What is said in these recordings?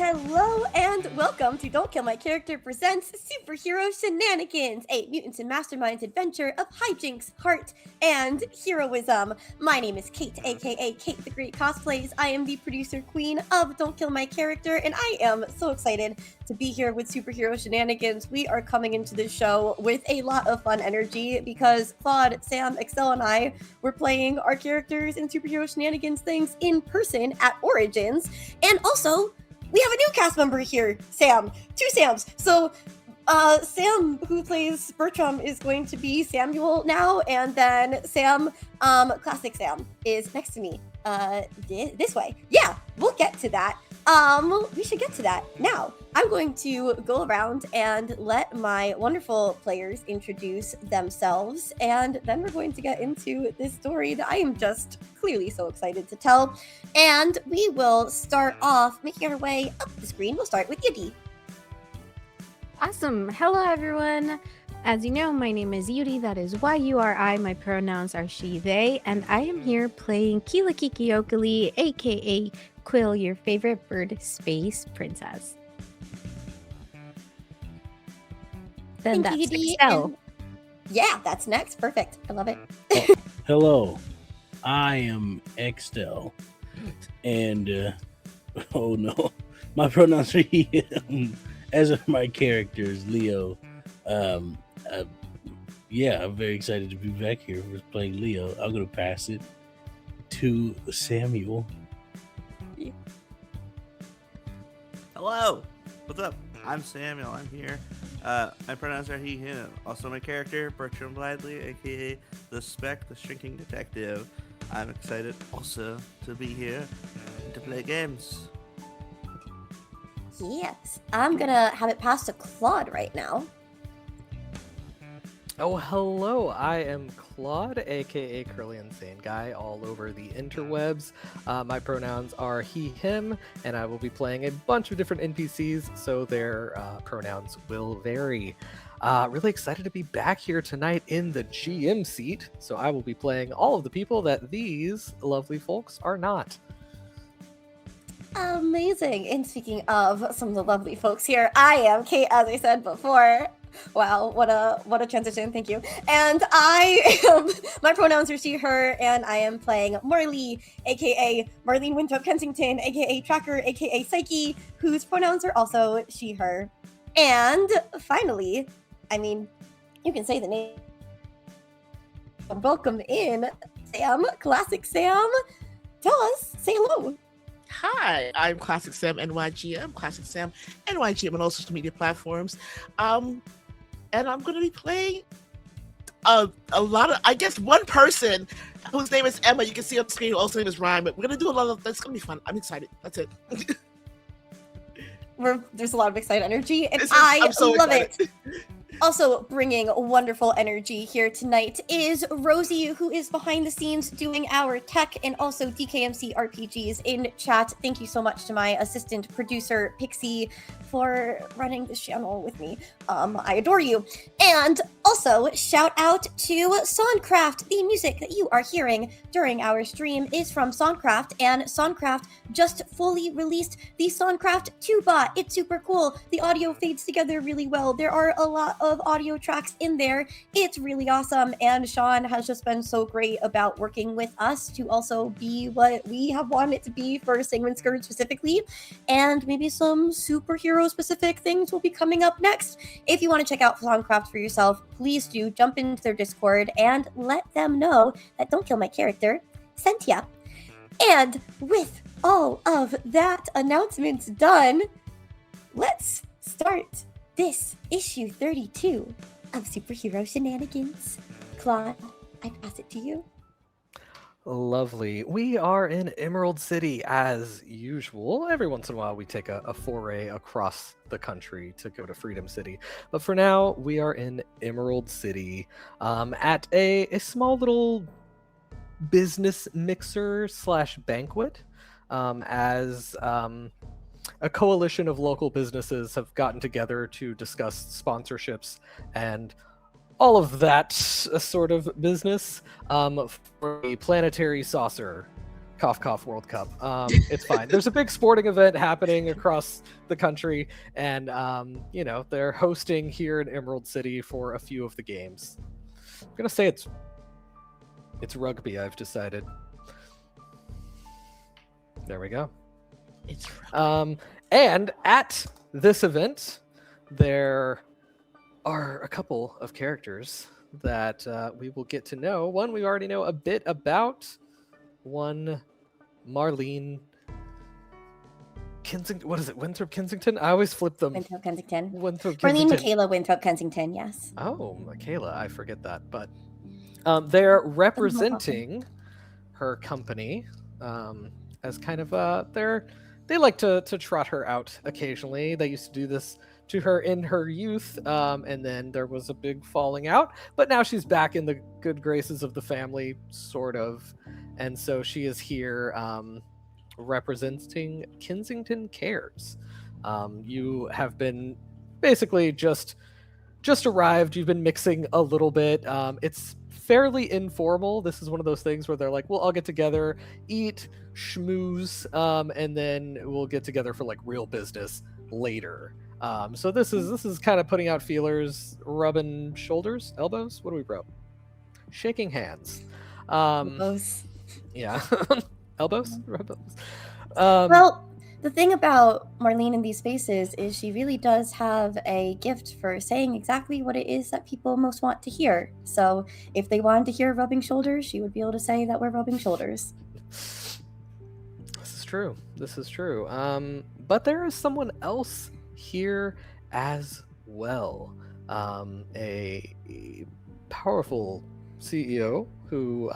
Hello and welcome to Don't Kill My Character presents Superhero Shenanigans, a Mutants and Masterminds adventure of hijinks, heart, and heroism. My name is Kate, aka Kate the Great Cosplays. I am the producer queen of Don't Kill My Character, and I am so excited to be here with Superhero Shenanigans. We are coming into the show with a lot of fun energy because Claude, Sam, Extell, and I were playing our characters in Superhero Shenanigans things in person at Origins, and also we have a new cast member here, Sam. Two Sams. So, Sam, who plays Bertrum, is going to be Samuel now, and then Sam, ClassicSam, is next to me, this way. Yeah, we'll get to that. We should get to that. Now, I'm going to go around and let my wonderful players introduce themselves, and then we're going to get into this story that I am just clearly so excited to tell. And we will start off making our way up the screen. We'll start with Yuri. Awesome. Hello, everyone. As you know, my name is Yuri. That is Y-U-R-I. My pronouns are she, they, and I am here playing Quillekikiokalee, aka Quill, your favorite bird space princess. Then that's Extell. Yeah, that's next. Perfect. I love it. Hello, I am Extell, and oh no, my pronouns are he, as are my characters, Leo. Yeah, I'm very excited to be back here for playing Leo. I'm gonna pass it to Samuel. Hello, what's up? I'm Samuel. I'm here. My pronouns are he, him. Also, my character, Bertrum Blithley, aka the Speck, the shrinking detective. I'm excited also to be here and to play games. Yes, I'm gonna have it pass to Claude right now. Oh, hello. I am Claude, aka Curly Insane Guy, all over the interwebs. My pronouns are he, him, and I will be playing a bunch of different NPCs, so their pronouns will vary. Really excited to be back here tonight in the GM seat, so I will be playing all of the people that these lovely folks are not. Amazing. And speaking of some of the lovely folks here, I am Kate, as I said before. Wow, what a transition. Thank you. And I am, my pronouns are she, her, and I am playing Marley, aka Marlene Winthrop Kensington, aka Tracker, aka Psyche, whose pronouns are also she, her. And finally, I mean, you can say the name. Welcome in, Sam, ClassicSam. Tell us, say hello. Hi, I'm ClassicSam NYGM, ClassicSam NYGM on all social media platforms. And I'm going to be playing a lot of, I guess, one person whose name is Ember. You can see on the screen, who also name is Rime. We're going to do a lot of, that's going to be fun. I'm excited. That's it. There's a lot of excited energy, and I so love excited. It. Also bringing wonderful energy here tonight is Rosie, who is behind the scenes doing our tech and also DKMC RPGs in chat. Thank you so much to my assistant producer, Pixie, for running this channel with me. I adore you. And also, shout out to Songcraft. The music that you are hearing during our stream is from Songcraft, and Songcraft just fully released the Songcraft 2-bot. It's super cool. The audio fades together really well. There are a lot of audio tracks in there. It's really awesome, and Sean has just been so great about working with us to also be what we have wanted it to be for Sanguine Scourge specifically, and maybe some superhero specific things will be coming up next. If you want to check out Songcraft for yourself, please do jump into their Discord and let them know that Don't Kill My Character sent ya. And with all of that announcements done, let's start this issue 32 of Superhero Shenanigans. Claude, I pass it to you. Lovely. We are in Emerald City as usual. Every once in a while we take a foray across the country to go to Freedom City. But for now, we are in Emerald City at a small little business mixer / banquet as a coalition of local businesses have gotten together to discuss sponsorships and all of that sort of business for a planetary saucer Cough Cough World Cup. It's fine. There's a big sporting event happening across the country, and they're hosting here in Emerald City for a few of the games. I'm gonna say it's rugby. I've decided. There we go. It's rugby. And at this event, there are a couple of characters that we will get to know. One we already know a bit about. One, Marlene Kensington. What is it? Winthrop Kensington? I always flip them. Winthrop Kensington. Winthrop Marlene Kensington. Michaela Winthrop Kensington, yes. Oh, Michaela. I forget that. But they're representing her company as kind of they like to trot her out occasionally. They used to do this to her in her youth, and then there was a big falling out. But now she's back in the good graces of the family, sort of. And so she is here representing Kensington Cares. You have been basically just arrived. You've been mixing a little bit. It's fairly informal. This is one of those things where they're like, we'll all get together, eat, schmooze, and then we'll get together for like real business later. So this is kind of putting out feelers, rubbing shoulders, elbows. What do we bro? Shaking hands. Elbows. Yeah. Elbows? Well, the thing about Marlene in these spaces is she really does have a gift for saying exactly what it is that people most want to hear. So if they wanted to hear rubbing shoulders, she would be able to say that we're rubbing shoulders. This is true. But there is someone else here as well. A powerful CEO who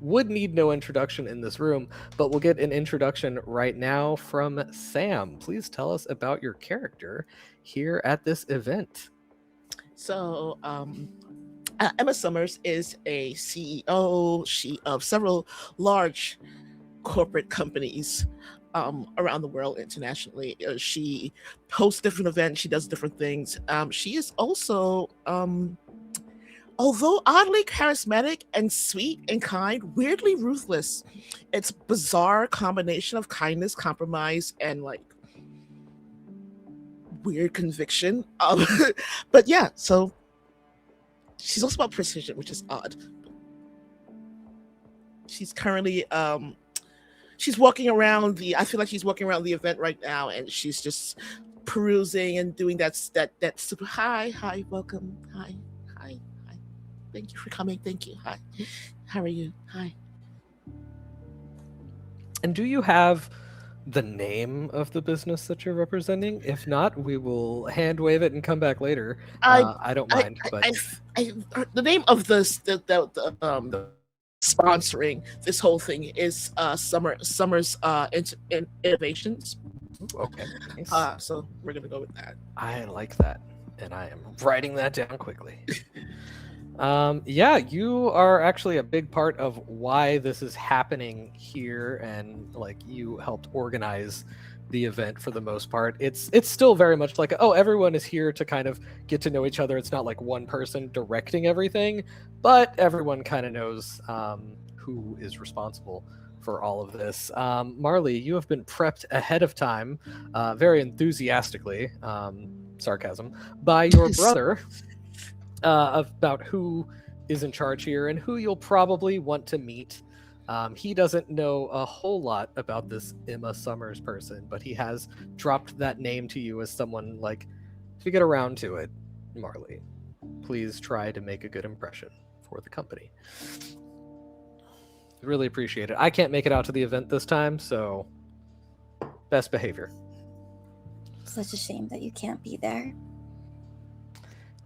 would need no introduction in this room, but we'll get an introduction right now from Sam. Please tell us about your character here at this event. So, Emma Summers is a CEO of several large corporate companies around the world internationally. She hosts different events. She does different things. She is also, although oddly charismatic and sweet and kind, weirdly ruthless. It's bizarre combination of kindness, compromise, and like weird conviction. But yeah, so she's also about precision, which is odd. She's currently she's walking around I feel like she's walking around the event right now, and she's just perusing and doing that super hi, welcome, hi. Thank you for coming. Thank you. Hi. How are you? Hi. And do you have the name of the business that you're representing? If not, we will hand wave it and come back later. I don't mind. The name of the sponsoring this whole thing is Summers Innovations. Okay. Nice. So we're gonna go with that. I like that, and I am writing that down quickly. Yeah, you are actually a big part of why this is happening here, and like you helped organize the event for the most part. It's still very much like, oh, everyone is here to kind of get to know each other. It's not like one person directing everything, but everyone kind of knows who is responsible for all of this. Marley, you have been prepped ahead of time, very enthusiastically, sarcasm, by your brother. About who is in charge here and who you'll probably want to meet. He doesn't know a whole lot about this Emma Summers person, but he has dropped that name to you as someone like, if you get around to it, Marley, please try to make a good impression for the company. Really appreciate it. I can't make it out to the event this time, so best behavior. Such a shame that you can't be there.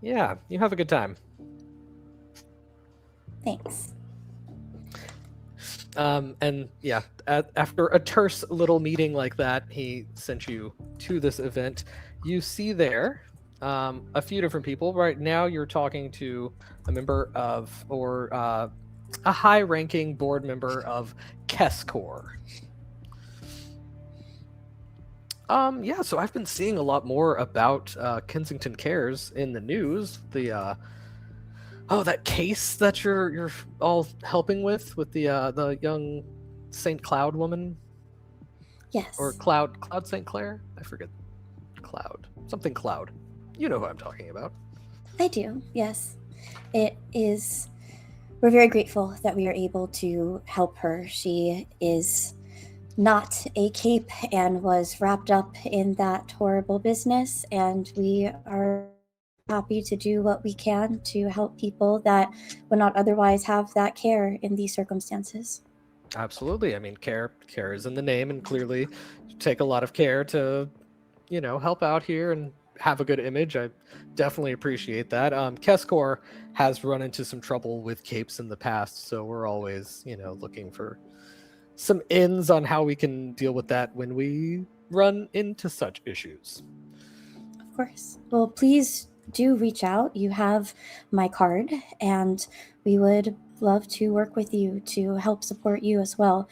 Yeah, you have a good time. Thanks. And yeah, after a terse little meeting like that, he sent you to this event. You see there a few different people. Right now, you're talking to a member of, or a high-ranking board member of Keskor. Yeah, so I've been seeing a lot more about Kensington Cares in the news. The that case that you're all helping with the young St. Cloud woman? Yes. Or Cloud St. Clair? I forget. Cloud. Something Cloud. You know who I'm talking about. I do, yes. It is. We're very grateful that we are able to help her. She is not a cape and was wrapped up in that horrible business, and we are happy to do what we can to help people that would not otherwise have that care in these circumstances. Absolutely. I mean, care is in the name, and clearly you take a lot of care to, help out here and have a good image. I definitely appreciate that. Keskor has run into some trouble with capes in the past, so we're always, looking for some ins on how we can deal with that when we run into such issues. Of course. Well, please do reach out. You have my card, and we would love to work with you to help support you as well.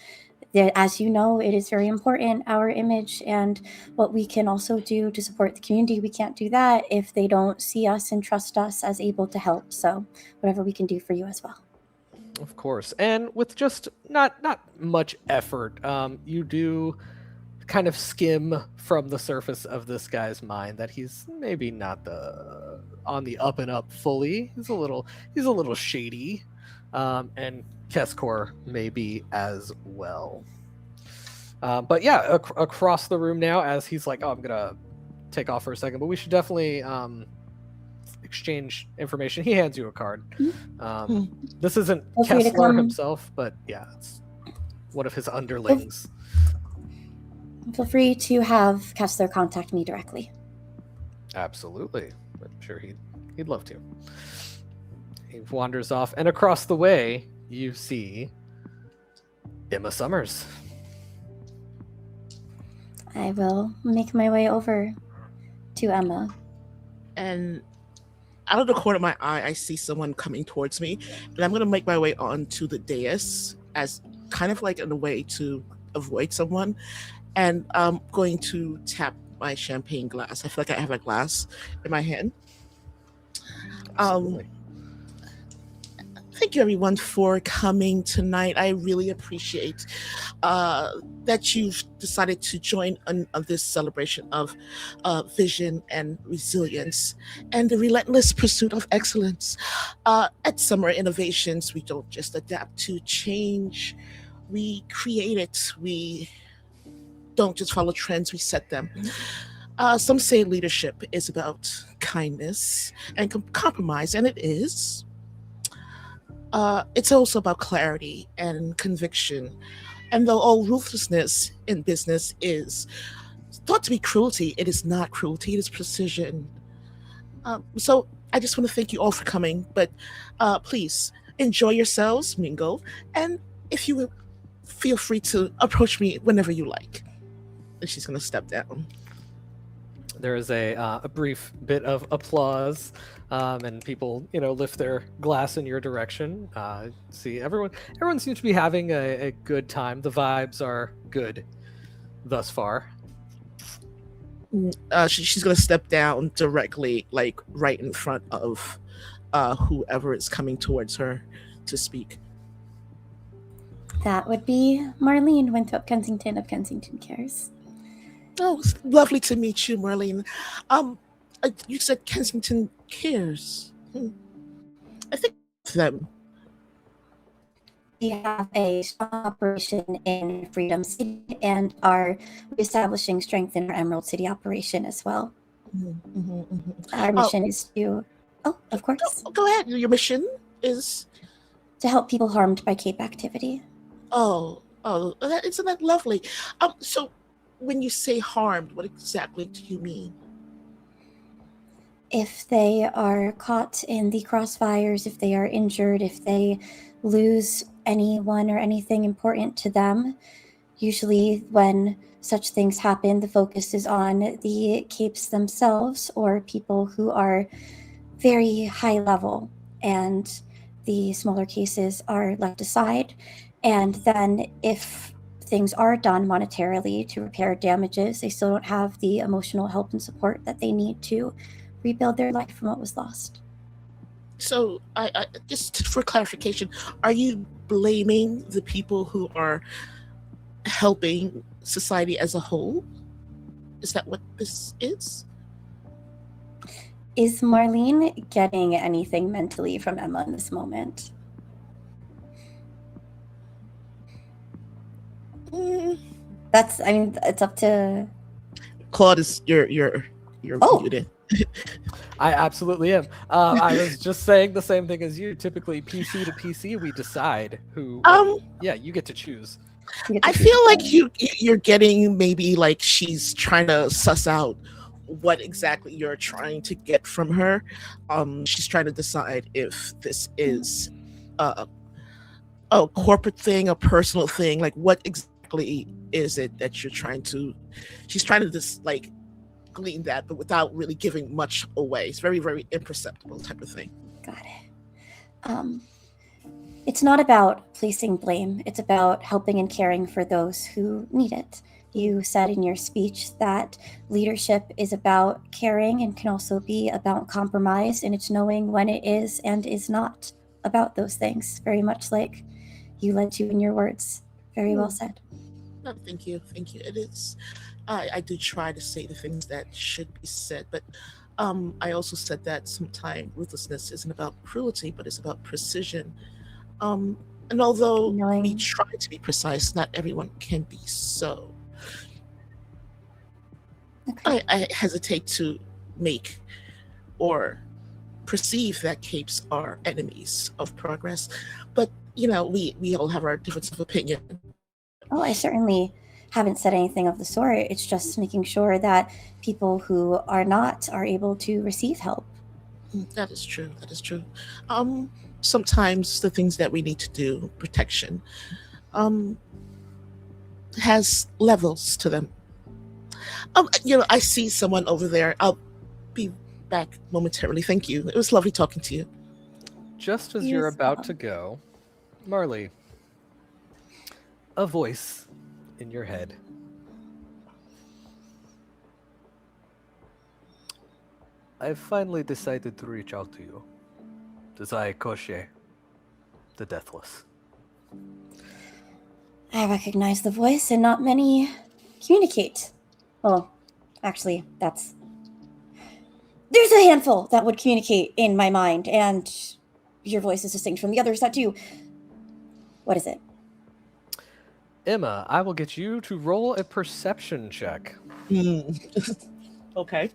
As you know, it is very important, our image and what we can also do to support the community. We can't do that if they don't see us and trust us as able to help. So whatever we can do for you as well. Of course. And with just not much effort, you do kind of skim from the surface of this guy's mind that he's maybe not on the up and up fully. He's a little shady. And Keskor maybe as well. But yeah, across the room now, as he's like, oh, I'm gonna take off for a second, but we should definitely exchange information. He hands you a card. This isn't Kessler himself, but yeah, it's one of his underlings. Feel free to have Kessler contact me directly. Absolutely. I'm sure he'd love to. He wanders off, and across the way, you see Emma Summers. I will make my way over to Emma. And out of the corner of my eye, I see someone coming towards me, and I'm going to make my way onto the dais as kind of like in a way to avoid someone, and I'm going to tap my champagne glass. I feel like I have a glass in my hand. Absolutely. Thank you, everyone, for coming tonight. I really appreciate that you've decided to join on this celebration of vision and resilience and the relentless pursuit of excellence. At Summer Innovations, we don't just adapt to change. We create it. We don't just follow trends, we set them. Some say leadership is about kindness and compromise, and it is. It's also about clarity and conviction. And though all ruthlessness in business is thought to be cruelty, it is not cruelty, it is precision. So I just want to thank you all for coming, but please enjoy yourselves, mingle, and if you will, feel free to approach me whenever you like. And she's going to step down. There is a brief bit of applause, and people, lift their glass in your direction. See, everyone seems to be having a good time. The vibes are good thus far. She's going to step down directly, like right in front of whoever is coming towards her to speak. That would be Marlene Winthrop Kensington of Kensington Cares. Oh, it's lovely to meet you, Marlene. You said Kensington Cares. I think them. We have a strong operation in Freedom City and are reestablishing strength in our Emerald City operation as well. Our mission is to... Oh, of course. Go ahead. Your mission is? To help people harmed by Cape activity. Oh, isn't that lovely? So when you say harmed, what exactly do you mean? If they are caught in the crossfires, if they are injured, if they lose anyone or anything important to them, usually when such things happen, the focus is on the capes themselves or people who are very high level, and the smaller cases are left aside. And then if things are done monetarily to repair damages, they still don't have the emotional help and support that they need to rebuild their life from what was lost. So, I just for clarification, are you blaming the people who are helping society as a whole. Is that what this is? Is Marlene getting anything mentally from Emma in this moment? That's, I mean, it's up to Claude. Is you're muted. I absolutely am. I was just saying the same thing as you. Typically, PC to PC, we decide who. Yeah, you get to choose. I feel like you're getting maybe like she's trying to suss out what exactly you're trying to get from her. She's trying to decide if this is a corporate thing, a personal thing. Like, what exactly is it that you're trying to? She's trying to just like glean that, but without really giving much away. It's very, very imperceptible type of thing. Got it. It's not about placing blame. It's about helping and caring for those who need it. You said in your speech that leadership is about caring and can also be about compromise, and it's knowing when it is and is not about those things, very much like you led to in your words. Very well said. No, thank you. It is. I do try to say the things that should be said, but I also said that sometimes ruthlessness isn't about cruelty, but it's about precision. And although we try to be precise, not everyone can be so. Okay. I hesitate to make or perceive that capes are enemies of progress, but we all have our difference of opinion. Oh, I certainly haven't said anything of the sort. It's just making sure that people who are not are able to receive help. That is true. Sometimes the things that we need to do, protection, has levels to them. I see someone over there. I'll be back momentarily. Thank you. It was lovely talking to you. Just as you're about to go, Marley, a voice in your head. I've finally decided to reach out to you. Desai Koshe, the Deathless. I recognize the voice, and not many communicate. Well, actually, there's a handful that would communicate in my mind, and your voice is distinct from the others that do. What is it? Emma, I will get you to roll a perception check. Okay.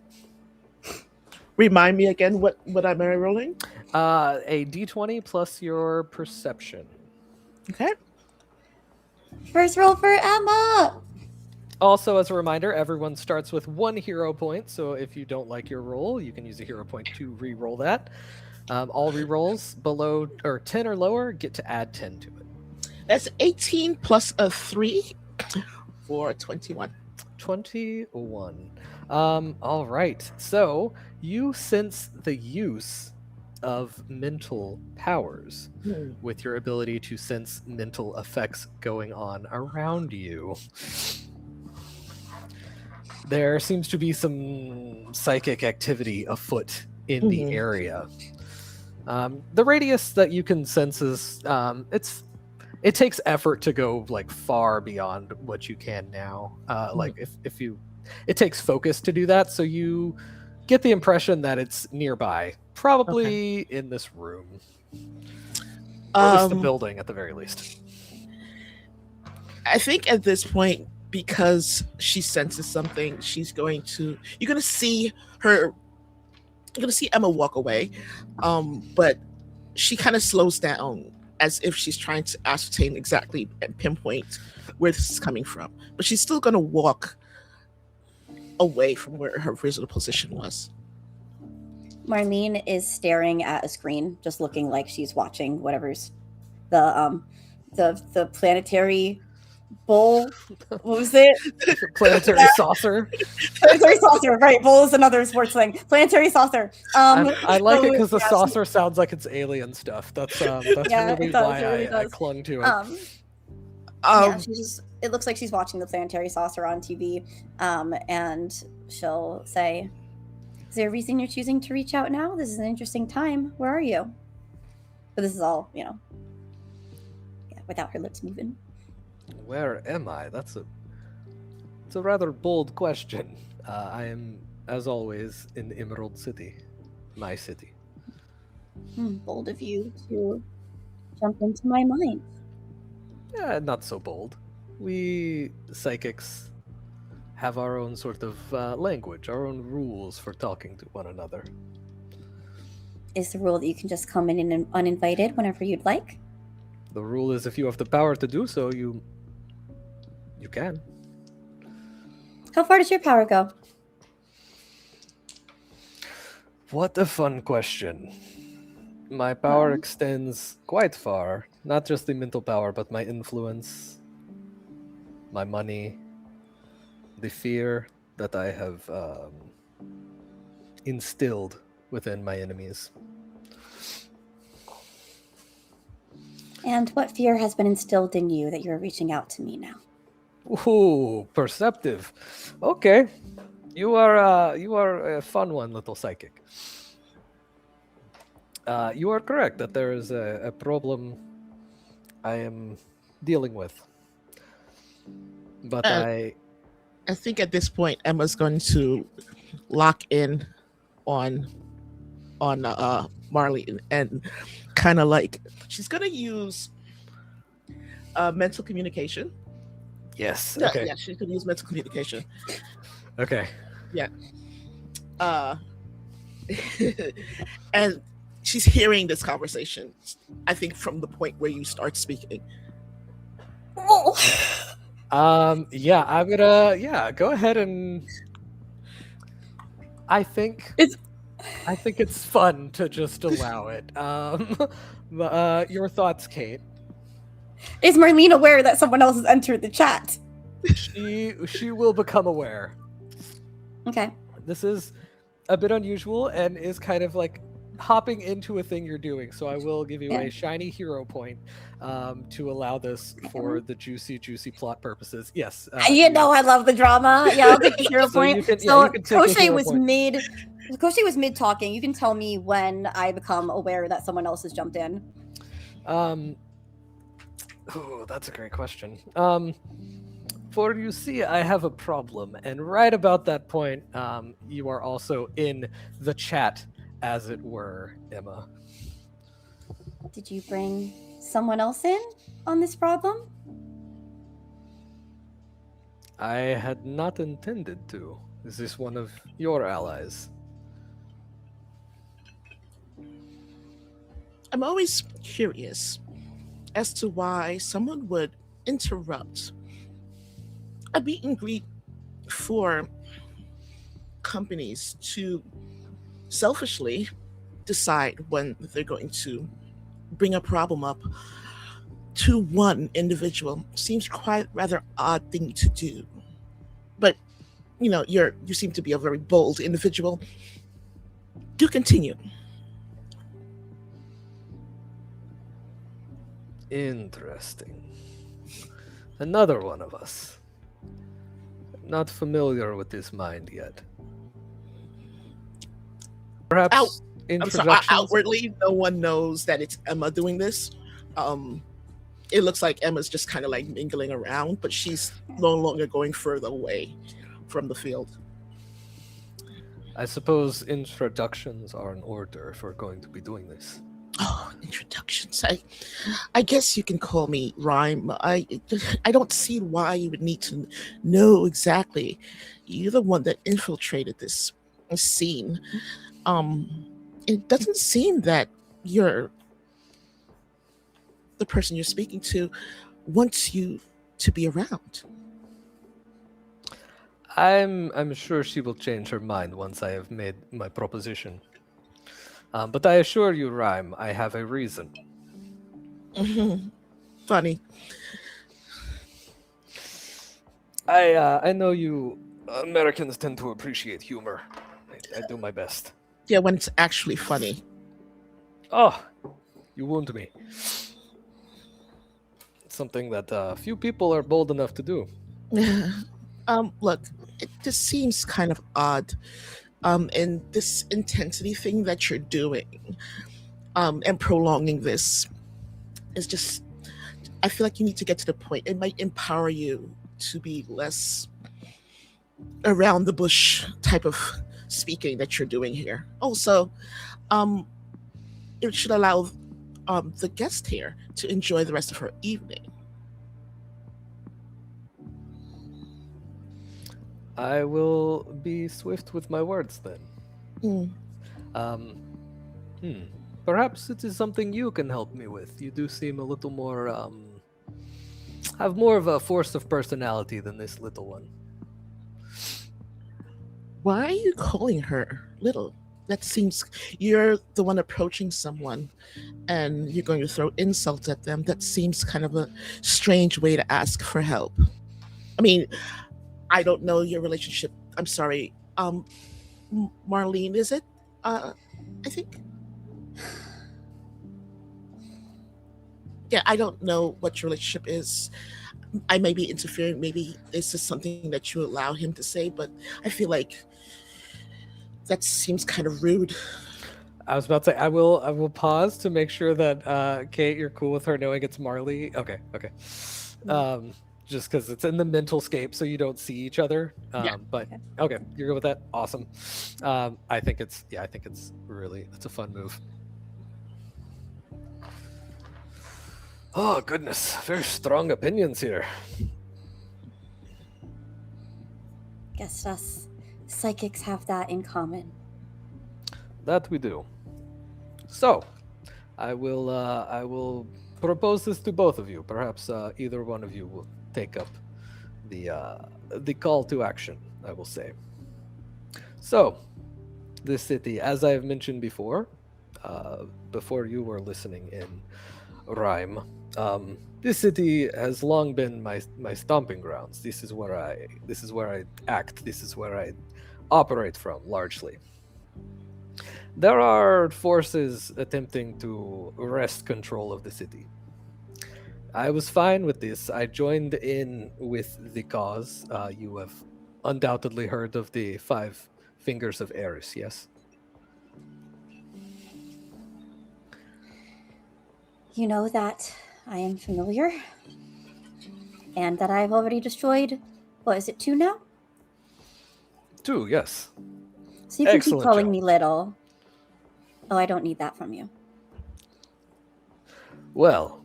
Remind me again, what am I rolling? A d20 plus your perception. Okay. First roll for Emma! Also, as a reminder, everyone starts with 1 hero point, so if you don't like your roll, you can use a hero point to re-roll that. All re-rolls below or 10 or lower get to add 10 to it. That's 18 plus a 3 for 21. 21. All right. So you sense the use of mental powers with your ability to sense mental effects going on around you. There seems to be some psychic activity afoot in the area. The radius that you can sense is it takes effort to go like far beyond what you can now. Like if you, it takes focus to do that. So you get the impression that it's nearby, probably in this room, or at least the building at the very least. I think at this point, because she senses something, you're going to see Emma walk away, but she kind of slows down as if she's trying to ascertain exactly and pinpoint where this is coming from. But she's still going to walk away from where her original position was. Marlene is staring at a screen, just looking like she's watching whatever's the planetary bowl. What was it? Planetary saucer. Planetary saucer, right? Bowl is another sports thing. Planetary saucer. I like it because the saucer sounds like it's alien stuff. That's really why I clung to it. Yeah, it looks like she's watching the planetary saucer on TV, and she'll say, "Is there a reason you're choosing to reach out now? This is an interesting time. Where are you?" But this is all, without her lips moving. Where am I? It's a rather bold question. I am, as always, in Emerald City, my city. Bold of you to jump into my mind. Not so bold. We psychics have our own sort of language, our own rules for talking to one another. Is the rule that you can just come in uninvited whenever you'd like? The rule is if you have the power to do so, you can. How far does your power go? What a fun question. My power Well. extends quite far. Not just the mental power, but my influence, my money, the fear that I have instilled within my enemies. And what fear has been instilled in you that you're reaching out to me now? Ooh, perceptive. Okay. You are a fun one, little psychic. You are correct that there is a problem I am dealing with. But I think at this point Emma's going to lock in on Marley and kind of like she's going to use mental communication. Yes. Yeah, Okay. yeah, she's going to use mental communication. Okay. Yeah. And she's hearing this conversation, I think, from the point where you start speaking. Oh. Yeah, I'm gonna go ahead and I think it's fun to just allow it. Your thoughts, Kate? Is Marlene aware that someone else has entered the chat? She will become aware. Okay. This is a bit unusual and is kind of like hopping into a thing you're doing. So I will give you a shiny hero point to allow this for the juicy plot purposes. Yes. You know I love the drama. Yeah, I'll take the hero point. You can take Koshe a was point. Koshe was mid talking. You can tell me when I become aware that someone else has jumped in. Oh, that's a great question. For you see, I have a problem, and right about that point, you are also in the chat, as it were, Emma. Did you bring someone else in on this problem? I had not intended to. Is this one of your allies? I'm always curious as to why someone would interrupt a meet and greet for companies to selfishly decide when they're going to bring a problem up to one individual. Seems quite rather odd thing to do. But you seem to be a very bold individual. Do continue. Interesting. Another one of us. Not familiar with this mind yet. Perhaps introductions? Outwardly, no one knows that it's Emma doing this. It looks like Emma's just kind of like mingling around, but she's no longer going further away from the field. I suppose introductions are in order if we're going to be doing this. Oh, introductions. I guess you can call me Rime. I don't see why you would need to know exactly. You're the one that infiltrated this scene. It doesn't seem that the person you're speaking to wants you to be around. I'm sure she will change her mind once I have made my proposition. But I assure you, Rime, I have a reason. Funny. I know you Americans tend to appreciate humor. I do my best. Yeah, when it's actually funny. Oh, you wound me. It's something that few people are bold enough to do. Look, it just seems kind of odd. And this intensity thing that you're doing, and prolonging this is just, I feel like you need to get to the point. It might empower you to be less around the bush type of speaking that you're doing here. Also, it should allow the guest here to enjoy the rest of her evening. I will be swift with my words then. Perhaps it is something you can help me with. You do seem a little more, have more of a force of personality than this little one. Why are you calling her little? That seems you're the one approaching someone and you're going to throw insults at them. That seems kind of a strange way to ask for help. I mean, I don't know your relationship. I'm sorry. Marlene, is it? I think. Yeah, I don't know what your relationship is. I may be interfering. Maybe this is something that you allow him to say, but I feel like that seems kind of rude. I was about to say I will pause to make sure that Kate, you're cool with her knowing it's Marley. Okay. Just because it's in the mental scape, so you don't see each other. But okay, you're good with that. Awesome. I think it's a fun move. Oh goodness, very strong opinions here. Guess us psychics have that in common. That we do. So, I will propose this to both of you. Perhaps either one of you will take up the call to action, I will say. So, this city, as I have mentioned before you were listening in Rime, this city has long been my stomping grounds. This is where I act. This is where I operate from largely. There are forces attempting to wrest control of the city. I was fine with this. I joined in with the cause. You have undoubtedly heard of the 5 Fingers of Eris, yes? You know that I am familiar, and that I've already destroyed, what is it, 2 now? 2, yes. So you can Excellent keep calling job. me little. Oh, I don't need that from you. Well,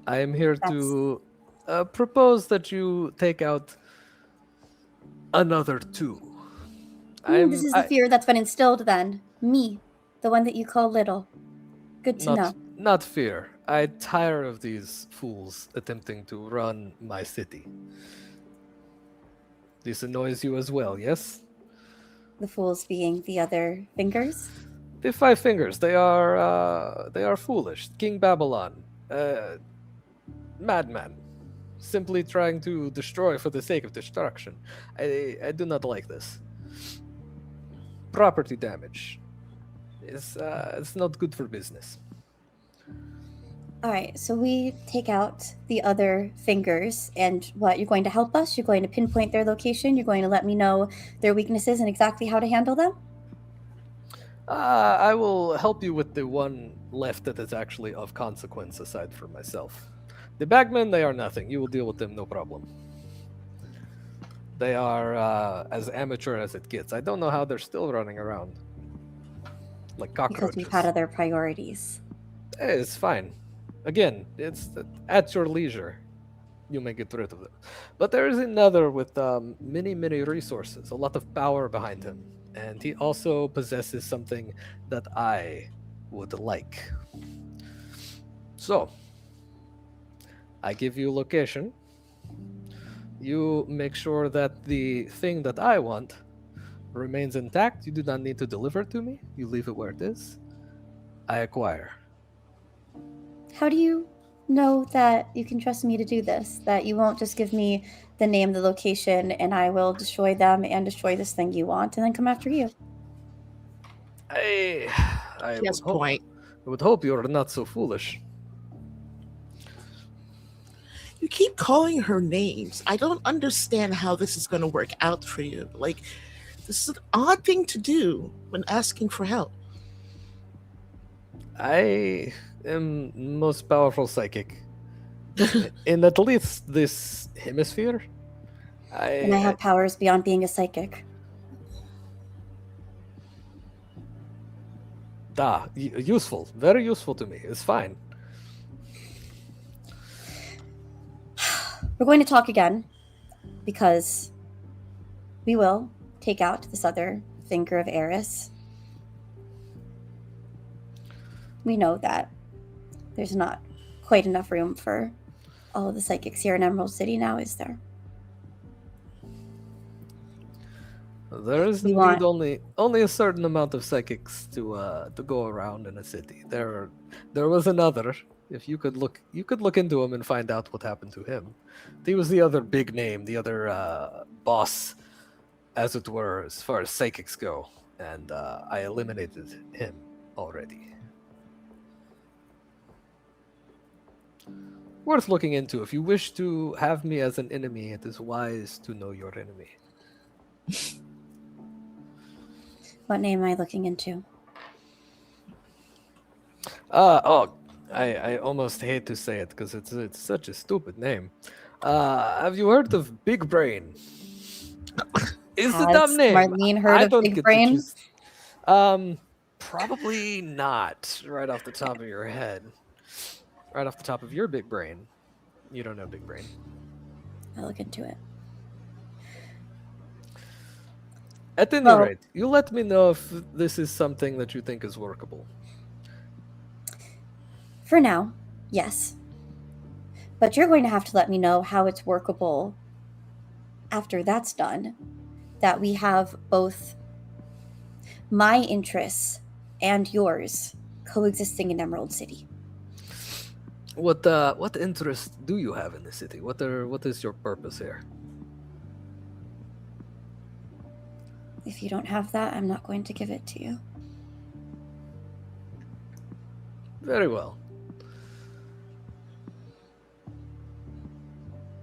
I am here to propose that you take out another 2. This is the fear that's been instilled then. Me, the one that you call little. Good to know. Not fear. I tire of these fools attempting to run my city. This annoys you as well, yes? The fools being the other fingers? The 5 Fingers, they are foolish. King Babylon, madman, simply trying to destroy for the sake of destruction. I do not like this. Property damage it's not good for business. All right, so we take out the other fingers, and what, you're going to help us? You're going to pinpoint their location? You're going to let me know their weaknesses and exactly how to handle them? I will help you with the one left that is actually of consequence aside from myself. The bagmen, they are nothing. You will deal with them, no problem. They are as amateur as it gets. I don't know how they're still running around like cockroaches. Because we've had other priorities. It's fine. Again, it's at your leisure. You may get rid of them. But there is another with many, many resources, a lot of power behind him. And he also possesses something that I would like. So, I give you a location. You make sure that the thing that I want remains intact. You do not need to deliver it to me. You leave it where it is. I acquire. How do you know that you can trust me to do this? That you won't just give me the name, the location, and I will destroy them and destroy this thing you want and then come after you? He has a point. I would hope you're not so foolish. You keep calling her names. I don't understand how this is going to work out for you. Like, this is an odd thing to do when asking for help. I am most powerful psychic In at least this hemisphere, And I have powers beyond being a psychic. Useful, very useful to me. It's fine. We're going to talk again because we will take out this other finger of Eris. We know that there's not quite enough room for all of the psychics here in Emerald City now, is there? There is indeed only a certain amount of psychics to go around in a city. There was another. If you could look into him and find out what happened to him. He was the other big name, the other boss, as it were, as far as psychics go, and I eliminated him already. Worth looking into. If you wish to have me as an enemy, it is wise to know your enemy. What name am I looking into? I almost hate to say it because it's such a stupid name. Have you heard of Big Brain? Is the dumb name? Marlene heard of Big Brain? Probably not. Right off the top of your head. Right off the top of your big brain. You don't know Big Brain. I'll look into it. At any rate, you let me know if this is something that you think is workable. For now, yes. But you're going to have to let me know how it's workable after that's done. That we have both my interests and yours coexisting in Emerald City. What interest do you have in the city? What is your purpose here? If you don't have that, I'm not going to give it to you. Very well.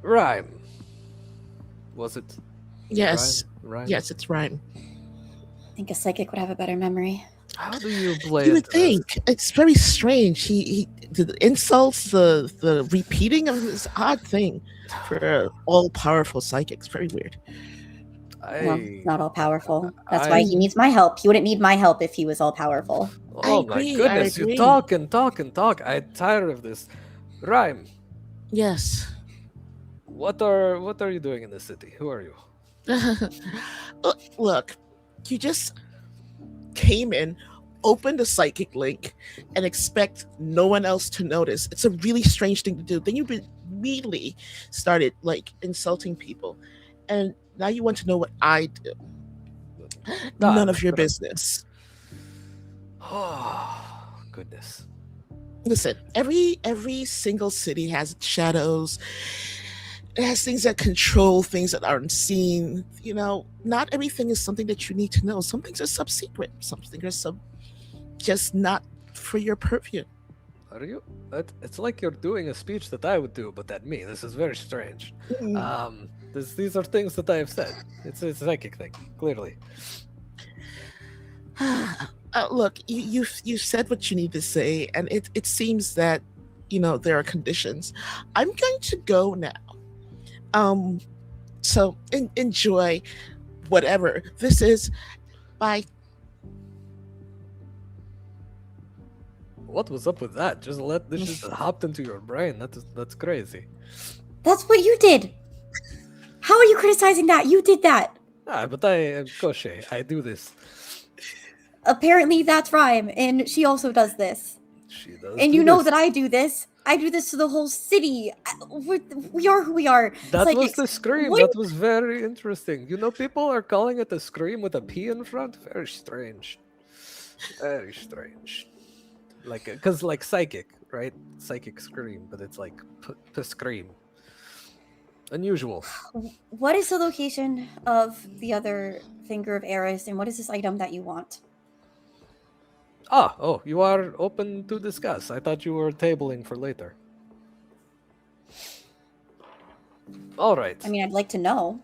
Rime. Was it? Yes. Rime? Yes, it's Rime. I think a psychic would have a better memory. How do you play You would think. It's very strange. He the insults, the repeating of this odd thing for all-powerful psychics. Very weird. Well, not all powerful. That's why he needs my help. He wouldn't need my help if he was all powerful. Oh my goodness, you talk and talk and talk. I'm tired of this. Rime. Yes. What are you doing in the city? Who are you? Look, you just came in, opened a psychic link, and expect no one else to notice. It's a really strange thing to do. Then you immediately started insulting people, and now you want to know what I do. None of your business. Oh, goodness. Listen, every single city has shadows. It has things that control things that aren't seen. You know, not everything is something that you need to know. Some things are sub-secret. Some things are just not for your purview. Are you? It's like you're doing a speech that I would do, but at me. This is very strange. These are things that I have said. It's a psychic thing, clearly. Look, you said what you need to say, and it seems that there are conditions. I'm going to go now. So enjoy whatever this is. Bye. What was up with that? This just hopped into your brain. That's crazy. That's what you did. How are you criticizing that? You did that. But I am Koshe. I do this. Apparently that's Rime, and she also does this. She does. And you know that I do this. I do this to the whole city. We are who we are. That was the scream. That was very interesting. People are calling it a scream with a P in front. Very strange. Very strange. Because psychic, right? Psychic scream, but it's like scream. Unusual. What is the location of the other finger of Eris, and what is this item that you want? Oh, you are open to discuss. I thought you were tabling for later. All right. I mean, I'd like to know.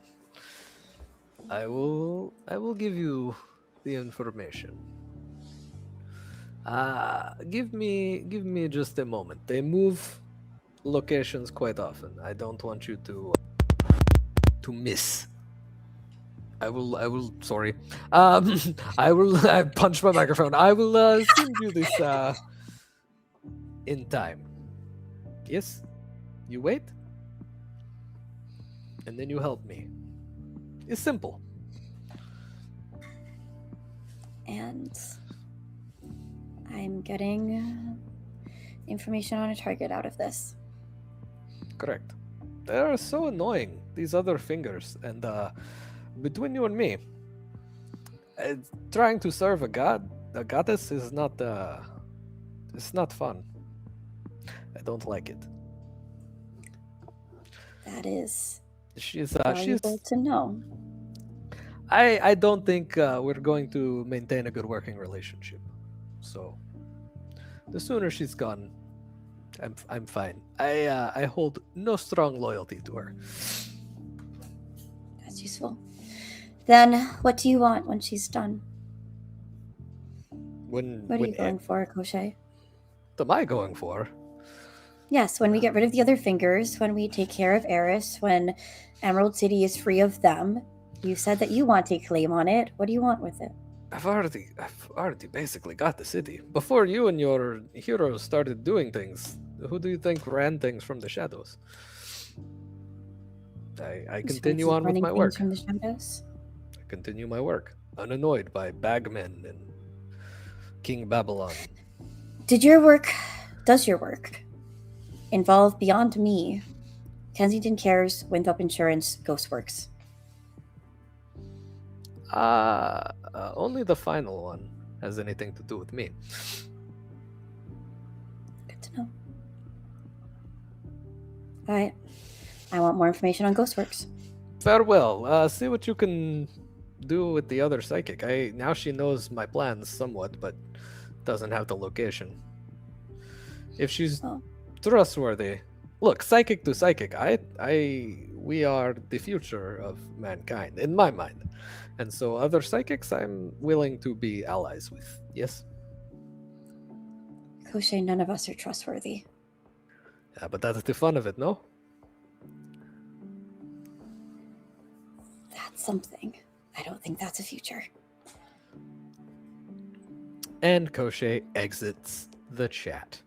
I will give you the information. Give me just a moment. They move locations quite often. I don't want you to miss. I will. Sorry. I will. I punched my microphone. I will send you this in time. Yes. You wait, and then you help me. It's simple. And I'm getting information on a target out of this. Correct. They are so annoying, these other fingers, and between you and me, trying to serve a goddess is not it's not fun. I don't like it. That is She's valuable to know. I don't think we're going to maintain a good working relationship. So the sooner she's gone, I'm fine. I hold no strong loyalty to her. That's useful. Then, what do you want when she's done? What are you going for, Koshe? What am I going for? Yes, when we get rid of the other fingers, when we take care of Eris, when Emerald City is free of them. You said that you want to take claim on it. What do you want with it? I've already basically got the city. Before you and your heroes started doing things, who do you think ran things from the shadows? I continue on with my work. From the shadows? I continue my work, unannoyed by bagmen and King Babylon. Does your work involve beyond me, Kensington Cares, Winthrop Insurance, Ghostworks? Only the final one has anything to do with me. Good to know. Alright. I want more information on Ghostworks. Farewell. See what you can do with the other psychic. Now she knows my plans somewhat, but doesn't have the location. If she's trustworthy. Look, psychic to psychic, we are the future of mankind, in my mind. And so other psychics I'm willing to be allies with. Yes? Koshe, none of us are trustworthy. Yeah, but that's the fun of it, no? That's something. I don't think that's a future. And Koshe exits the chat.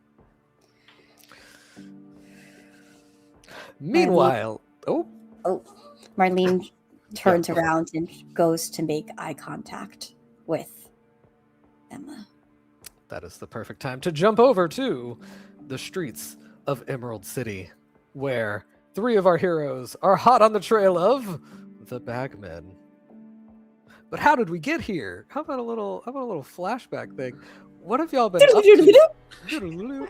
Meanwhile, Marlene turns around and goes to make eye contact with Emma. That is the perfect time to jump over to the streets of Emerald City, where 3 of our heroes are hot on the trail of the Bagmen. But how did we get here? How about a little flashback thing? What have y'all been up to?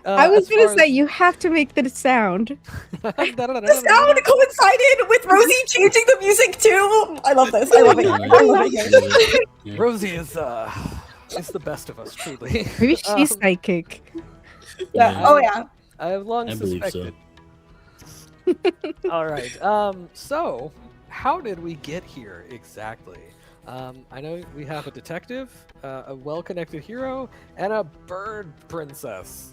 I was gonna say you have to make the sound. The sound coincided with Rosie changing the music too. I love this. I love it. Rosie is the best of us, truly. Maybe she's psychic. Yeah. Oh yeah. I have long suspected. All right. So how did we get here exactly? I know we have a detective, a well-connected hero, and a bird princess.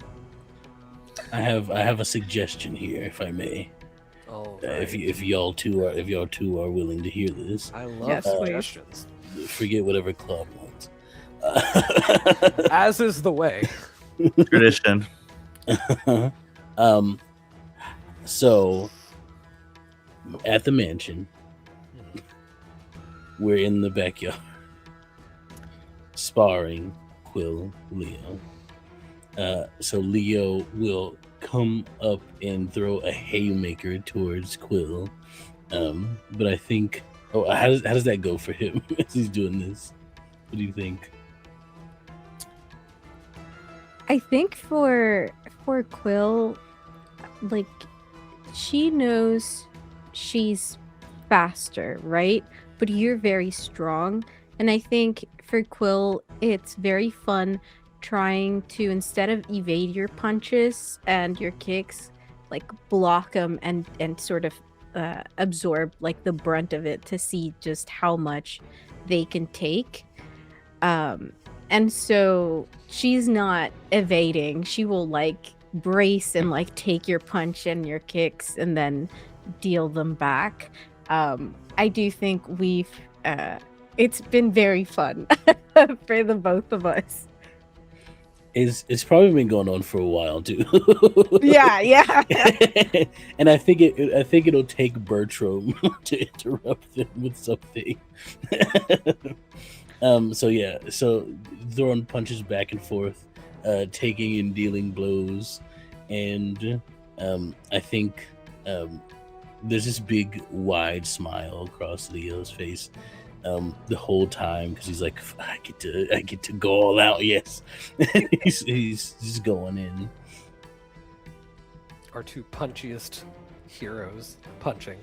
I have a suggestion here, if I may. Oh, right. If y'all two are willing to hear this, I love suggestions. Forget whatever Claude wants. As is the way. Tradition. So at the mansion, we're in the backyard sparring Quill, Leo. So Leo will come up and throw a haymaker towards Quill. But I think, how does that go for him as he's doing this? What do you think? I think for Quill, like, she knows she's faster, right? But you're very strong. And I think for Quill, it's very fun trying to, instead of evade your punches and your kicks, like block them and sort of absorb like the brunt of it to see just how much they can take. And so she's not evading. She will like brace and like take your punch and your kicks and then deal them back. I do think it's been very fun for the both of us. It's probably been going on for a while too. Yeah. And I think it'll take Bertram to interrupt them with something. So throwing punches back and forth, taking and dealing blows, and I think there's this big wide smile across Leo's face the whole time, because he's like, I get to go all out. Yes. he's just going in. Our two punchiest heroes punching.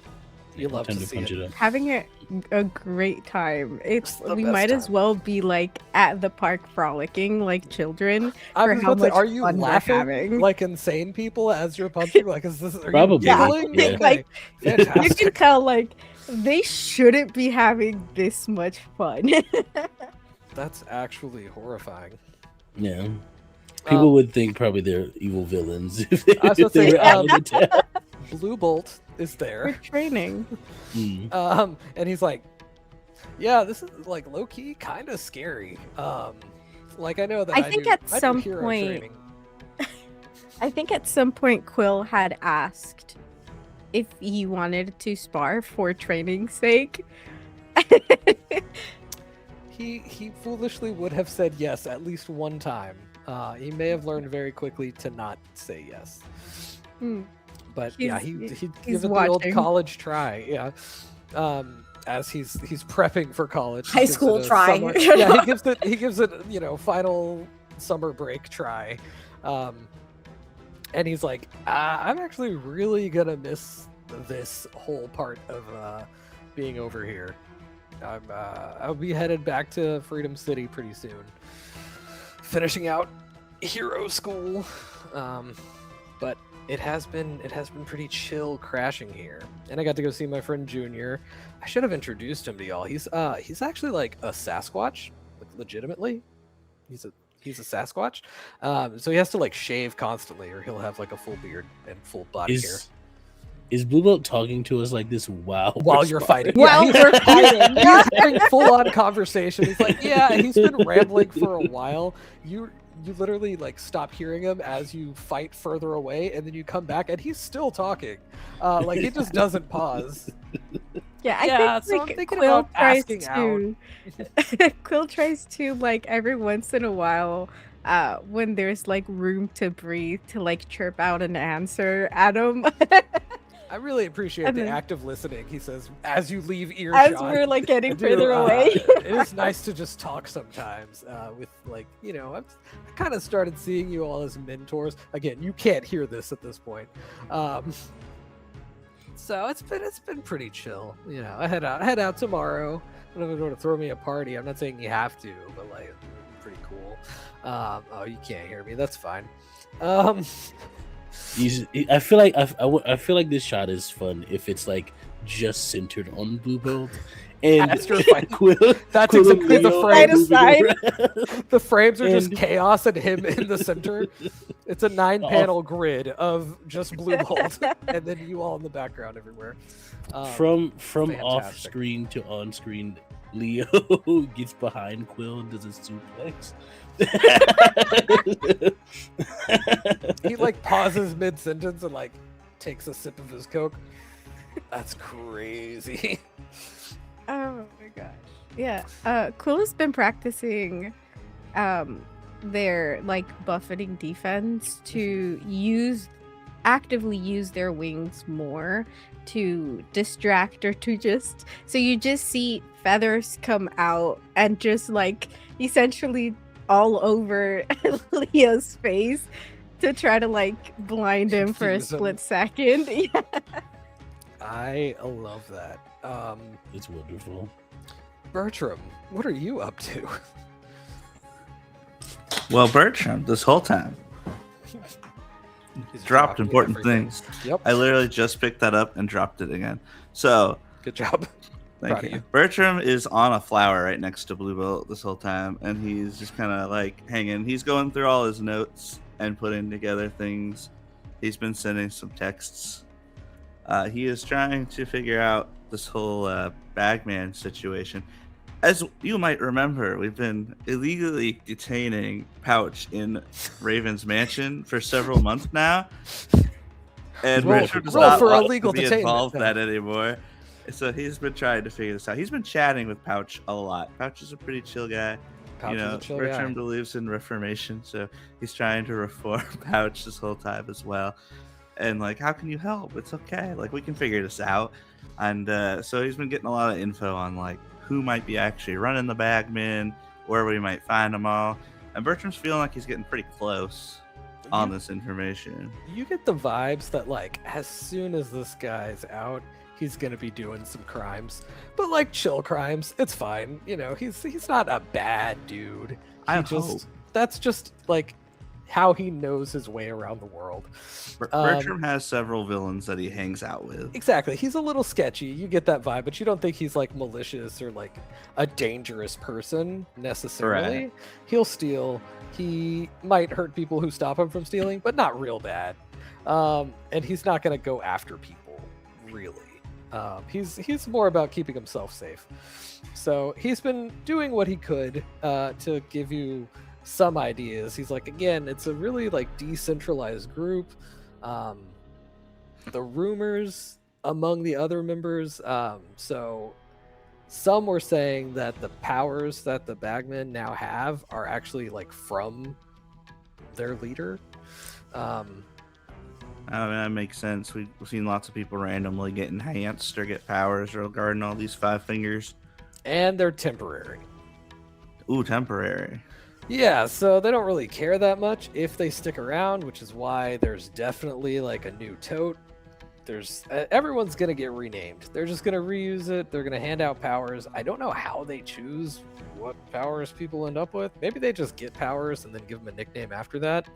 You love to see punch it. up. Having a great time. We best might as time. well be like at the park frolicking like children I for was how about to say, much are you fun we're laughing having. like insane people as you're punching? Like, is this are Probably, you giggling? yeah. Okay. Like, you Fantastic. can tell like they shouldn't be having this much fun. That's actually horrifying. Yeah. People would think probably they're evil villains if I was they, about to say, were out of the town. Blue Bolt is We're there. training. And he's like, yeah, this is like low key kind of scary. Like I know that I think at do some hero point- training. I think at some point Quill had asked if he wanted to spar for training's sake. He foolishly would have said yes at least one time. He may have learned very quickly to not say yes. Hmm. But He's- yeah, he'd he's give it the old watching. college try. Yeah. As he's prepping for college. High he gives school it a try. summer- yeah, he gives it final summer break try. And he's like, I'm actually really gonna miss this whole part of being over here. I'll be headed back to Freedom City pretty soon, finishing out hero school. But it has been pretty chill crashing here, and I got to go see my friend Junior. I should have introduced him to y'all. He's actually like a Sasquatch, like legitimately. He's a Sasquatch. So he has to like shave constantly, or he'll have like a full beard and full body hair. Is Blue Bolt talking to us like this while You're sparring? fighting? While he's, we're fighting. he's having full-on conversation. He's like, yeah, he's been rambling for a while. You literally like stop hearing him as you fight further away, and then you come back, and he's still talking. Like he just doesn't pause. Yeah, Yeah, I think so I'm like thinking Quill about tries asking to Quill tries to like every once in a while when there's like room to breathe to like chirp out an answer at him. I really appreciate And the then- active listening. He says, as you leave earshot. As we're like I getting do, further away. it is nice to just talk sometimes with like, I kind of started seeing you all as mentors. Again, you can't hear this at this point. So it's been pretty chill. I head out tomorrow. I don't know if you're going to throw me a party. I'm not saying you have to, but like, it's pretty cool. Oh, you can't hear me. That's fine. I feel like this shot is fun if it's like just centered on Blue Bolt and As you're fighting. Quill. That's Quill and exactly the Leo frame. are moving Side. around. The frames are just And- chaos and him in the center. It's a 9-panel grid of just Blue Bolt, and then you all in the background everywhere. From off fantastic. screen to on screen, Leo gets behind Quill and does a suplex. He like pauses mid sentence and like takes a sip of his Coke. That's crazy. Oh my gosh. Yeah. Quill has been practicing their like buffeting defense to actively use their wings more to distract or to just so you just see feathers come out and just like essentially all over Leo's face to try to like blind him for a Confuse him. split second. Yeah. I love that. It's wonderful. Bertram, what are you up to? Well, Bertram, this whole time, He's dropped dropping important everything. things. Yep. I literally just picked that up and dropped it again. So, Good job. thank Proud of you. you. Bertram is on a flower right next to Blue Bolt this whole time, and he's just kind of like hanging. He's going through all his notes and putting together things. He's been sending some texts. He is trying to figure out this whole Bagman situation. As you might remember, we've been illegally detaining Pouch in Raven's mansion for several months now. And Richard does not want to be involved in that anymore. So he's been trying to figure this out. He's been chatting with Pouch a lot. Pouch is a pretty chill guy. Bertrum believes in reformation, so he's trying to reform Pouch this whole time as well. And like, how can you help? It's okay. Like, we can figure this out. And so he's been getting a lot of info on like who might be actually running the Bagmen, where we might find them all. And Bertram's feeling like he's getting pretty close on this information. You get the vibes that like as soon as this guy's out, he's gonna be doing some crimes, but like chill crimes. It's fine, you know. He's not a bad dude. That's just like how he knows his way around the world. Bertram has several villains that he hangs out with. Exactly. He's a little sketchy. You get that vibe, but you don't think he's like malicious or like a dangerous person necessarily. Right. He'll steal. He might hurt people who stop him from stealing, but not real bad. And he's not going to go after people, really. He's more about keeping himself safe. So he's been doing what he could to give you some ideas. He's like, again, it's a really like decentralized group. The rumors among the other members, so some were saying that the powers that the Bagmen now have are actually like from their leader. I mean, that makes sense. We've seen lots of people randomly get enhanced or get powers regarding all these 5 fingers. And they're temporary. Ooh, temporary. Yeah, so they don't really care that much if they stick around, which is why there's definitely like a new tote. Everyone's gonna get renamed. They're just gonna reuse it. They're gonna hand out powers. I don't know how they choose what powers people end up with. Maybe they just get powers and then give them a nickname after that.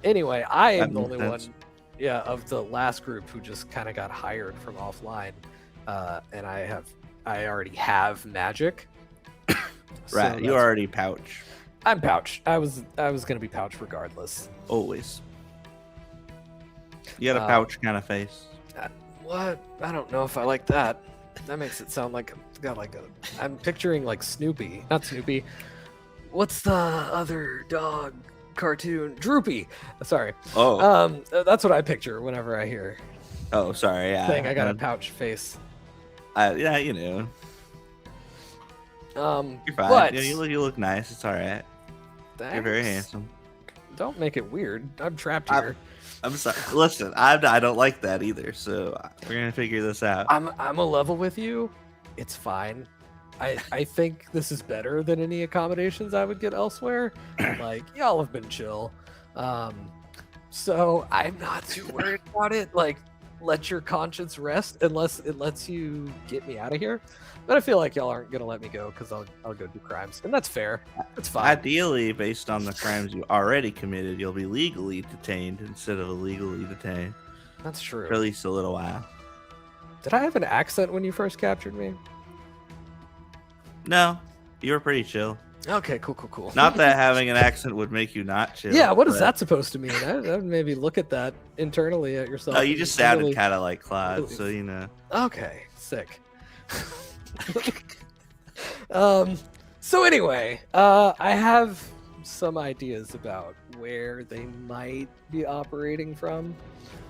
Anyway, I am the only one, of the last group who just kind of got hired from offline, and I already have magic. Right, you already Pouch. I'm Pouch. I was gonna be Pouch regardless. Always. You got a Pouch kind of face. What? I don't know if I like that. That makes it sound like I've got like I'm picturing like Snoopy. Not Snoopy. What's the other dog cartoon? Droopy. Sorry. Oh. That's what I picture whenever I hear. Oh, sorry. Yeah. I got a Pouch face. Yeah, you know. You're fine. But, yeah, you look nice. It's all right. Thanks. You're very handsome. Don't make it weird. I'm trapped here. I'm sorry. Listen, I don't like that either. So we're gonna figure this out. I'm a level with you. It's fine. I think this is better than any accommodations I would get elsewhere. Like, y'all have been chill. So I'm not too worried about it. Like, let your conscience rest unless it lets you get me out of here. But I feel like y'all aren't gonna let me go because I'll go do crimes, and that's fair. It's fine. Ideally, based on the crimes you already committed, you'll be legally detained instead of illegally detained. That's true. For at least a little while. Did I have an accent when you first captured me? No, you were pretty chill. Okay, cool. Not that having an accent would make you not chill. Yeah, what is that supposed to mean? I would maybe look at that internally at yourself. No, you just sounded kind of like Claude, so you know. Okay, sick. So anyway, I have some ideas about where they might be operating from.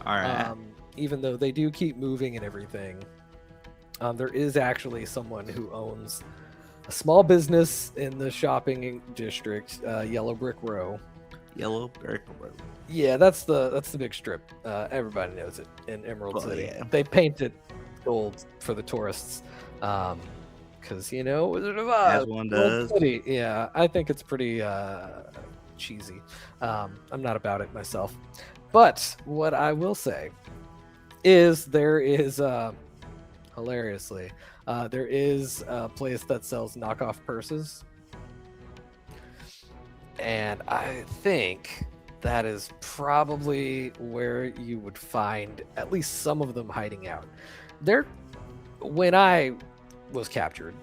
All right. Even though they do keep moving and everything, there is actually someone who owns a small business in the shopping district, Yellow Brick Row. Yellow Brick Row. Yeah, that's the big strip. Everybody knows it in Emerald City. Yeah. They paint it gold for the tourists, because Wizard of Oz. As one does. City. Yeah, I think it's pretty cheesy. I'm not about it myself, but what I will say is there is hilariously. There is a place that sells knockoff purses. And I think that is probably where you would find at least some of them hiding out. When I was captured,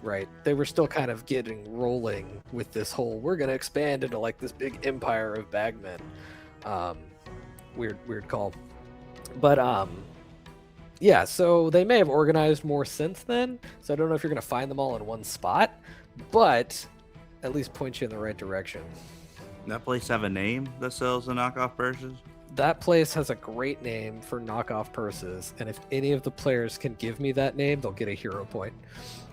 right? They were still kind of getting rolling with this whole, we're going to expand into like this big empire of bagmen. Weird call. But yeah, so they may have organized more since then. So I don't know if you're going to find them all in one spot, but at least point you in the right direction. That place have a name that sells the knockoff purses? That place has a great name for knockoff purses, and if any of the players can give me that name, they'll get a hero point.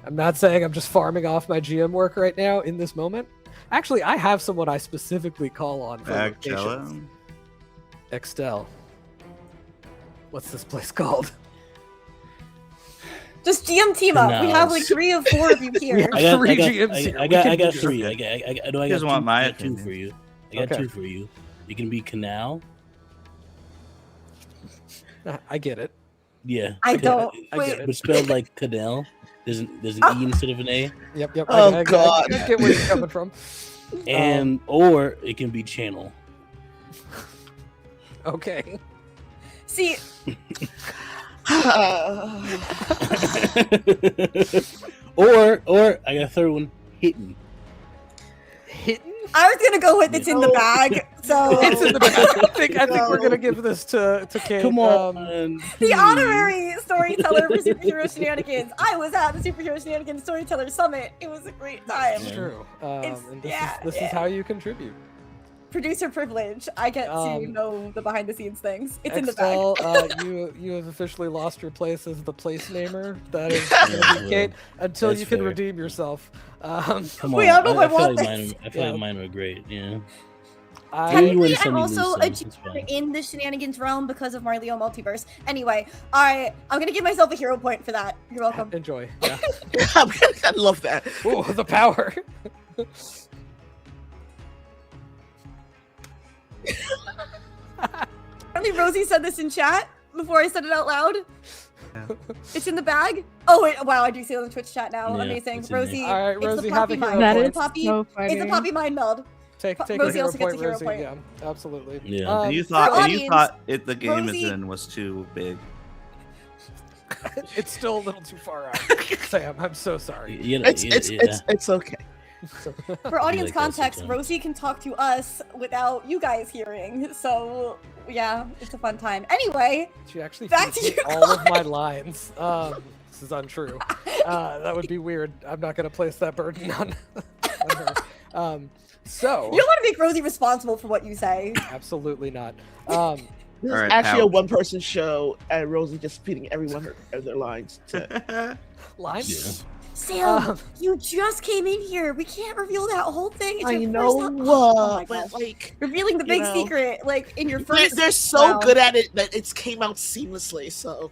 I'm not saying I'm just farming off my GM work right now in this moment. Actually, I have someone I specifically call on for locations. Extell. What's this place called? Just GM team up. We have like 3 or 4 of you here. I got three GMs here. I got 3. I got 2 for you. I got Okay. 2 for you. You can be Canal. I get it. Yeah. I don't. I get it. But spelled like Canal. There's an E instead of an A. Yep. Oh, I God. get where you're coming from. And or it can be Channel. Okay. See, or I got a third one. Hidden. Hidden? I was gonna go with it's in the bag. So It's in the back. I think we're gonna give this to Kate. Come on. the honorary storyteller for Superhero Shenanigans. I was at the Superhero Shenanigans Storyteller Summit. It was a great time. It's true. It's- And yeah, this is how you contribute. Producer privilege. I get to know the behind the scenes things. It's in the Extell, bag. you have officially lost your place as the place namer. That is gonna be Kate until That's you can fair. redeem yourself. Come on. Wait, I don't know if I feel want like this. I feel like mine were great. Yeah. I, Maybe you win Technically, some, I'm you also lose a some. It's GM fine. in the Shenanigans realm because of Marley Multiverse. Anyway, I'm gonna give myself a hero point for that. You're welcome. enjoy. Yeah. I love that. Ooh, the power. Apparently, Rosie said this in chat before I said it out loud. Yeah. It's in the bag. Oh wait, wow! I do see it on the Twitch chat now. Yeah, Amazing, it's in there. Rosie. All right, it's Rosie, the have a poppy hero mind. That point. is Poppy, so funny. it's a poppy mind meld. Take a Rosie hero also gets point, a hero Rosie. point. Yeah, absolutely. Yeah. And you For thought audience, the game Rosie- is in was too big. It's still a little too far out, Sam. I'm so sorry. You know, It's okay. For audience like that context, sometimes. Rosie can talk to us without you guys hearing. So yeah, it's a fun time. Anyway, She actually Back feeds to me you, all of my lines. This is untrue. That would be weird. I'm not going to place that burden on her. So you don't want to make Rosie responsible for what you say. absolutely not. This All is right, actually a Pouch. one-person show, and Rosie just feeding everyone their lines. Lines? Yeah. Sam, you just came in here. We can't reveal that whole thing. It's I your know, first time. Oh my but gosh. like Revealing the you big know. secret, like in your they're, first. they're so Wow. good at it that it's came out seamlessly. So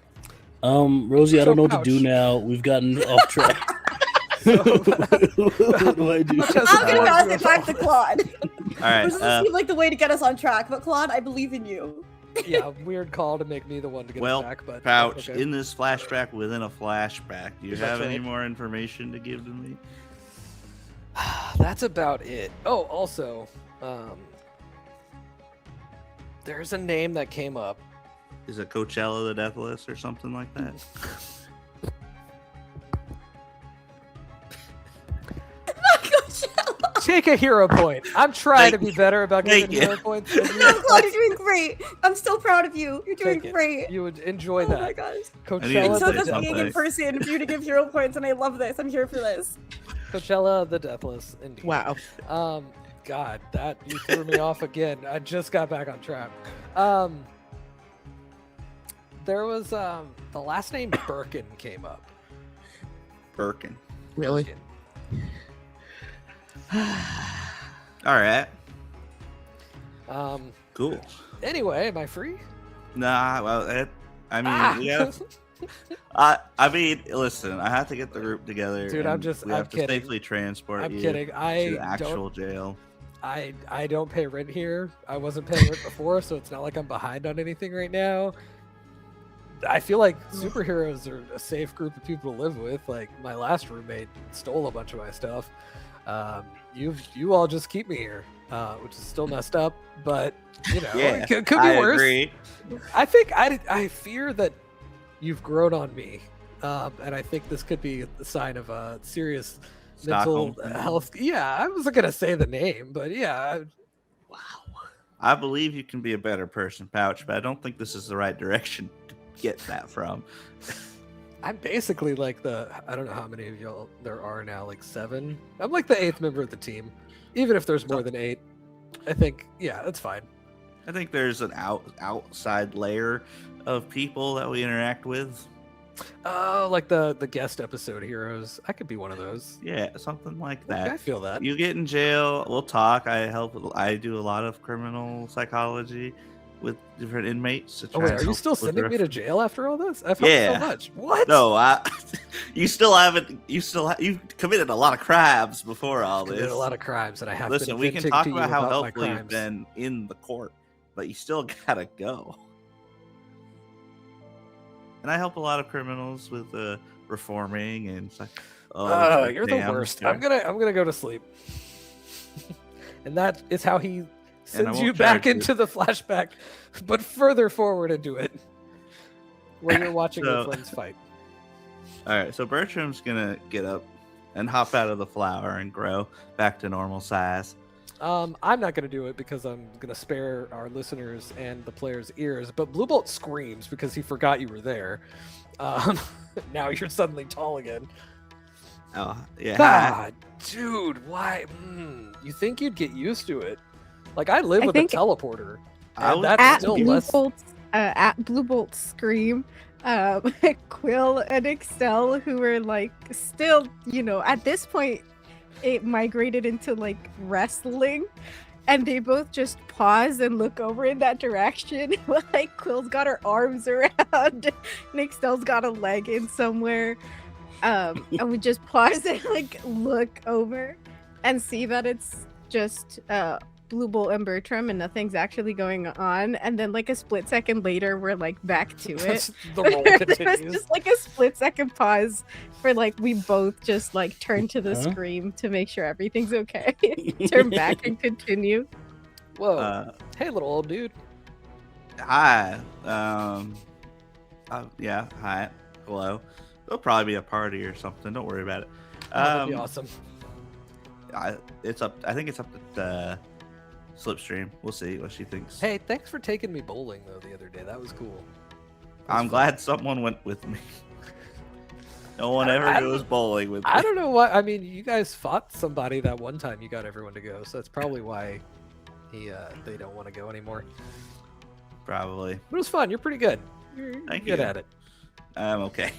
Rosie, I don't know what to do Pouch. now. We've gotten off track. So- What do I do? I'm gonna pass it back to Claude. All right. This doesn't seem like the way to get us on track, but Claude, I believe in you. Yeah, weird call to make me the one to get Well, us back, but Pouch, okay. in this flashback within a flashback, do you That's have any right. more information to give to me? That's about it. Oh, also, there's a name that came up. Is it Coachella the Deathless or something like that? Take a hero point. I'm trying to Thank be better about giving Thank you. hero points. and No, you- Claude, you're doing great. I'm so proud of you. You're doing Take it. great. You would enjoy Oh my that. gosh. Coachella, It Say took us the being in something. person for you to give hero points, and I love this. I'm here for this. Coachella the Deathless. Indeed. wow. God, that you threw me off again. I just got back on track. There was the last name Birkin came up. Birkin. Really? Birkin. All right. Cool. Anyway, am I free? Nah, well, I mean, Ah! we have, I mean, listen, I have to get the group together. Dude, and I'm we have to kidding. safely transport I'm you kidding. to I the actual don't. jail. I don't pay rent here. I wasn't paying rent before, so it's not like I'm behind on anything right now. I feel like superheroes are a safe group of people to live with. Like my last roommate stole a bunch of my stuff. You all just keep me here, which is still messed up, but you know, Yeah, it could be I worse. agree. I think I fear that you've grown on me and I think this could be a sign of a serious Stockholm mental health. Yeah, I wasn't gonna say the name, but yeah. Wow. I believe you can be a better person, Pouch, but I don't think this is the right direction to get that from. I'm basically like I don't know how many of y'all there are now, like 7. I'm like the 8th member of the team, even if there's more than 8. I think, yeah, that's fine. I think there's an outside layer of people that we interact with. Oh, like the guest episode heroes. I could be one of those. Yeah, something like Okay, that. I feel that. You get in jail, we'll talk. I do a lot of criminal psychology with different inmates. Oh wait, are you still sending me to jail after all this? I've helped so much. What? No, you've committed a lot of crimes before all this. Committed a lot of crimes, and I have. Listen, we can talk about how helpful you've been in the court, but you still gotta go. And I help a lot of criminals with reforming and it's like, oh, you're the worst. I'm gonna go to sleep. And that is how he sends you back into the flashback, but further forward into it, where you're watching your friends fight. All right, so Bertram's gonna get up and hop out of the flower and grow back to normal size. I'm not going to do it because I'm going to spare our listeners and the players' ears, but Blue Bolt screams because he forgot you were there. Now you're suddenly tall again. Oh, yeah. God, dude, why? You think you'd get used to it? Like, I live with a teleporter. And that's still less... At Blue Bolt scream, Quill and Extell, who were, like, still, at this point, it migrated into like wrestling, and they both just pause and look over in that direction. Like Quill's got her arms around, Extell's got a leg in somewhere, and we just pause and like look over and see that it's just Blue Bolt and Bertram and nothing's actually going on, and then like a split second later we're like back to it. The roll continues. There's just like a split second pause for like we both just like turn to the screen to make sure everything's okay. Turn back and continue. Whoa. Hey little old dude. Hi. Yeah, hi. Hello. There'll probably be a party or something. Don't worry about it. That'd be awesome. I think it's up to Slipstream. We'll see what she thinks. Hey, thanks for taking me bowling though the other day. That was cool. I'm glad someone went with me. No one ever goes bowling with me. I don't know why. I mean, you guys fought somebody that one time. You got everyone to go, so that's probably why they don't want to go anymore. Probably. But it was fun. You're pretty good. You're Thank good you. at it. I'm okay.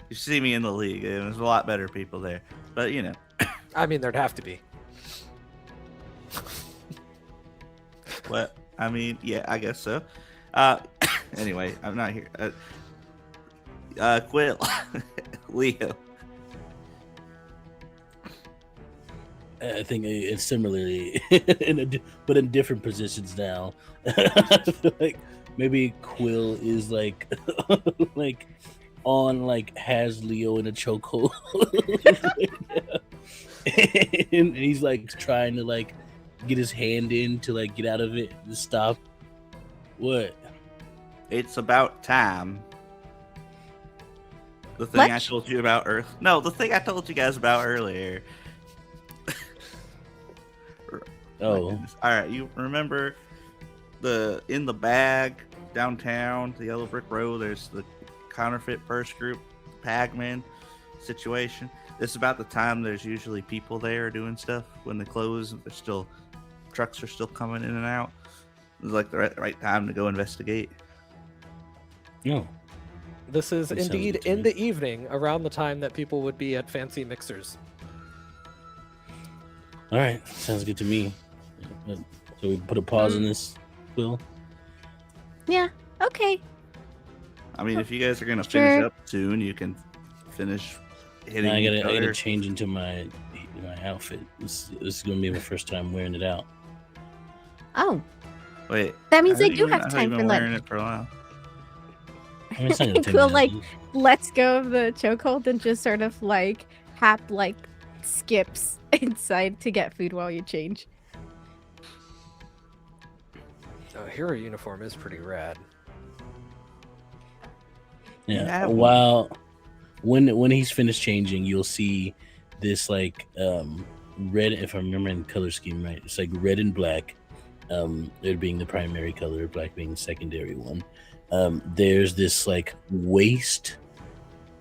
You see me in the league. There's a lot better people there, but I mean, there'd have to be. What? I mean, yeah, I guess so. Anyway, I'm not here. Quill, Leo. I think it's similarly, but in different positions now. I feel like maybe Quill is like, has Leo in a chokehold, and he's like trying to like get his hand in to like get out of it and stop. What? It's about time. The thing I told you about earlier. No, the thing I told you guys about earlier. Oh. All right. You remember in the bag downtown, the Yellow Brick Road, there's the counterfeit purse group, Pagman situation. It's about the time there's usually people there doing stuff when they close. There's trucks are still coming in and out. It's like the right time to go investigate. No. This is indeed in the evening, around the time that people would be at fancy mixers. All right, sounds good to me. So we put a pause in this, Will? Yeah. Okay. I mean, if you guys are gonna finish up soon, you can finish hitting. I gotta change into my outfit. This is gonna be my first time wearing it out. Oh. Wait. That means I do have time for wearing lunch. it for a while. I mean, it's not gonna take Quill me lets go of the chokehold and just sort of skips inside to get food while you change. Oh, hero uniform is pretty rad. Yeah. While when he's finished changing, you'll see this like red. If I'm remembering the color scheme right, it's like red and black. Red being the primary color, black being the secondary one. There's this like waist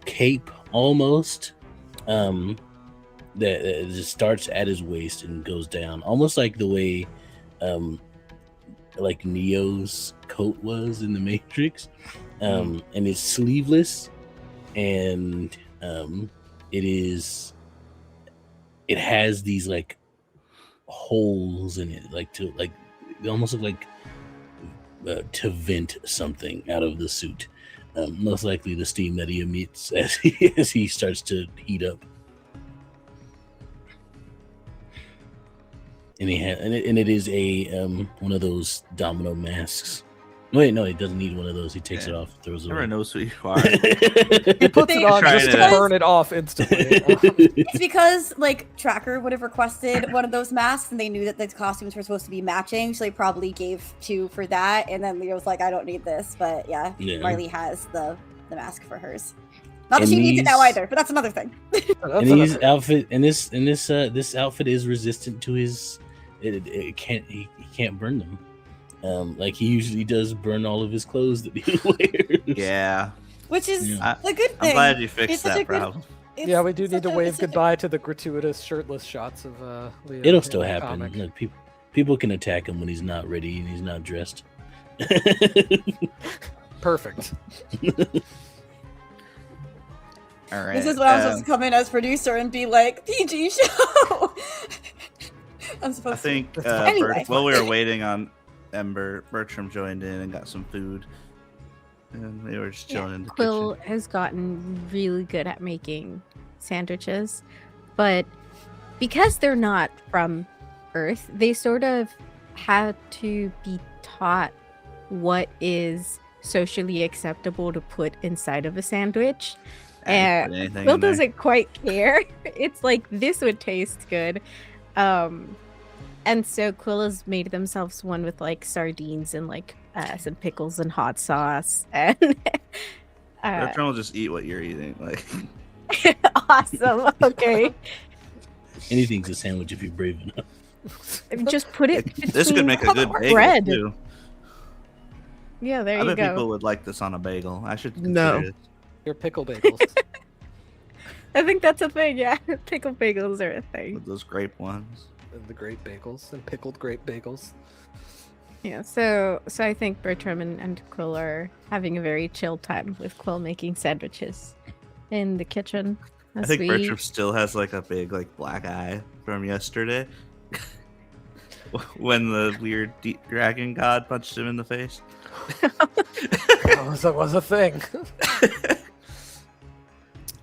cape almost that just starts at his waist and goes down, almost like the way like Neo's coat was in the Matrix. And it's sleeveless, and it has these like holes in it, like to like they almost look like to vent something out of the suit. Most likely the steam that he emits as he starts to heat up. And it is a one of those domino masks. Wait, no, he doesn't need one of those. He takes it off, throws it away. Never knows who you are. He puts it on just to burn it off instantly. It's because like Tracker would have requested one of those masks, and they knew that the costumes were supposed to be matching, so they probably gave 2 for that. And then Leo was like, "I don't need this," but yeah. Marley has the mask for hers. Not that she needs it now either, but that's another thing. And his outfit, and this outfit is resistant to his. It can't. He can't burn them. Like he usually does burn all of his clothes that he wears. Yeah. Which is a good thing. I'm glad you fixed that problem. Yeah, we do need to wave goodbye to the gratuitous shirtless shots of Leo. It'll still happen. Look, people can attack him when he's not ready and he's not dressed. Perfect. All right. This is when I'm supposed to come in as producer and be like, PG show. I'm supposed I think to. Anyway. while we were waiting on Ember, Bertram joined in and got some food. And they were just chilling in the Quill kitchen. has gotten really good at making sandwiches, but because they're not from Earth, they sort of had to be taught what is socially acceptable to put inside of a sandwich. And Quill doesn't quite care. It's like, this would taste good. And so Quill has made themselves one with like sardines and like some pickles and hot sauce. And Bertram will just eat what you're eating. Like, awesome. Okay. Anything's a sandwich if you're brave enough. Just put it. This could make a good bagel bread. too. Yeah, there I you bet go. people would like this on a bagel. I should No. consider it. Your pickle bagels. I think that's a thing. Yeah, pickle bagels are a thing. With those grape ones. And the grape bagels and pickled grape bagels. Yeah, so I think Bertram and Quill are having a very chill time with Quill making sandwiches in the kitchen. I think Bertram still has like a big like black eye from yesterday. When the weird dragon god punched him in the face. That was a thing.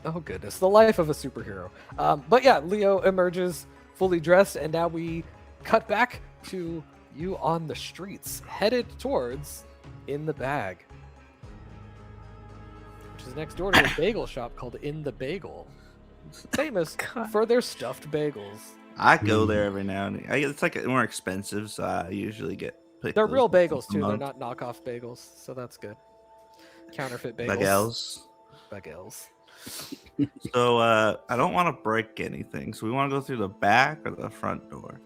Oh goodness, the life of a superhero. But yeah, Leo emerges fully dressed, and now we cut back to you on the streets, headed towards In the Bag, which is next door to a bagel shop called In the Bagel, famous for their stuffed bagels. I go there every now and then. It's like more expensive, so I usually get pickles. They're real bagels too. They're not knockoff bagels, so that's good. Counterfeit bagels. Bagels. So I don't want to break anything. So we want to go through the back or the front door.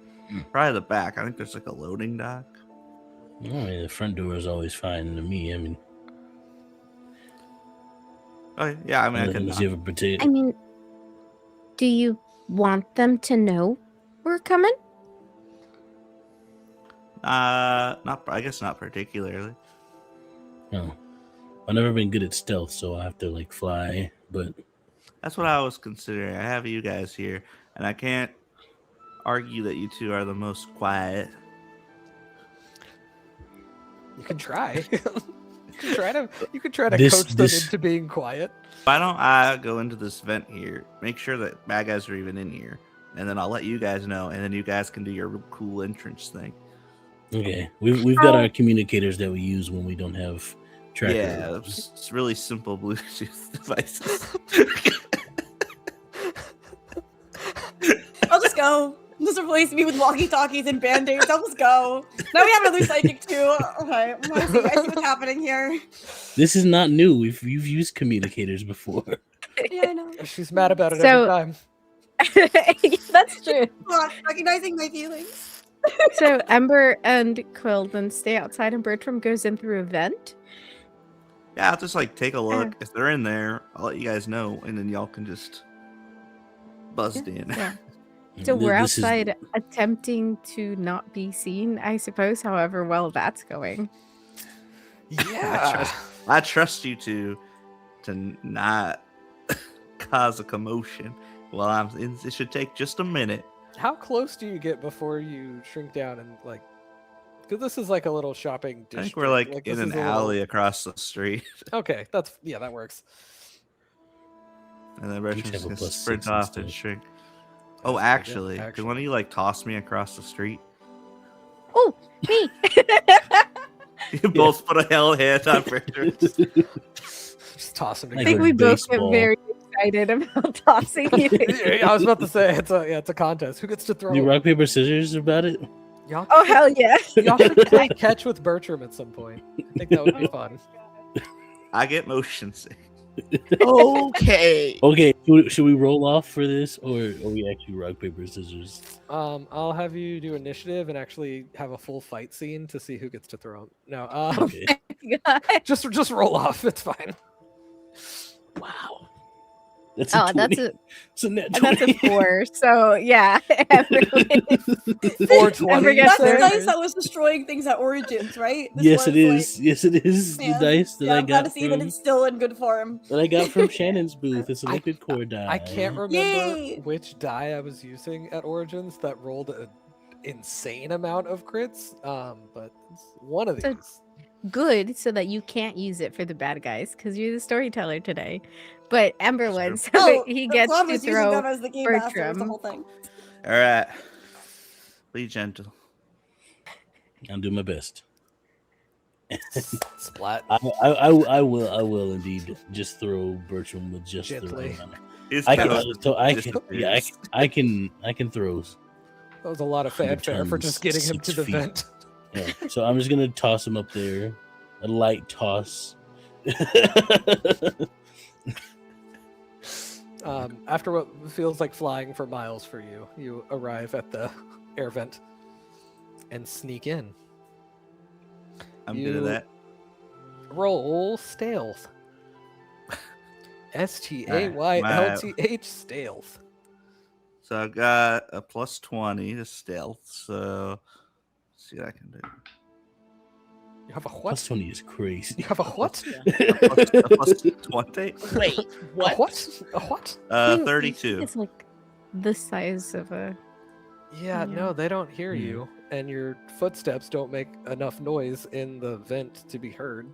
Probably the back. I think there's like a loading dock. Oh, yeah, the front door is always fine to me. I mean, oh yeah. I mean, I mean, do you want them to know we're coming? Not. I guess not particularly. No, I've never been good at stealth, so I have to like fly. But that's what I was considering. I have you guys here, and I can't argue that you two are the most quiet. You can try. You could try to coach them into being quiet. Why don't I go into this vent here, make sure that bad guys are even in here, and then I'll let you guys know, and then you guys can do your cool entrance thing. Okay, we've got our communicators that we use when we don't have tracker. Yeah, it's really simple Bluetooth devices. I'll just go. Just replace me with walkie-talkies and band-aids. Let's go. Now we have another psychic too. Okay, I see what's happening here. This is not new. You've used communicators before. Yeah, I know. She's mad about it So- every time. That's true. Recognizing my feelings. So Ember and Quill then stay outside, and Bertram goes in through a vent. Yeah, I'll just like take a look. If they're in there, I'll let you guys know, and then y'all can just buzzed in. Yeah. So we're This is- outside attempting to not be seen, I suppose, however well that's going. Yeah. I trust you to not cause a commotion. Well, it should take just a minute. How close do you get before you shrink down and like? Because this is like a little shopping district. I think we're like this in an is a little- alley across the street, Okay, that works. and then Each Bertram's have a gonna plus sprint 6 and off and stuff. shrink. Oh, That's actually, pretty good, can one of you like toss me across the street? Oh, me! You both put a hell hand on Bertram. Just toss him I Like think a we both get baseball. very excited about tossing you. I was about to say it's a contest. Who gets to throw? Do rock paper scissors about it? Y'all, Oh, hell yeah. y'all should play catch with Bertram at some point. I think that would be fun. I get motion sick. Okay. Okay, should we roll off for this, or are we actually rock paper scissors? I'll have you do initiative and actually have a full fight scene to see who gets to throw him. No, Okay. God. just roll off. It's fine. Wow. That's a Oh, 20. that's a It's a net and that's a 20. 4. So yeah, Ember wins. 420. Ember gets That's the there. dice that was destroying things at Origins, right? This Yes, it was, is. Yes, it is. Yeah. The dice that Yeah, I I'm glad to got see that from it's still in good form. Shannon's booth. It's a liquid core die. I can't remember Yay! which die I was using at Origins that rolled an insane amount of crits. But it's one of So- these. Good, so that you can't use it for the bad guys, because you're the storyteller today. But Ember Sure. wins, so Oh, he the gets Claude to was using throw. them as the game master. It's the Bertram. whole thing. All right, be gentle. I'll do my best. Splat. I will indeed just throw Bertram with just Gently. the right amount. He's I kind can, of so I can, disappears. I can throw. That was a lot of fanfare for just getting him to 6 the feet. vent. Yeah. So I'm just gonna toss him up there, a light toss. After what feels like flying for miles for you, you arrive at the air vent and sneak in. I'm good at that. Roll stealth. STAYLTH stealth. So I got a plus 20 to stealth. So let's see what I can do. You have a Plus what? 20 is crazy. You have a what? A plus 20. Wait, A what? what? A what? Wait, 32. It's like the size of a. Yeah, Yeah. no, they don't hear Hmm. you, and your footsteps don't make enough noise in the vent to be heard.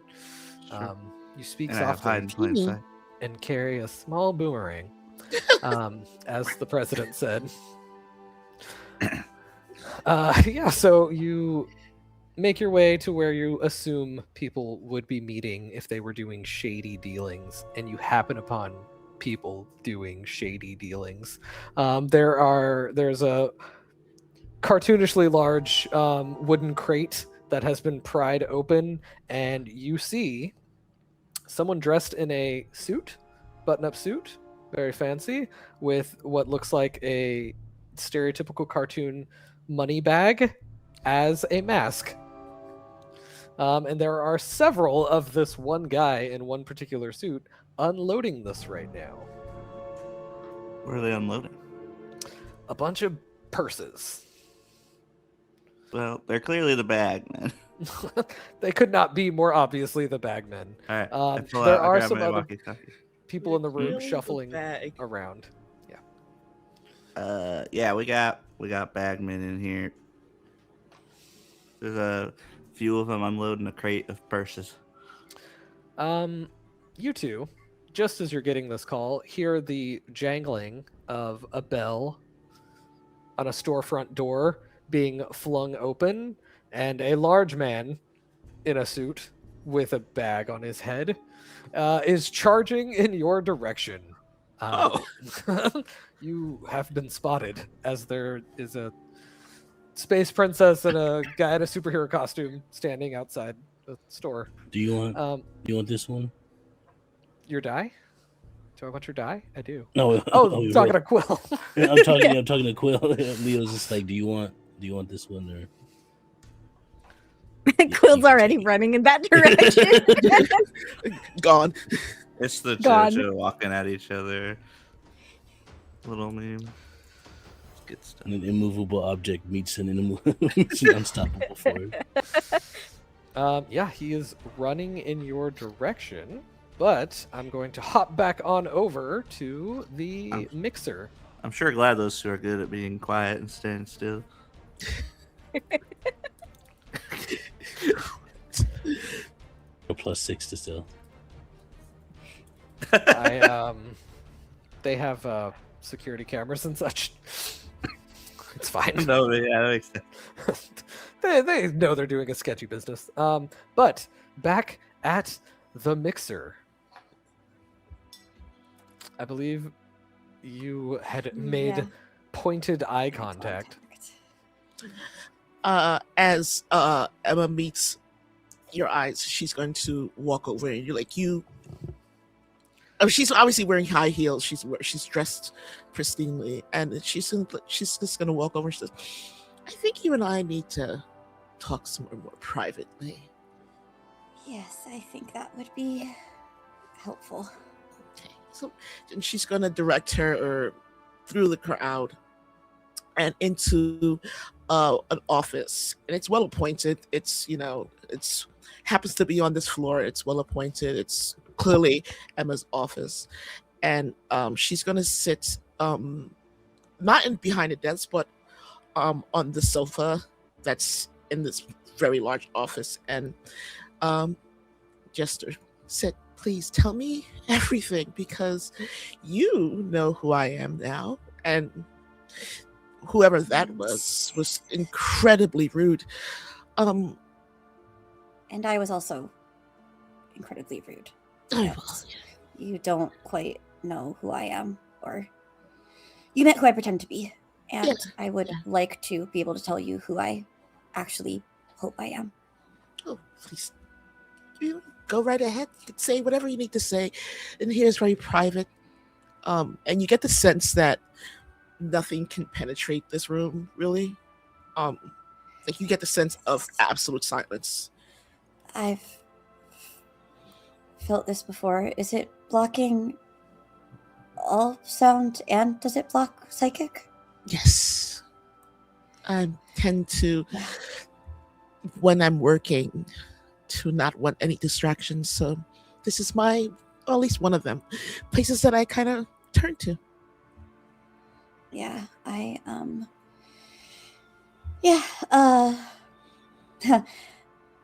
Sure. You speak And I have hide softly in plain sight. and carry a small boomerang, as the president said. Yeah, so you make your way to where you assume people would be meeting if they were doing shady dealings, and you happen upon people doing shady dealings. There's a cartoonishly large wooden crate that has been pried open, and you see someone dressed in a suit, button-up suit, very fancy, with what looks like a stereotypical cartoon money bag as a mask. And there are several of this one guy in one particular suit unloading this right now. What are they unloading? A bunch of purses. Well, they're clearly the bag, man. They could not be more obviously the bagmen. All right. I pull There out, I are grab some my other walkie-talkie. people in the room Really? shuffling Bag. around. Yeah, we got bagmen in here. There's a few of them unloading a crate of purses. You two, just as you're getting this call, hear the jangling of a bell on a storefront door being flung open, and a large man in a suit with a bag on his head is charging in your direction. You have been spotted, as there is a space princess and a guy in a superhero costume standing outside the store. Do you want this one? Your die? Do I want your die? I do. No. Oh, I'm talking to Quill. I'm talking to Quill. Leo's just like, do you want this one or? Quill's already running in that direction. Gone. It's the Gone. JoJo walking at each other. Little meme. Good stuff. An immovable object meets an unstoppable force. Yeah, he is running in your direction, but I'm going to hop back on over to the mixer. I'm sure glad those two are good at being quiet and staying still. A +6 to stealth. They have security cameras and such. It's fine. No, yeah, that makes sense. They know they're doing a sketchy business. But back at the mixer, I believe you had made pointed eye contact. As Emma meets your eyes, she's going to walk over and you're like, she's obviously wearing high heels. She's dressed pristinely, and she's just gonna walk over and she says, I think you and I need to talk somewhere more privately. Yes, I think that would be helpful. Okay. So and she's gonna direct her through the crowd and into an office, and it's well appointed. It's it's happens to be on this floor. It's well appointed. It's clearly Emma's office, and she's gonna sit not behind a desk, but on the sofa that's in this very large office, and Jester said, please tell me everything, because you know who I am now, and whoever that was incredibly rude. And I was also incredibly rude. You don't quite know who I am, or you met who I pretend to be, and I would like to be able to tell you who I actually hope I am. Oh, please. You go right ahead. You can say whatever you need to say. And here is very private. And you get the sense that nothing can penetrate this room, really. Like you get the sense of absolute silence. I've felt this before. Is it blocking all sound, and does it block psychic? Yes. I tend to, when I'm working, to not want any distractions. So this is or at least one of them, places that I kind of turn to. Yeah, hi.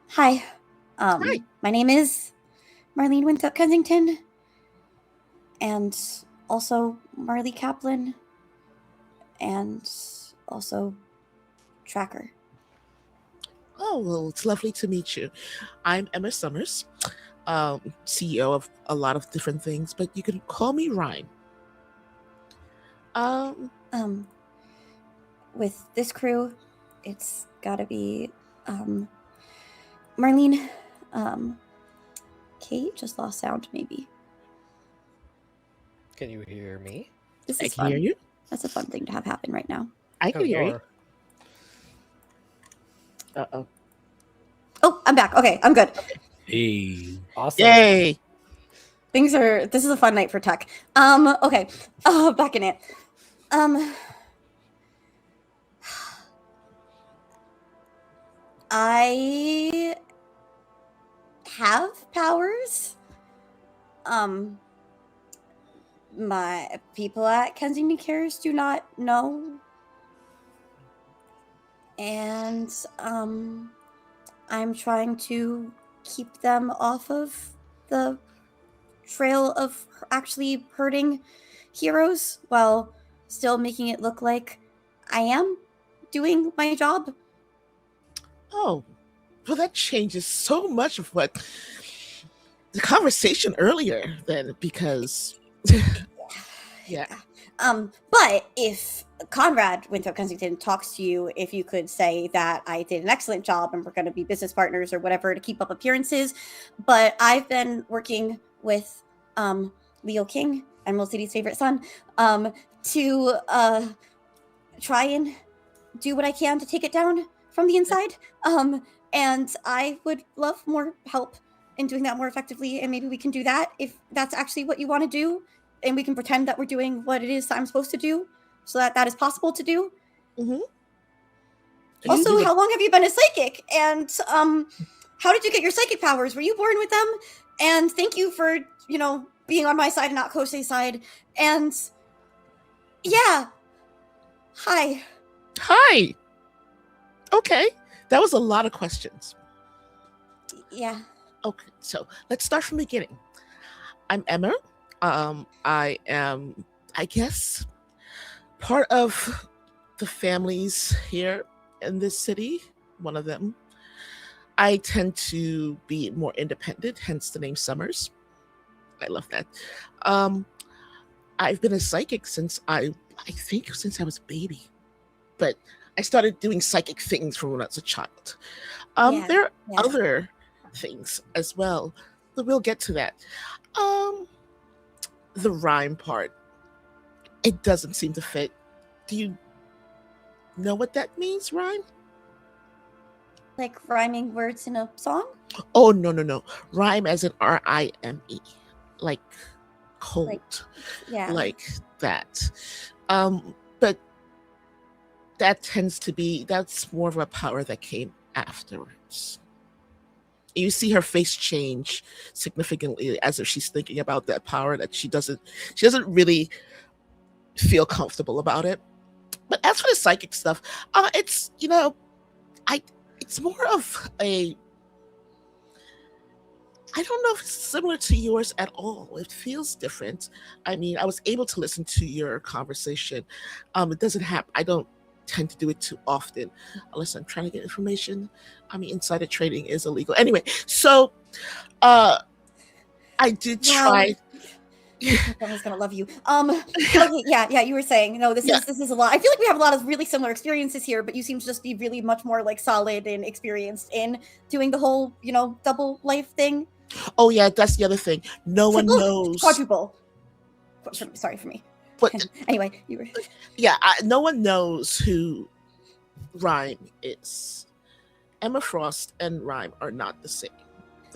Hi. My name is Marlene Winthrop Kensington, and also Marley Kaplan, and also Tracker. Oh, well, it's lovely to meet you. I'm Emma Summers, CEO of a lot of different things, but you can call me Rime. With this crew, it's gotta be, Marlene, Kate just lost sound, maybe. Can you hear me? This I is can fun. hear you. That's a fun thing to have happen right now. I can hear you. are. Uh-oh. Oh, I'm back. Okay, I'm good. Hey. Awesome. Yay! This is a fun night for tech. Okay. Back in it. I have powers. My people at Kensington Cares do not know. And I'm trying to keep them off of the trail of actually hurting heroes while still making it look like I am doing my job. Oh, well, that changes so much of what the conversation earlier then, because Yeah. But if Conrad Winthrop Kensington talks to you, if you could say that I did an excellent job and we're going to be business partners or whatever to keep up appearances. But I've been working with Leo King, Emerald City's favorite son, to try and do what I can to take it down from the inside. And I would love more help in doing that more effectively. And maybe we can do that if that's actually what you want to do. And we can pretend that we're doing what it is I'm supposed to do so that that is possible to do. Mm-hmm. Also, how long have you been a psychic? And how did you get your psychic powers? Were you born with them? And thank you for, being on my side and not Kose's side. And yeah. Hi. Hi. Okay. That was a lot of questions. Yeah. Okay. So let's start from the beginning. I'm Ember. I am, I guess, part of the families here in this city, one of them. I tend to be more independent, hence the name Summers. I love that. I've been a psychic since I was a baby, but I started doing psychic things from when I was a child. There are other things as well, but we'll get to that. The rhyme part, it doesn't seem to fit. Do you know what that means, rhyme? Like rhyming words in a song? Oh, no. Rhyme as in R-I-M-E. Like cold. Like that. But that's more of a power that came afterwards. You see her face change significantly as if she's thinking about that power that she doesn't really feel comfortable about it. But as for the psychic stuff, it's more of a, I don't know if it's similar to yours at all. It feels different. I mean, I was able to listen to your conversation. It doesn't happen. I don't tend to do it too often unless I'm trying to get information. I mean, insider trading is illegal. Anyway, so I did try. Everyone's gonna love you. Okay, yeah. You were saying this is a lot. I feel like we have a lot of really similar experiences here, but you seem to just be really much more like solid and experienced in doing the whole double life thing. Oh yeah, that's the other thing. No one knows. Quadruple. Sorry for me. But anyway, you were. Yeah, no one knows who Rime is. Emma Frost and Rime are not the same.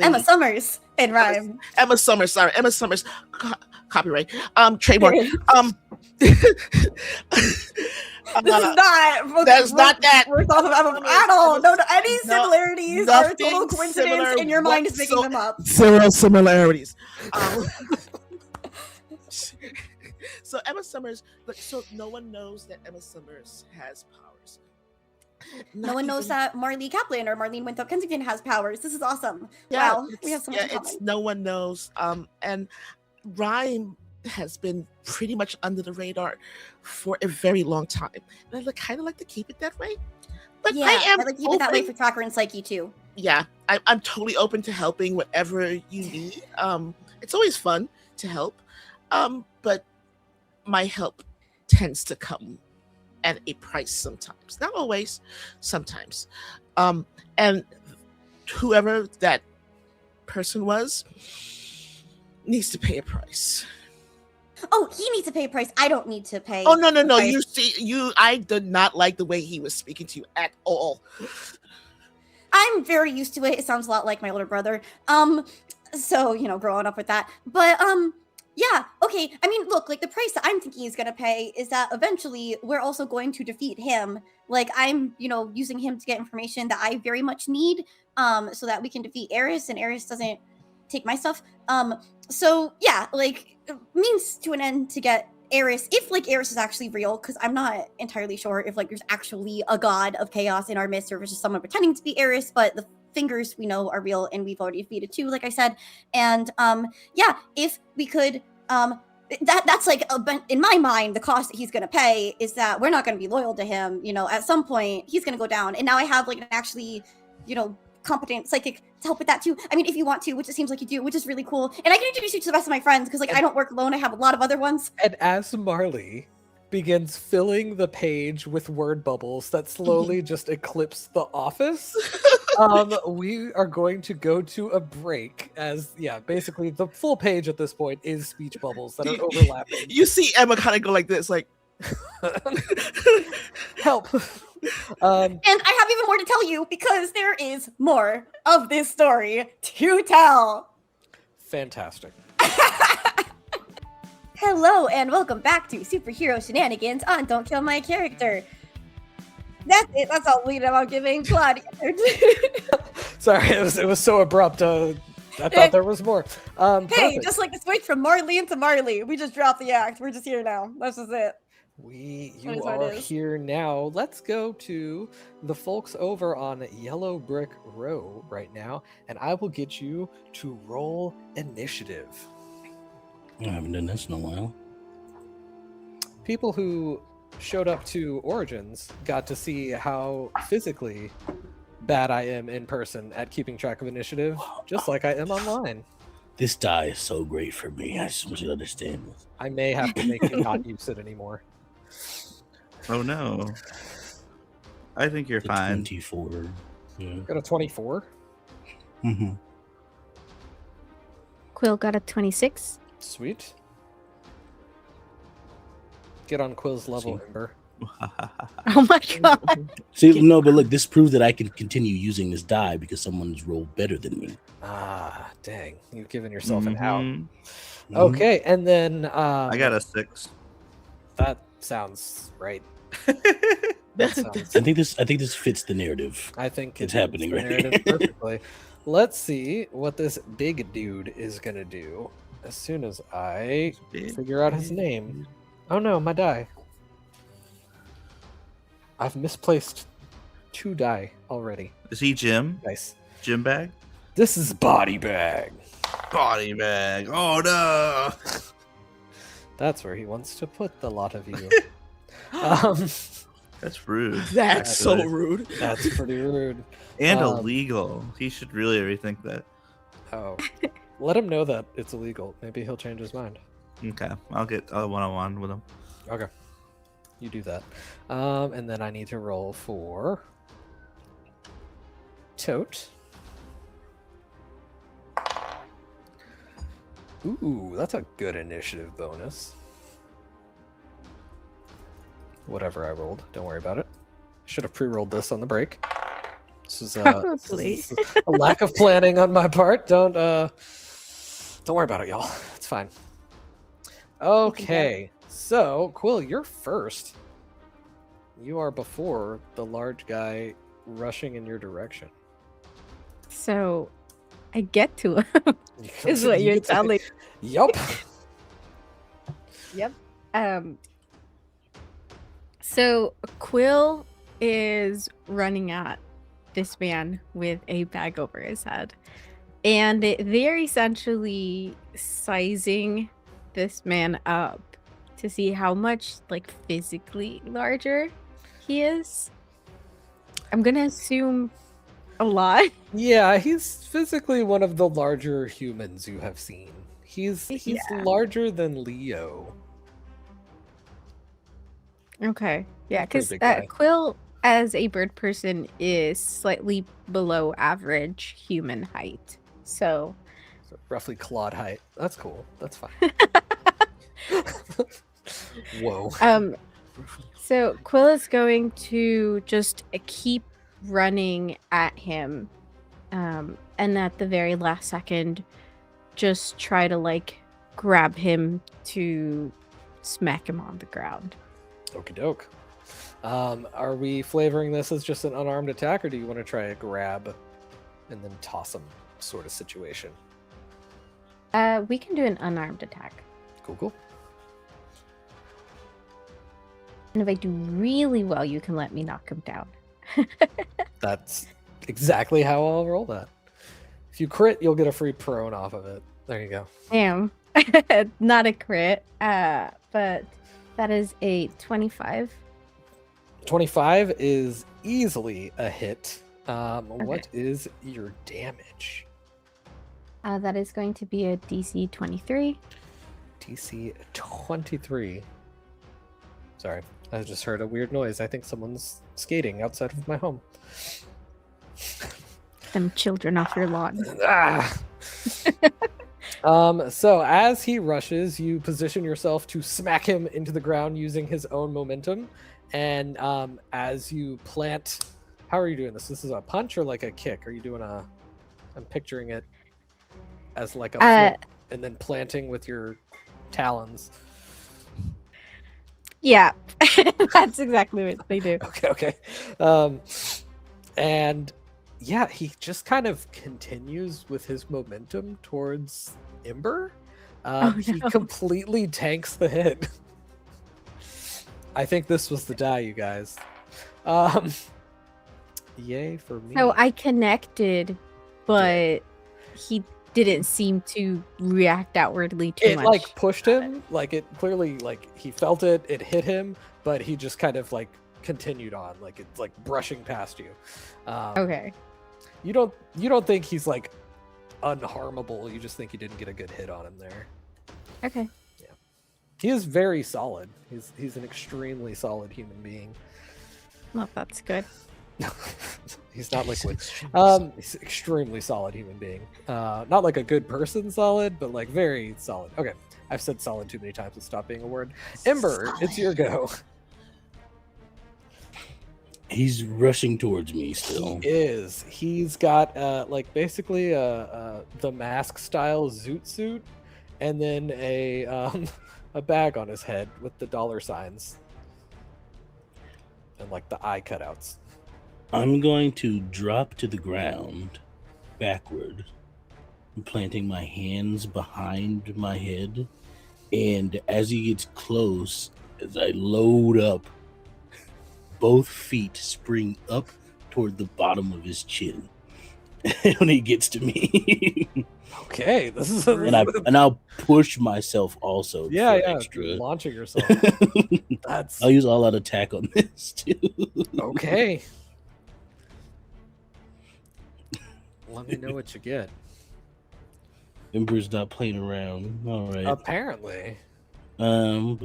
Emma Summers and Rime. Emma Summers. Sorry, Emma Summers. Copyright. Trademark. This is not. That's not that. We're off of Emma at all. No, any similarities are a total coincidence, and your mind is making them up. Zero similarities. So Emma Summers. So no one knows that Emma Summers has powers. No one knows that Marley Kaplan or Marlene Winthrop Kensington has powers. This is awesome. Wow, we have so much in common. No one knows. And Rime has been pretty much under the radar for a very long time. And I kind of like to keep it that way. But I like to keep it that way for Tracker and Psyche too. Yeah, I'm totally open to helping whatever you need. It's always fun to help. But my help tends to come at a price sometimes. Not always, sometimes. And whoever that person was needs to pay a price. Oh, he needs to pay a price. I don't need to pay. Oh, no. You see, I did not like the way he was speaking to you at all. I'm very used to it. It sounds a lot like my older brother. So, growing up with that. But, yeah, okay. I mean, look, like the price that I'm thinking he's going to pay is that eventually we're also going to defeat him. Like I'm, using him to get information that I very much need, so that we can defeat Eris and Eris doesn't take my stuff. So yeah, like means to an end to get Eris, if like Eris is actually real, because I'm not entirely sure if like there's actually a god of chaos in our midst or if it's just someone pretending to be Eris, but the fingers we know are real and we've already defeated two, like I said. And yeah, if we could that's like in my mind the cost that he's going to pay is that we're not going to be loyal to him. At some point he's going to go down, and now I have like an actually competent psychic to help with that too. I mean, if you want to, which it seems like you do, which is really cool. And I can introduce you to the rest of my friends because, like, I don't work alone. I have a lot of other ones. And as Marley begins filling the page with word bubbles that slowly just eclipse the office, we are going to go to a break as, basically the full page at this point is speech bubbles that are overlapping. You see Emma kind of go like this, like, help. And I have even more to tell you because there is more of this story to tell. Fantastic. Hello and welcome back to Superhero Shenanigans on Don't Kill My Character. That's it. That's all the lead I'm giving. Claude. Sorry, it was so abrupt. I thought there was more. Hey, Perfect. just like the switch from Marley into Marley. We just dropped the act. We're just here now. That's just it. You are here now. Let's go to the folks over on Yellow Brick Row right now, and I will get you to roll initiative. I haven't done this in a while. People who showed up to Origins got to see how physically bad I am in person at keeping track of initiative, just like I am online. This die is so great for me. I just want you to understand this. I may have to make you not use it anymore. Oh no. I think you're The fine. 24. Yeah. Got a 24. Mm-hmm. Quill got a 26. Sweet. Get on Quill's level, See. Ember. Oh my god. See, no, but look, this proves that I can continue using this die because someone's rolled better than me. Ah, dang. You've given yourself an out. Mhm. Mhm. Okay, and then I got a 6. that sounds right. That sounds, I think this fits the narrative. I think It's it happening fits the right narrative perfectly. Let's see what this big dude is gonna do as soon as I figure out his name. Oh no, my die. I've misplaced 2 die already. Is he Jim? Nice. Jim bag? This is Body Bag. Body bag. Oh no. That's where he wants to put the lot of you. That's rude. That's so Actually. rude. That's pretty rude. And Um, illegal. He should really rethink that. Oh, let him know that it's illegal. Maybe he'll change his mind. Okay. I'll get a one-on-one with him. Okay, you do that. And then I need to roll for Tote. Ooh, that's a good initiative bonus. Whatever I rolled, don't worry about it. Should have pre-rolled this on the break. This is Probably. a lack of planning on my part. Don't worry about it, y'all. It's fine. Okay, so Quill, you're first. You are before the large guy rushing in your direction. So I get to him, is what you're telling. Yup. Yep. So Quill is running at this man with a bag over his head, and they're essentially sizing this man up to see how much, like, physically larger he is. I'm gonna assume a lot. Yeah, he's physically one of the larger humans you have seen. He's Yeah. larger than Leo. Okay. Yeah, Pretty because big guy. Quill, as a bird person, is slightly below average human height. So, So roughly Claude height. That's cool. That's fine. Whoa. so Quill is going to just keep running at him, and at the very last second, just try to, like, grab him to smack him on the ground. Okie doke. Are we flavoring this as just an unarmed attack, or do you want to try a grab and then toss him sort of situation? We can do an unarmed attack. Cool. And if I do really well, you can let me knock him down. That's exactly how I'll roll that. If you crit, you'll get a free prone off of it. There you go. Damn. Not a crit. But that is a 25. 25 is easily a hit. What is your damage? That is going to be a DC 23. DC 23. Sorry, I just heard a weird noise. I think someone's skating outside of my home. Them children off your lawn. So as he rushes, you position yourself to smack him into the ground using his own momentum. And as you plant, how are you doing this? This is a punch or like a kick? Are you doing a? I'm picturing it as like a flip and then planting with your talons. Yeah, that's exactly what they do. Okay. And yeah, he just kind of continues with his momentum towards Ember. He completely tanks the hit. I think this was the die, you guys. Yay for me. So I connected, but he didn't seem to react outwardly too much. It like pushed him, like it clearly like he felt it, it hit him, but he just kind of like continued on, like it's like brushing past you. Okay. You don't think he's like unharmable, you just think you didn't get a good hit on him there. Okay. Yeah. He is very solid. He's an extremely solid human being. Well, that's good. He's not liquid. He's an extremely solid human being. Not like a good person solid, but like very solid. Okay, I've said solid too many times to stop being a word. Ember, solid. It's your go. He's rushing towards me still. He is. He's got like basically the mask style zoot suit, and then a bag on his head with the dollar signs and like the eye cutouts. I'm going to drop to the ground backward, planting my hands behind my head, and as he gets close, as I load up, both feet spring up toward the bottom of his chin when he gets to me. Okay, this is and I'll push myself also. Yeah, extra. Launching yourself. I'll use all out attack on this too. Okay. Let me know what you get. Ember's not playing around. All right. Apparently. Oh,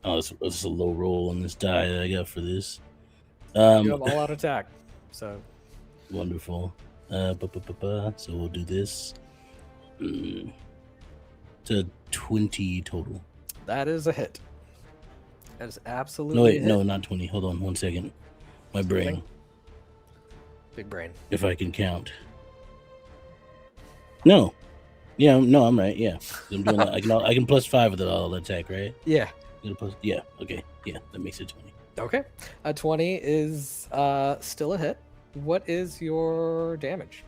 it's a low roll on this die that I got for this. You have all out attack. So wonderful. So we'll do this. To 20 total. That is a hit. That is absolutely. No, wait, no, not 20. Hold on 1 second. My brain. Big brain. If I can count. No. Yeah, no, I'm right. Yeah, I'm doing that. I can plus 5 with it all attack, right? Yeah. Yeah. Okay. Yeah, that makes it 20. Okay. A 20 is still a hit. What is your damage?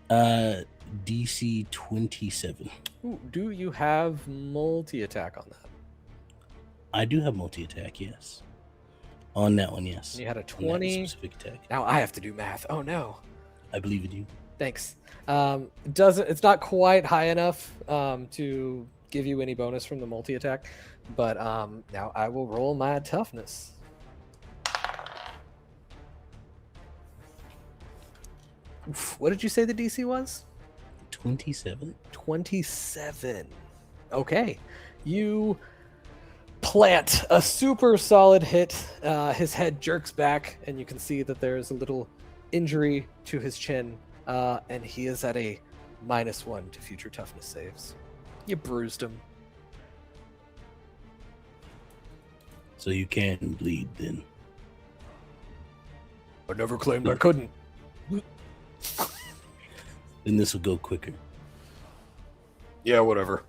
DC 27. Ooh, do you have multi-attack on that? I do have multi-attack, yes. On that one, yes. And you had a 20. Specific attack. Now I have to do math. Oh no. I believe in you. Thanks. It's not quite high enough to give you any bonus from the multi-attack, but now I will roll my toughness. Oof, what did you say the DC was? 27. 27. Okay. You plant a super solid hit. His head jerks back, and you can see that there's a little injury to his chin, and he is at a -1 to future toughness saves. You bruised him. So you can bleed then. I never claimed I couldn't. Then this will go quicker. Yeah, whatever.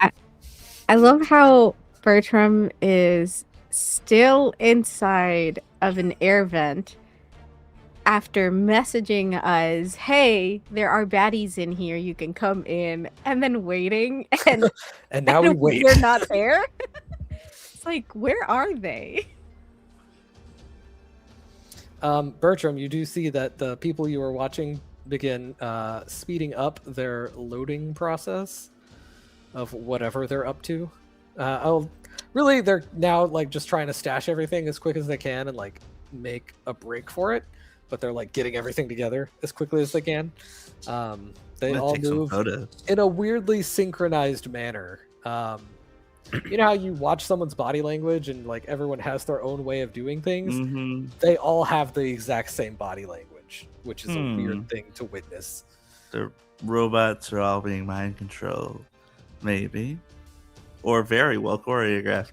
I love how Bertram is still inside of an air vent after messaging us, hey, there are baddies in here, you can come in, and then waiting, and, and now we wait. They're not there. It's like, where are they? Bertram, you do see that the people you are watching begin speeding up their process of whatever they're up to. Really, they're now like just trying to stash everything as quick as they can and like make a break for it, but they're like getting everything together as quickly as they can. They all move in a weirdly synchronized manner. You know how you watch someone's body language and like everyone has their own way of doing things? Mm-hmm. They all have the exact same body language, which is a weird thing to witness. The robots are all being mind controlled, maybe, or very well choreographed.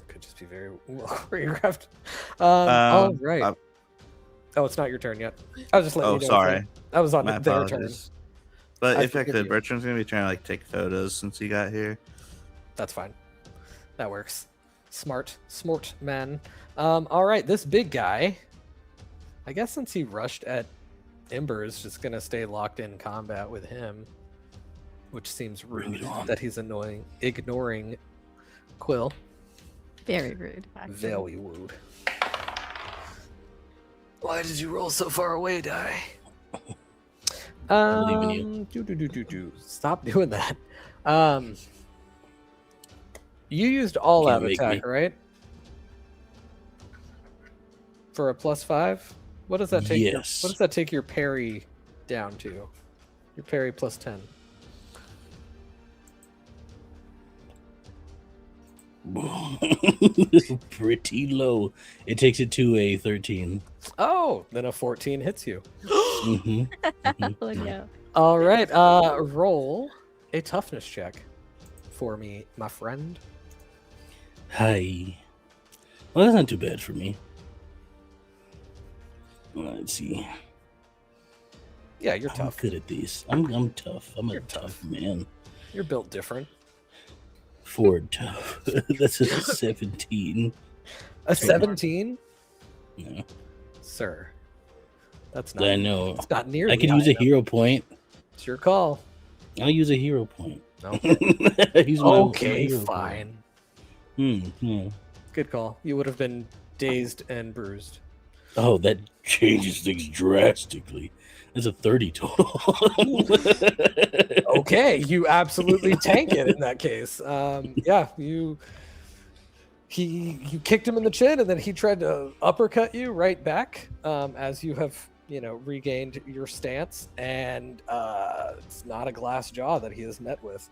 Could just be very well choreographed. All right. Oh, it's not your turn yet. I was just letting you know. Sorry. I was on My their apologies. turn. But I if I forgive could, you. Bertram's gonna be trying to like take photos since he got here. That's fine. That works. Smart man. All right, this big guy. I guess since he rushed at Ember, is just gonna stay locked in combat with him, which seems rude that he's ignoring Quill. Very rude. Actually. Very rude. Why did you roll so far away, die? I believe in you. Stop doing that. You used all out attack, right? For a +5? What does that take? Yes. What does that take your parry down to? Your parry +10. Pretty low. It takes it to a 13. Oh, then a 14 hits you. Mm-hmm. Oh no. All right, roll a toughness check for me, my friend. Hi. Well, that's not too bad for me. Let's see. Yeah, you're I'm tough. good at these. I'm tough. I'm You're a tough man. You're built different. Ford tough. That's a 17. A 17? No. Sir. That's not. I know. It's not near. I can use a hero point. It's your call. I'll use a hero point. Okay. Use my hero fine. Point. Yeah. Good call. You would have been dazed and bruised. Oh, that changes things drastically. That's a 30 total. Okay, you absolutely tank it in that case. Yeah, you kicked him in the chin, and then he tried to uppercut you right back as you have regained your stance, and it's not a glass jaw that he has met with.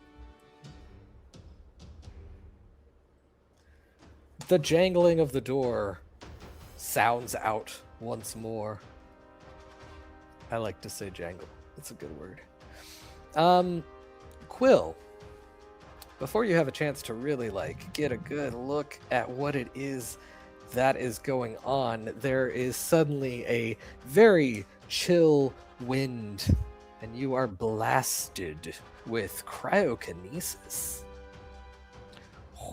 The jangling of the door sounds out once more. I like to say jangle. It's a good word. Quill, before you have a chance to really get a good look at what it is that is going on, there is suddenly a very chill wind, and you are blasted with cryokinesis.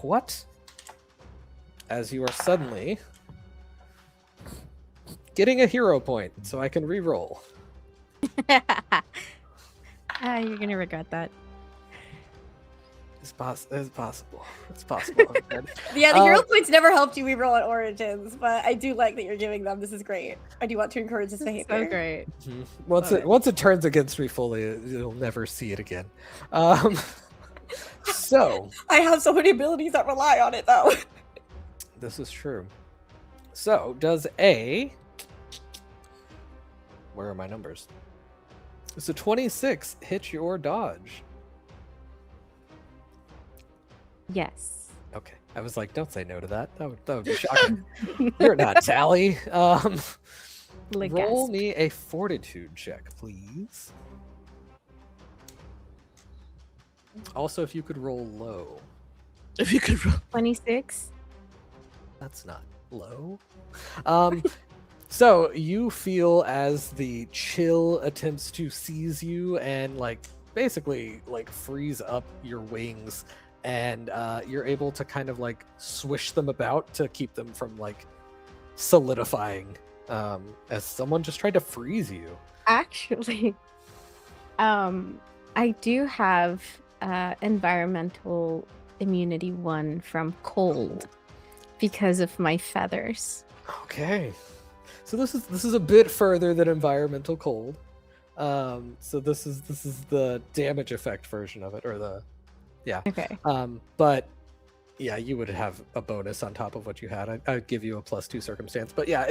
What? As you are suddenly getting a hero point, so I can re-roll. You're gonna regret that. It's possible. It's possible. Yeah, the hero points never helped you reroll at Origins, but I do like that you're giving them. This is great. I do want to encourage this behavior. So great. Mm-hmm. Once it turns against me fully, you'll never see it again. So I have so many abilities that rely on it, though. This is true. So does a... Where are my numbers? So 26 hit your dodge. Yes. Okay. I was like, don't say no to that. That would be shocking. You're not Tally. Roll me a fortitude check, please. Also, if you could roll low. If you could roll 26. That's not low. So you feel as the chill attempts to seize you and basically freeze up your wings, and you're able to kind of swish them about to keep them from solidifying, as someone just tried to freeze you. Actually, I do have environmental immunity 1 from cold because of my feathers. Okay. So this is a bit further than environmental cold. So this is the damage effect version of it, or the Okay. But Yeah, you would have a bonus on top of what you had. I'd give you a +2 circumstance. But yeah,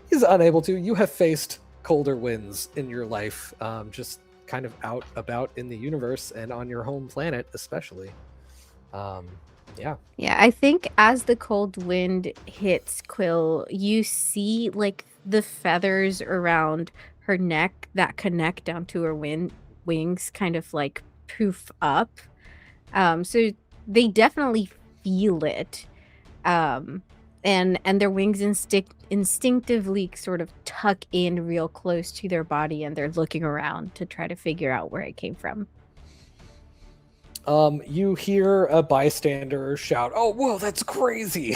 he's unable to. You have faced colder winds in your life, just kind of out about in the universe and on your home planet, especially. Yeah. Yeah, I think as the cold wind hits Quill, you see like the feathers around her neck that connect down to her wings kind of like poof up. So they definitely feel it. And their wings instinctively sort of tuck in real close to their body, and they're looking around to try to figure out where it came from. You hear a bystander shout, "Oh, whoa, that's crazy!"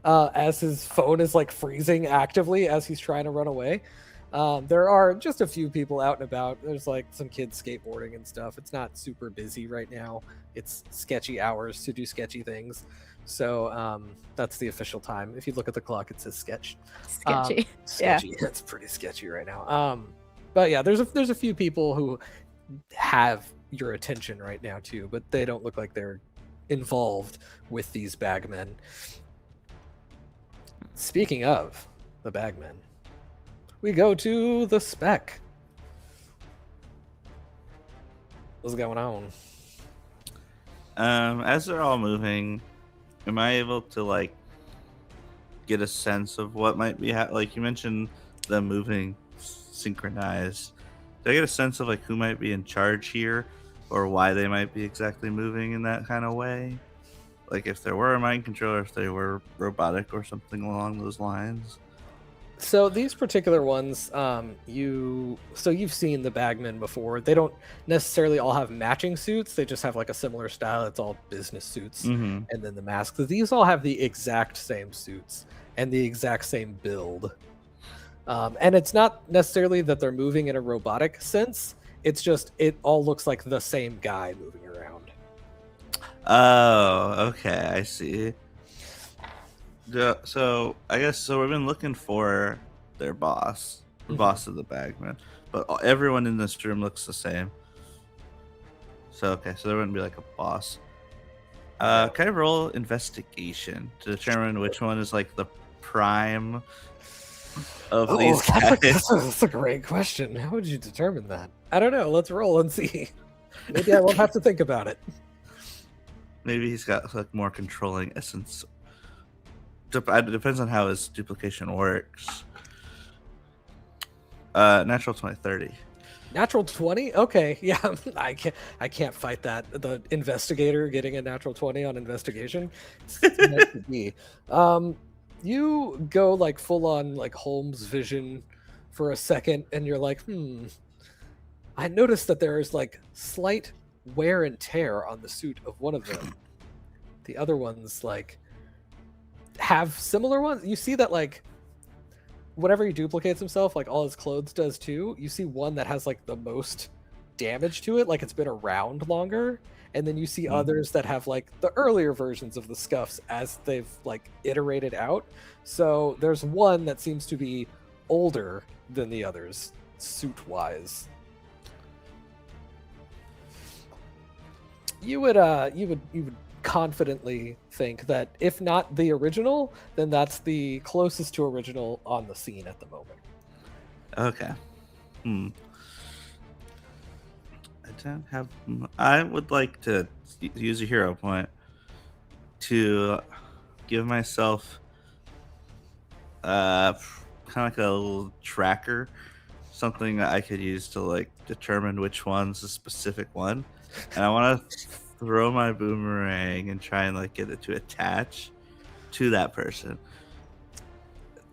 As his phone is like freezing actively as he's trying to run away. There are just a few people out and about. There's like some kids skateboarding and stuff. It's not super busy right now. It's sketchy hours to do sketchy things. So that's the official time. If you look at the clock, it says sketchy. Sketchy. It's pretty sketchy right now. But yeah, there's a few people who have your attention right now too, but they don't look like they're involved with these bagmen. Speaking of the bagmen, we go to the Speck. What's going on? As they're all moving, am I able to like get a sense of what might be like you mentioned them moving synchronized? Do I get a sense of like who might be in charge here, or why they might be exactly moving in that kind of way? Like if there were a mind controller, if they were robotic or something along those lines. So these particular ones, you've seen the bagmen before. They don't necessarily all have matching suits. They just have like a similar style. It's all business suits, and then the masks. These all have the exact same suits and the exact same build. And it's not necessarily that they're moving in a robotic sense. It's just it all looks like the same guy moving around. Oh, okay, I see. So I guess we've been looking for their boss, the boss of the bagman, but everyone in this room looks the same. So okay, so there wouldn't be like a boss. Can I roll investigation to determine which one is like the prime of these guys? That's a great question. How would you determine that? I don't know. Let's roll and see. Maybe I won't have to think about it. Maybe he's got like more controlling essence. It depends on how his duplication works. Natural 20, 30. Natural 20? Okay, yeah, I can't fight that. The investigator getting a natural 20 on investigation. It's meant to be. You go like full on like Holmes vision for a second, and you're like, I noticed that there is like slight wear and tear on the suit of one of them. The other ones like have similar ones. You see that like whenever he duplicates himself, like all his clothes does too, you see one that has like the most damage to it, like it's been around longer, and then you see others that have like the earlier versions of the scuffs as they've like iterated out. So there's one that seems to be older than the others suit wise. You would confidently think that if not the original, then that's the closest to original on the scene at the moment. Okay. I would like to use a hero point to give myself kind of like a little tracker, something that I could use to like determine which one's a specific one, and I want to throw my boomerang and try and like get it to attach to that person.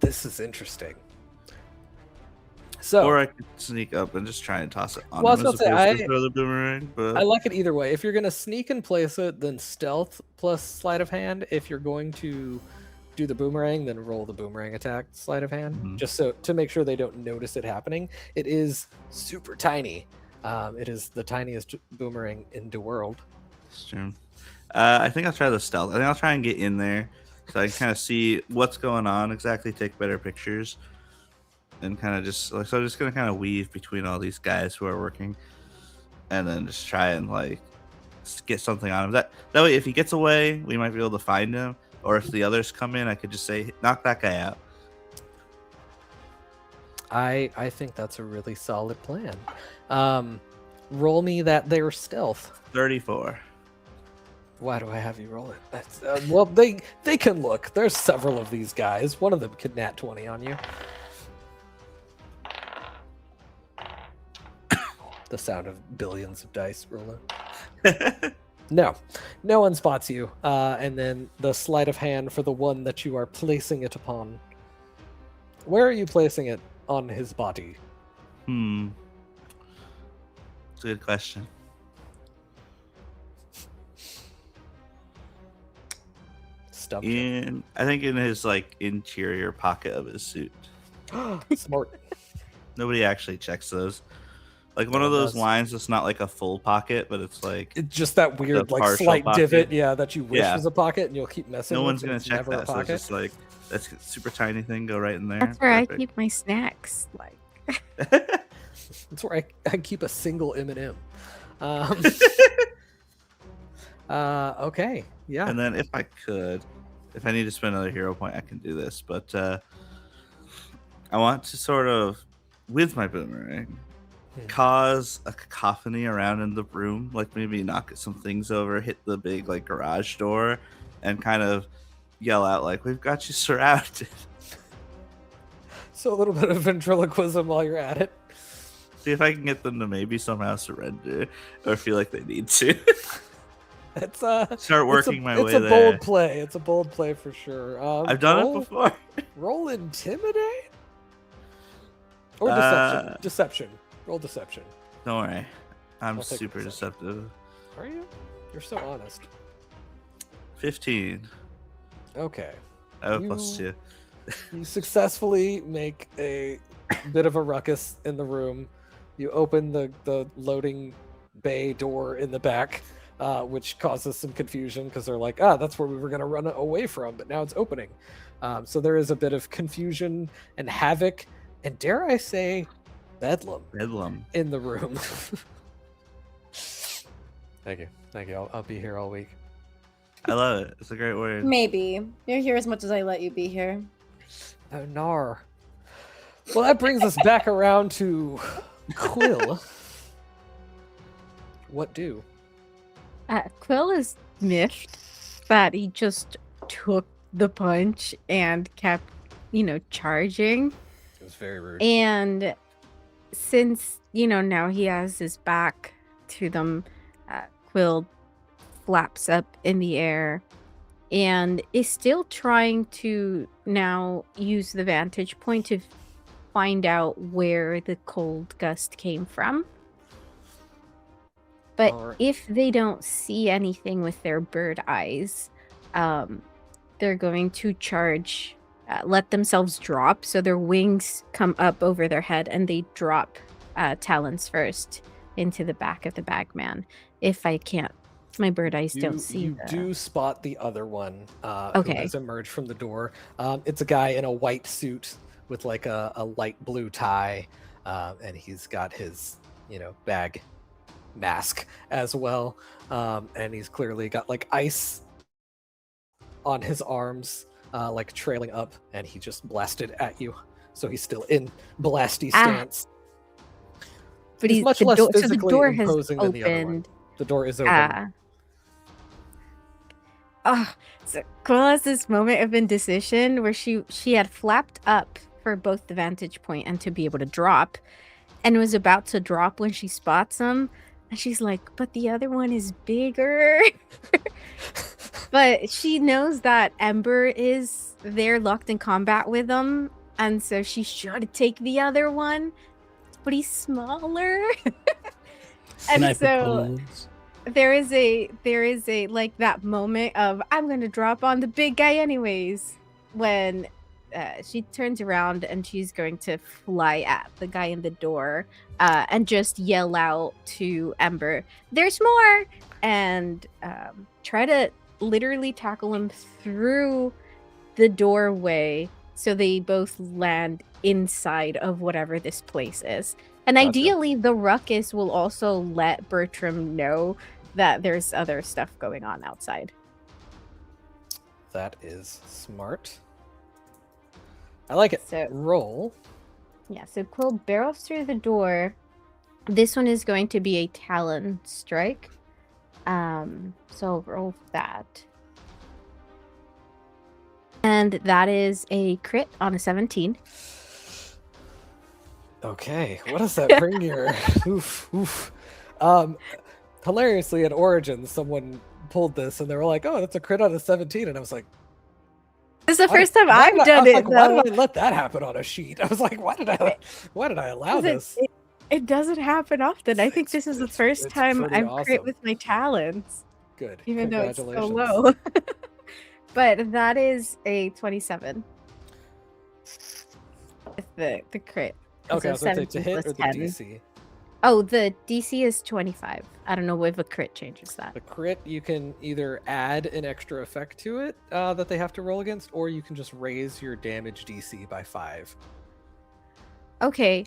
This is interesting. So, or I could sneak up and just try and toss it on well, him as opposed to throw the boomerang. But I like it either way. If you're gonna sneak and place it, then stealth plus sleight of hand. If you're going to do the boomerang, then roll the boomerang attack sleight of hand, just so to make sure they don't notice it happening. It is super tiny. It is the tiniest boomerang in the world. True. I think I'll try the stealth. I think I'll try and get in there so I can kind of see what's going on exactly, take better pictures, and kind of just like, so I'm just gonna kind of weave between all these guys who are working, and then just try and like get something on him. That way, if he gets away, we might be able to find him. Or if the others come in, I could just say, knock that guy out. I think that's a really solid plan. Roll me their stealth. 34. Why do I have you roll it? That's, well, they can look. There's several of these guys. One of them could nat 20 on you. The sound of billions of dice rolling. No one spots you. And then the sleight of hand for the one that you are placing it upon. Where are you placing it on his body? It's a good question. I think in his like interior pocket of his suit. Smart. Nobody actually checks those. Like one of those lines that's not like a full pocket, but it's like it's just that weird like slight pocket. divot, that you wish was a pocket, and you'll keep messing. No with one's it. gonna It's check never that. a So pocket. it's just like that's a super tiny thing. Go right in there. That's where Perfect. I keep my snacks. Like, That's where I keep a single M&M. Okay, yeah. And then if I need to spend another hero point, I can do this. But I want to sort of, with my boomerang, cause a cacophony around in the room, like maybe knock some things over, hit the big like garage door, and kind of yell out like, "We've got you surrounded." So a little bit of ventriloquism while you're at it. See if I can get them to maybe somehow surrender or feel like they need to. It's Start working my way there. It's a bold play. It's a bold play for sure. I've done it before. Roll intimidate or deception. Deception. Roll deception. Don't worry, I'm I'll take super deception. deceptive. Are you? You're so honest. 15. Okay. I have a +2. You successfully make a bit of a ruckus in the room. You open the loading bay door in the back, which causes some confusion because they're like, that's where we were going to run away from, but now it's opening. So there is a bit of confusion and havoc, and dare I say, bedlam in the room. Thank you. I'll be here all week. I love it. It's a great word. Maybe. You're here as much as I let you be here. Oh, nar. Well, that brings us back around to Quill. What do? Quill is miffed that he just took the punch and kept, charging. It was very rude. And since, now he has his back to them, Quill flaps up in the air and is still trying to now use the vantage point to find out where the cold gust came from. But if they don't see anything with their bird eyes, they're going to charge, let themselves drop. So their wings come up over their head and they drop talons first into the back of the bagman. If I can't, my bird eyes don't see. You do spot the other one who Okay. has emerged from the door. It's a guy in a white suit with like a light blue tie, and he's got his, bag mask as well, and he's clearly got like ice on his arms, like trailing up, and he just blasted at you. So he's still in blasty stance. But he's much less physically so the door has imposing than the other one. opened. The door is open. So Quill has this moment of indecision where she had flapped up for both the vantage point and to be able to drop, and was about to drop when she spots him, and she's like, but the other one is bigger. But she knows that Ember is there locked in combat with him, and so she should take the other one, but he's smaller. Can I And so propose? there is a like that moment of I'm gonna drop on the big guy anyways, when she turns around and she's going to fly at the guy in the door, and just yell out to Ember, "There's more!" and try to literally tackle him through the doorway so they both land inside of whatever this place is. And Gotcha. ideally, the ruckus will also let Bertram know that there's other stuff going on outside. That is smart. I like it. So Roll. yeah, so Quill barrels through the door. This one is going to be a Talon strike. So I'll roll that. And that is a crit on a 17. Okay, what does that bring your? Oof. Hilariously, at Origins, someone pulled this and they were like, "Oh, that's a crit on a 17," and I was like, This is the first time I've done it. Why did I let that happen on a sheet? I was like, why did I allow this? It doesn't happen often. I think this is the first time I've crit with my talons. Good. Even though it's so low. But that is a 27. With the crit. Okay, I was going to say to 17 hit or plus the 10. DC? Oh, the DC is 25. I don't know if a crit changes that. The crit, you can either add an extra effect to it that they have to roll against, or you can just raise your damage DC by 5. Okay.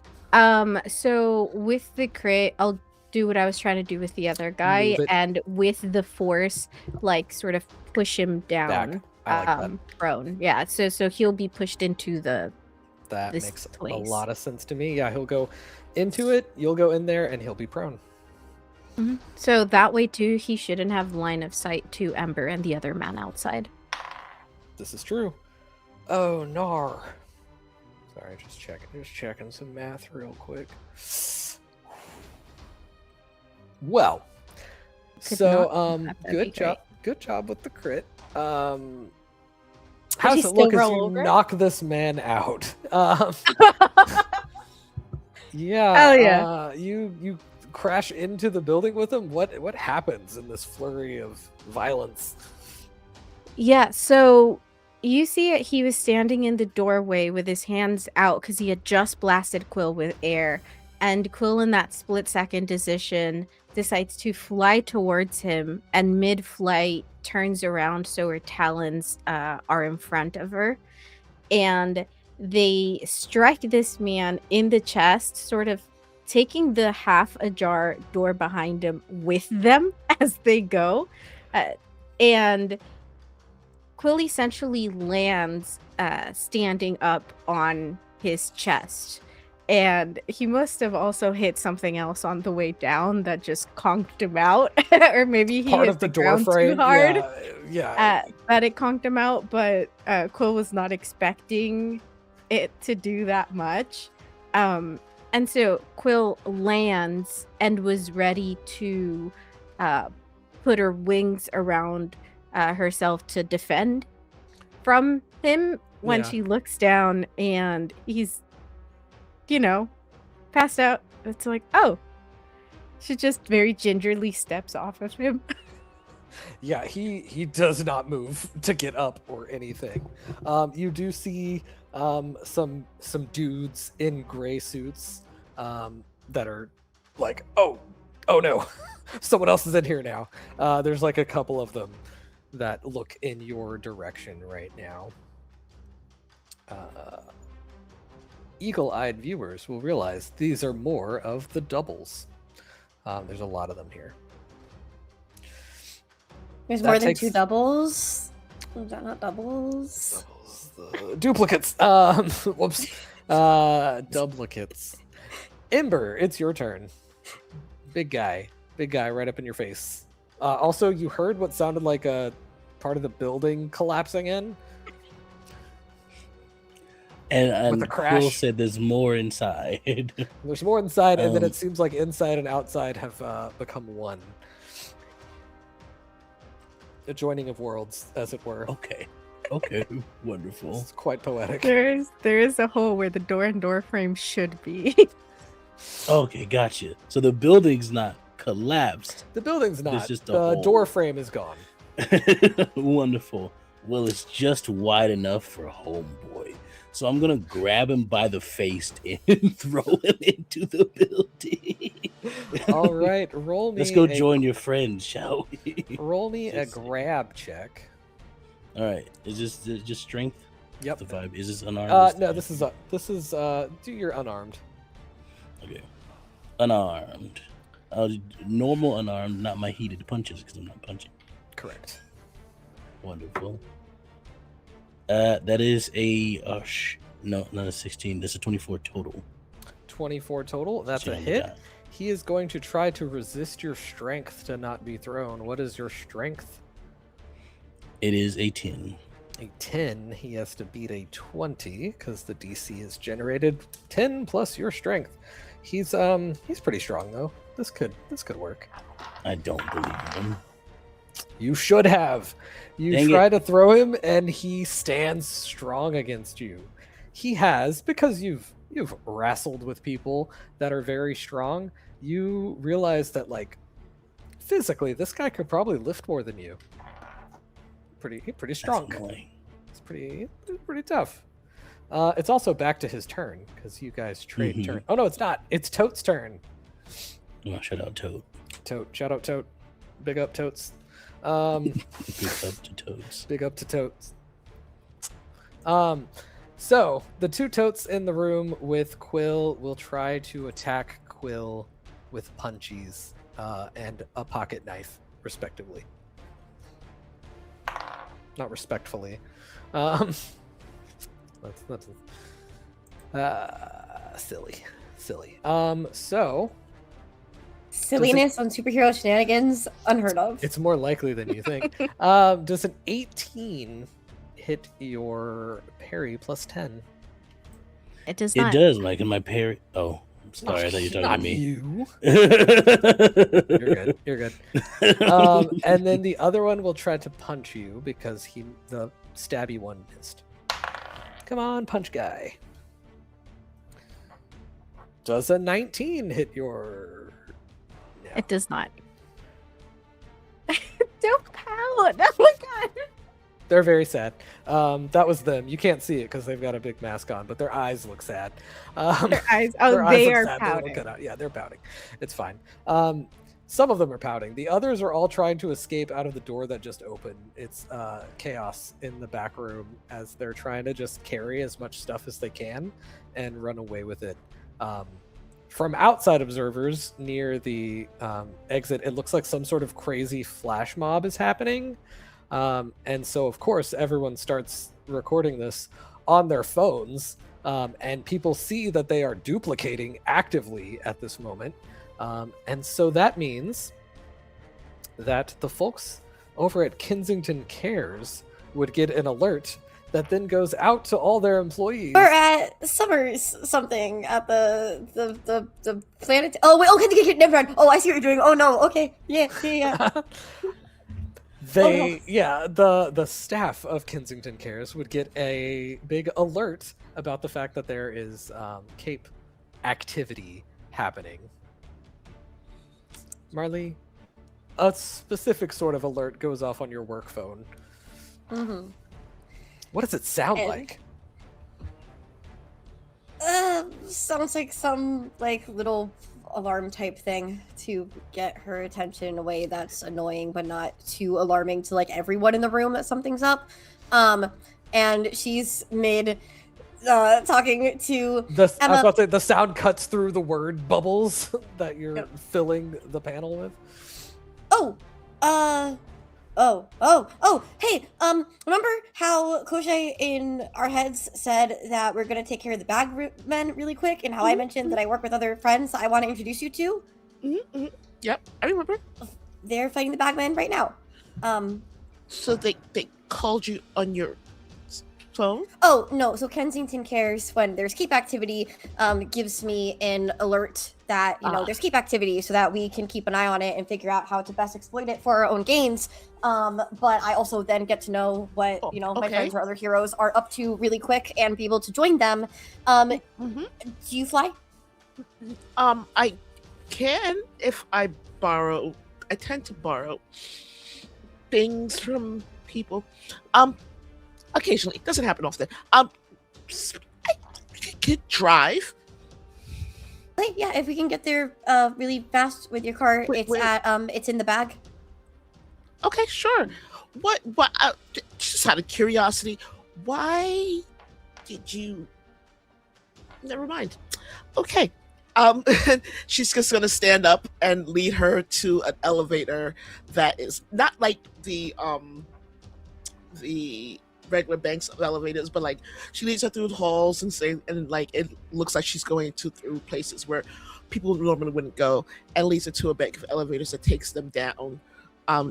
So with the crit, I'll do what I was trying to do with the other guy, and with the force, like sort of push him down, I like that. prone. Yeah. So he'll be pushed into the. That this makes place. a lot of sense to me. Yeah, he'll go into it, you'll go in there, and he'll be prone. Mm-hmm. So that way too, he shouldn't have line of sight to Ember and the other man outside. This is true. Oh, nar. Sorry, just checking some math real quick. Well, good job with the crit. How's it look as you knock this man out? Yeah. Oh yeah. You crash into the building with him. What happens in this flurry of violence? Yeah. So you see it. He was standing in the doorway with his hands out because he had just blasted Quill with air, and Quill, in that split-second decision, decides to fly towards him, and mid-flight turns around so her talons are in front of her, and they strike this man in the chest, sort of taking the half-ajar door behind him with them as they go, and Quill essentially lands standing up on his chest. And he must have also hit something else on the way down that just conked him out. Or maybe he hit the door frame too hard. Yeah. That it conked him out, but Quill was not expecting it to do that much. And so Quill lands and was ready to put her wings around herself to defend from him when she looks down and he's, passed out. It's like, oh, she just very gingerly steps off of him. Yeah, he does not move to get up or anything. You do see some dudes in gray suits that are like, oh no, someone else is in here now. There's like a couple of them that look in your direction right now. Eagle-eyed viewers will realize these are more of the doubles. There's a lot of them here. There's more than 2 doubles. Is that not doubles? Duplicates. Whoops. Duplicates. Ember, it's your turn. Big guy right up in your face. Also, you heard what sounded like a part of the building collapsing in. And Quill said there's more inside. There's more inside, and then it seems like inside and outside have become one. A joining of worlds, as it were. Okay, wonderful. It's quite poetic. There is a hole where the door frame should be. Okay, gotcha. So the building's not collapsed. The building's not. Just the door frame is gone. Wonderful. Well, it's just wide enough for homeboy. So I'm gonna grab him by the face and throw him into the building. All right, roll me. Let's go join your friends, shall we? Roll me a grab check. All right, is this just strength? Yep. The vibe is this unarmed? No, this is do your unarmed. Okay, unarmed. Normal unarmed, not my heated punches because I'm not punching. Correct. Wonderful. That is a no, not a 16. That's a 24 total. 24 total. That's a hit. He is going to try to resist your strength to not be thrown. What is your strength? It is a 10. A 10. He has to beat a 20 because the DC is generated 10 plus your strength. He's pretty strong though. This could work. I don't believe him. You should have. You try to throw him and he stands strong against you. He has, because you've wrestled with people that are very strong, you realize that like physically this guy could probably lift more than you. Pretty strong. It's pretty tough. It's also back to his turn because you guys trade turn. Oh no, it's not. It's Tote's turn. Oh, shout out Tote. Shout out Tote. Big up Totes. Big up to Totes. Big up to Totes. So the two Totes in the room with Quill will try to attack Quill with punchies and a pocket knife, respectively. Not respectfully. That's silly. So silliness on Superhero Shenanigans, unheard of. it's more likely than you think. Does an 18 hit your parry plus 10? It does It not. does, Mike. And my parry. Oh, I'm sorry. I thought you were talking to me. You. You're good. And then the other one will try to punch you because the stabby one missed. Come on, punch guy. Does a 19 hit your... No. It does not. Don't pout. Oh my god. They're very sad. That was them. You can't see it because they've got a big mask on, but their eyes look sad. Their eyes. Their Oh, they look are sad. pouting. Yeah, they're pouting. It's fine. Some of them are pouting. The others are all trying to escape out of the door that just opened. It's chaos in the back room as they're trying to just carry as much stuff as they can and run away with it. From outside observers near the exit, it looks like some sort of crazy flash mob is happening. And so, of course, everyone starts recording this on their phones, and people see that they are duplicating actively at this moment. And so that means that the folks over at Kensington Cares would get an alert that then goes out to all their employees. Or at Summers something at the planet. Oh wait, okay, never mind. Oh, I see what you're doing. Oh no, okay, yeah. The staff of Kensington Cares would get a big alert about the fact that there is Cape activity happening. Marley, a specific sort of alert goes off on your work phone. Mm-hmm. What does it sound like? Sounds like some little alarm type thing to get her attention in a way that's annoying but not too alarming to everyone in the room that something's up. And she's mid talking to Emma. I was about to say, the sound cuts through the word bubbles that you're filling the panel with. Hey, remember how Koshe in our heads said that we're gonna take care of the bag men really quick, and how I mentioned that I work with other friends that I want to introduce you to? Yep, I remember. They're fighting the bag men right now. So they called you on your phone? Oh, no, so Kensington Cares, when there's keep activity, gives me an alert that, there's keep activity so that we can keep an eye on it and figure out how to best exploit it for our own gains. But I also then get to know what, my friends or other heroes are up to really quick and be able to join them. Do you fly? I can if I borrow. I tend to borrow things from people. Occasionally. It doesn't happen often. I could drive. Yeah, if we can get there really fast with your car, it's in the bag. Okay, sure. What just out of curiosity, why did you... Never mind. Okay. She's just gonna stand up and lead her to an elevator that is not like the regular banks of elevators, but like she leads her through the halls and like it looks like she's going through places where people normally wouldn't go, and leads her to a bank of elevators that takes them down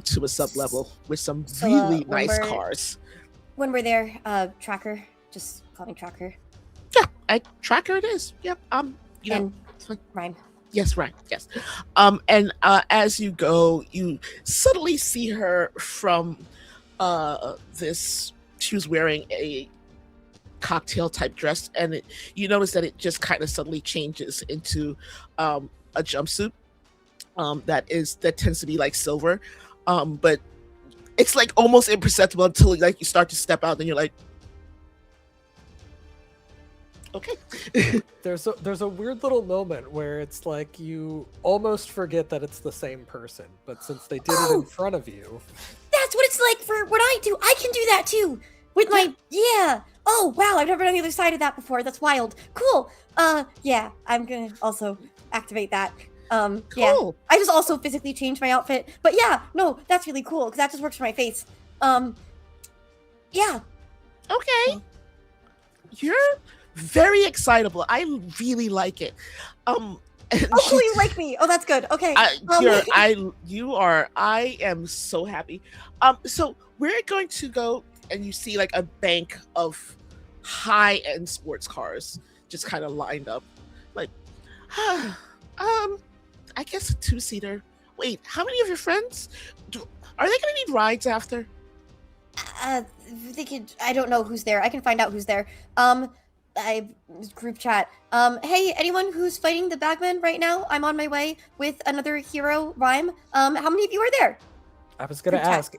to a sub level with some really nice cars. When we're there, Tracker, just call me Tracker. Yeah, Tracker it is. Yep. You know, and Rime. Yes, right. Yes. And as you go, you suddenly see her from this. She was wearing a cocktail type dress, and you notice that it just kind of suddenly changes into a jumpsuit that tends to be like silver, but it's like almost imperceptible until like you start to step out, and you're like, okay. There's a weird little moment where it's like you almost forget that it's the same person, but since they did it in front of you, that's what it's like for what I do. I can do that too with my Oh wow, I've never been on the other side of that before. That's wild. Cool. Yeah, I'm gonna also activate that. Cool. Yeah. I just also physically changed my outfit, but yeah, no, that's really cool because that just works for my face. Yeah. Okay. You're very excitable. I really like it. Oh, cool, you like me. Oh, that's good. Okay. I am so happy. So we're going to go, and you see like a bank of high-end sports cars just kind of lined up. Like, I guess a two-seater. Wait, how many of your friends? Are they going to need rides after? They could. I don't know who's there. I can find out who's there. Group chat. Hey, anyone who's fighting the bagman right now? I'm on my way with another hero, Rime. How many of you are there? I was gonna ask,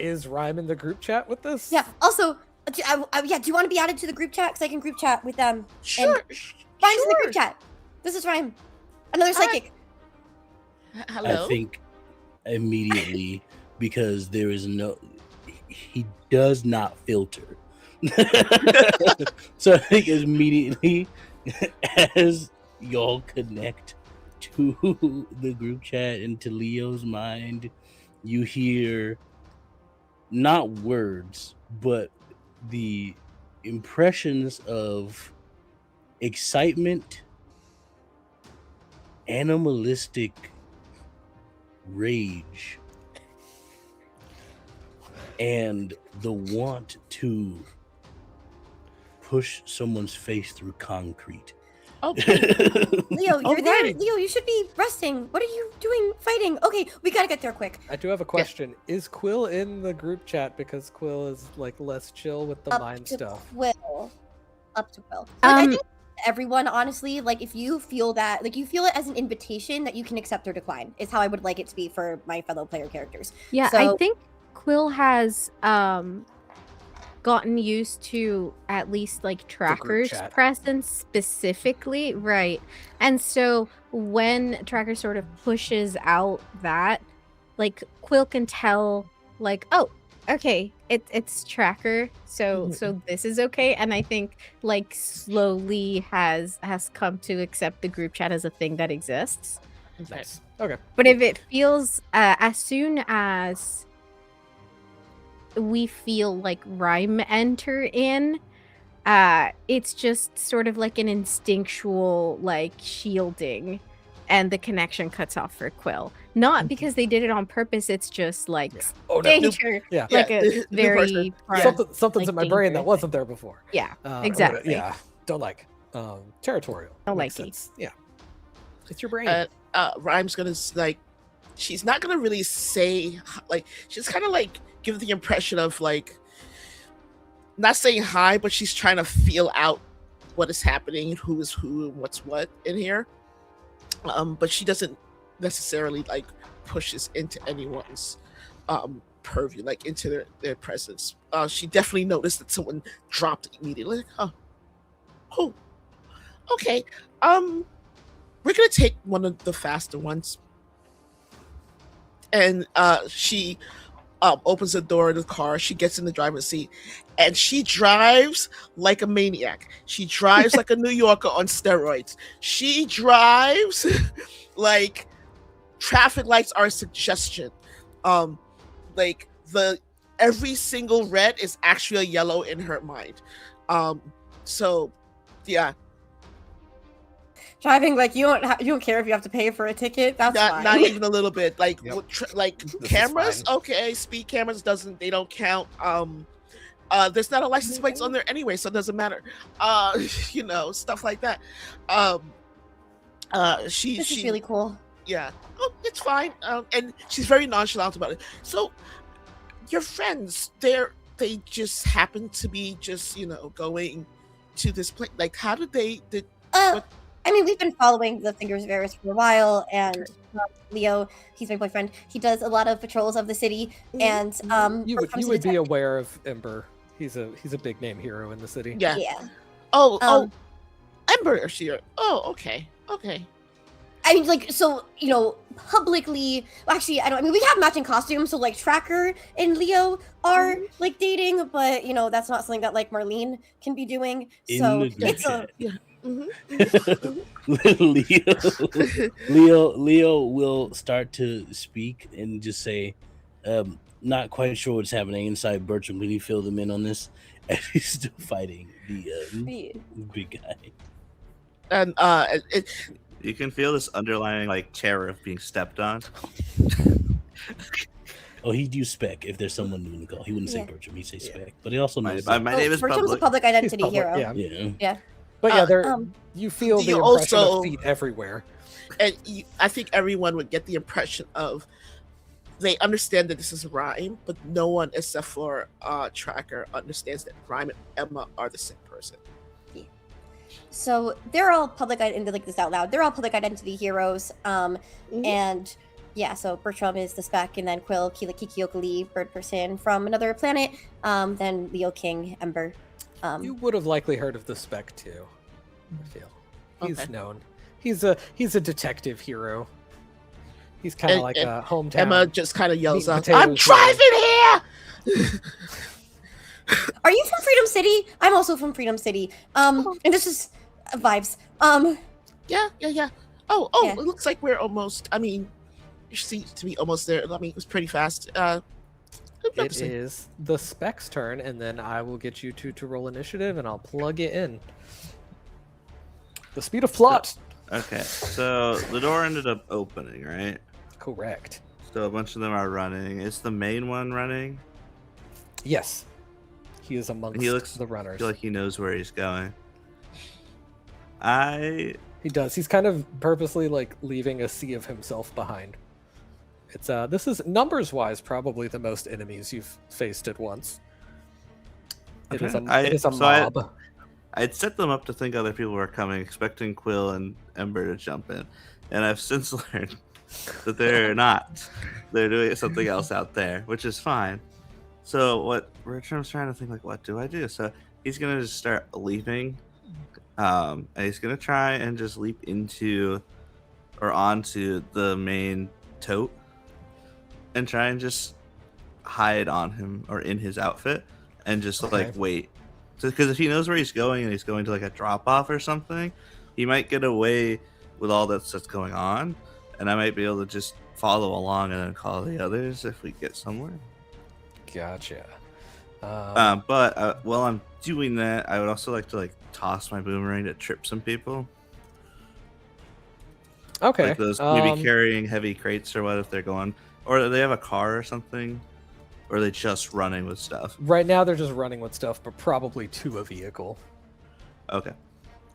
is Rime in the group chat with this? Yeah. Also, do you want to be added to the group chat? Because I can group chat with them. Sure. Rime's in the group chat. This is Rime. Another psychic. Hello. I think immediately, because there is he does not filter. So I think immediately as y'all connect to the group chat and to Leo's mind, you hear not words, but the impressions of excitement, animalistic rage, and the want to push someone's face through concrete. Okay. Leo, you're there. Leo, you should be resting. What are you doing fighting? Okay, we gotta get there quick. I do have a question. Yeah. Is Quill in the group chat? Because Quill is like less chill with the mind stuff. Up to Quill. I think everyone, honestly, like if you feel that, like you feel it as an invitation that you can accept or decline, is how I would like it to be for my fellow player characters. Yeah, so, I think Quill has gotten used to at least like Tracker's presence specifically, right? And so when Tracker sort of pushes out that, like Quill can tell, like, oh, okay, it's Tracker, so this is okay. And I think like slowly has come to accept the group chat as a thing that exists. Nice. Okay. But if it feels as soon as we feel like Rime enter in, it's just sort of like an instinctual like shielding, and the connection cuts off for Quill. Not because they did it on purpose, it's just like danger. Yeah. Like a very something's in my brain that wasn't there before. Yeah, exactly. Yeah. Don't like territorial. Don't like sense. Yeah. It's your brain. Rime's gonna like, she's not gonna really say like, she's kind of like give the impression of like not saying hi, but she's trying to feel out what is happening, who is who, and what's what in here. But she doesn't necessarily like pushes into anyone's purview, like into their presence. She definitely noticed that someone dropped immediately. Like, oh, okay. We're gonna take one of the faster ones, and she opens the door of the car. She gets in the driver's seat, and she drives like a maniac. She drives like a New Yorker on steroids. She drives like traffic lights are a suggestion. Like every single red is actually a yellow in her mind. So yeah. Driving like you don't care if you have to pay for a ticket. That's fine. Not even a little bit. Like Yep. like cameras, okay, speed cameras they don't count. There's not a license plates on there anyway, so it doesn't matter. You know, stuff like that. This is really cool. Yeah. Oh, it's fine. And she's very nonchalant about it. So your friends, they just happen to be just, you know, going to this place. Like, how did they I mean, we've been following the Fingers of Eris for a while, and Leo, he's my boyfriend. He does a lot of patrols of the city, and You would be aware of Ember. He's a big name hero in the city. Yeah. Yeah. Oh, Ember here. Oh, okay. I mean, like, so, you know, publicly, actually, I mean, we have matching costumes, so, like, Tracker and Leo are, like, dating, but, you know, that's not something that, like, Marlene can be doing, so it's a... Leo will start to speak and just say, not quite sure what's happening inside Bertram. Can you fill them in on this? And he's still fighting the big guy. And You can feel this underlying like terror of being stepped on. Oh, he'd use Speck if there's someone doing the call. He wouldn't say Bertram, he'd say Speck. But he also knows My name is Bertram's public. a public identity Public, hero. yeah. Yeah. But yeah, you feel the you impression also- of feet everywhere. and I think everyone would get the impression of they understand that this is Rime, but no one except for Tracker understands that Rime and Emma are the same person. So they're all public identity, like this out loud. They're all public identity heroes. And yeah, so Bertram is the Speck, and then Quill, Quillekikiokalee, bird person from another planet. Then Leo King, Ember. You would have likely heard of the Speck too. I feel he's Okay. known. He's a detective hero. He's kind of And- like and a hometown. Emma just kind of yells Meat and out, "I'm potatoes driving here!" Are you from Freedom City? I'm also from Freedom City. And this is vibes. Yeah. Oh, Yeah. It looks like we're almost. I mean, you seem to be almost there. I mean, it was pretty fast. It is the Speck's turn, and then I will get you to roll initiative, and I'll plug it in. The speed of plot. Okay, so the door ended up opening, right? Correct. So a bunch of them are running. Is the main one running? Yes. He is amongst He looks the I runners. feel like he knows where he's going. He does. He's kind of purposely like leaving a sea of himself behind. It's this is numbers wise probably the most enemies you've faced at once. It is a mob. I'd set them up to think other people were coming, expecting Quill and Ember to jump in, and I've since learned that they're not. They're doing something else out there, which is fine. So what Bertram's trying to think, like, what do I do? So he's gonna just start leaping, and he's gonna try and just leap into or onto the main tote and try and just hide on him or in his outfit and just like wait. Because if he knows where he's going and he's going to like a drop off or something, he might get away with all that's going on, and I might be able to just follow along and then call the others if we get somewhere. Gotcha. But while I'm doing that, I would also like to like toss my boomerang to trip some people. Okay. Like those maybe carrying heavy crates or what if they're going, or do they have a car or something, or are they just running with stuff? Right now they're just running with stuff, but probably to a vehicle. Okay.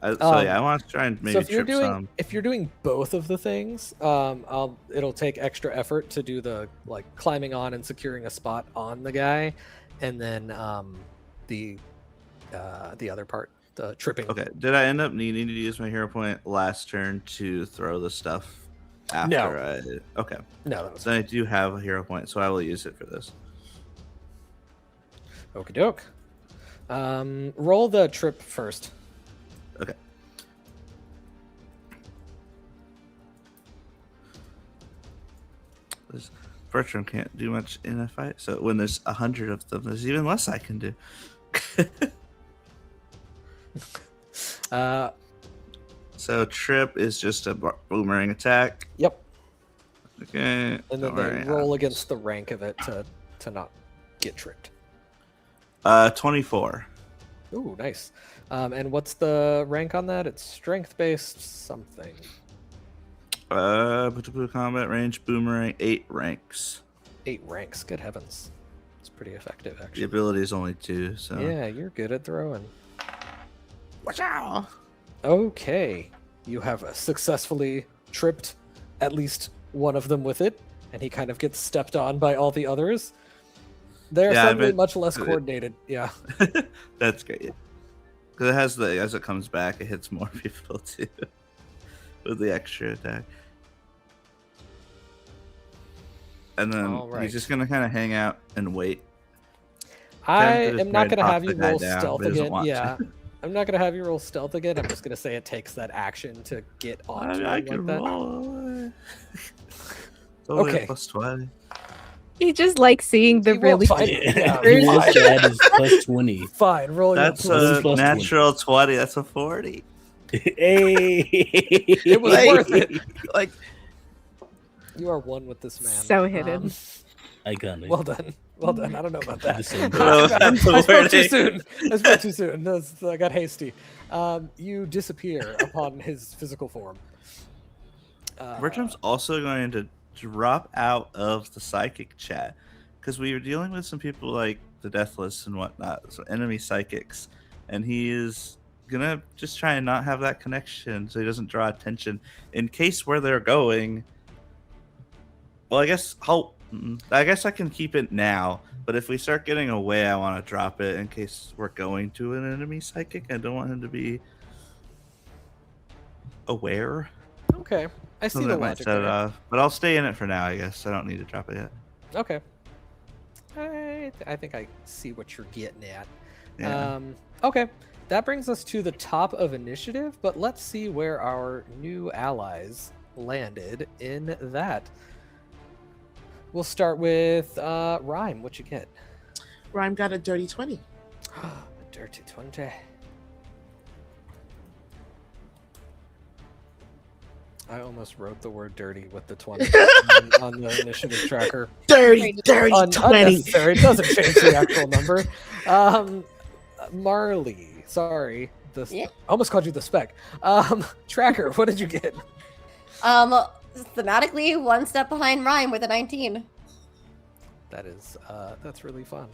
So yeah, I want to try and maybe trip some. If you're doing both of the things, it'll take extra effort to do the like climbing on and securing a spot on the guy, and then the other part, the tripping. Okay. Did I end up needing to use my hero point last turn to throw the stuff after? No. Okay. No, that was Then I do have a hero point, so I will use it for this. okie doke. Roll the trip first. Okay. Bertrum can't do much in a fight, so when there's 100 of them, there's even less I can do. So trip is just a boomerang attack. Yep. Okay. And then they roll against the rank of it to not get tripped. 24. Ooh, nice. And what's the rank on that? It's strength-based something. Combat range, boomerang, 8 ranks. 8 ranks. Good heavens. It's pretty effective, The actually. ability is only 2, so. Yeah, you're good at throwing. Watch out! Okay. You have successfully tripped at least one of them with it, and he kind of gets stepped on by all the others. They're suddenly much less coordinated. Yeah. That's great. Because it has as it comes back, it hits more people too. With the extra attack. And then he's just going to kind of hang out and wait. I am not going to have you roll stealth again. Yeah. I'm not going to have you roll stealth again. I'm just going to say it takes that action to get onto him like that. Roll. Okay. Plus 20. He just likes seeing the really Yeah, he wants to add his plus 20. Fine, roll. That's a natural 20. That's a 40. Hey, it was worth it. Like, you are one with this man. So hidden. Iconic. Well done. Well done. I don't know about that. I spoke too soon. I spoke too soon. I got hasty. You disappear upon his physical form. Bertrum's also going to drop out of the psychic chat because we were dealing with some people like the Deathless and whatnot, so enemy psychics, and he is gonna just try and not have that connection so he doesn't draw attention in case where they're going. Well, I guess I can keep it now, but if we start getting away, I want to drop it in case we're going to an enemy psychic. I don't want him to be aware. Okay, I see the that might logic set it there. off, but I'll stay in it for now. I guess I don't need to drop it yet. Okay. I think I see what you're getting at. Yeah. Okay, that brings us to the top of initiative, but let's see where our new allies landed in that. We'll start with Rime. What you get? Rime got a dirty 20. A dirty 20. I almost wrote the word dirty with the 20 on the initiative tracker. Dirty 20. Unnecessary. It doesn't change the actual number. Marley. Sorry. I almost called you the Speck. Tracker, what did you get? Thematically, one step behind Rime with a 19. That is, that's really fun.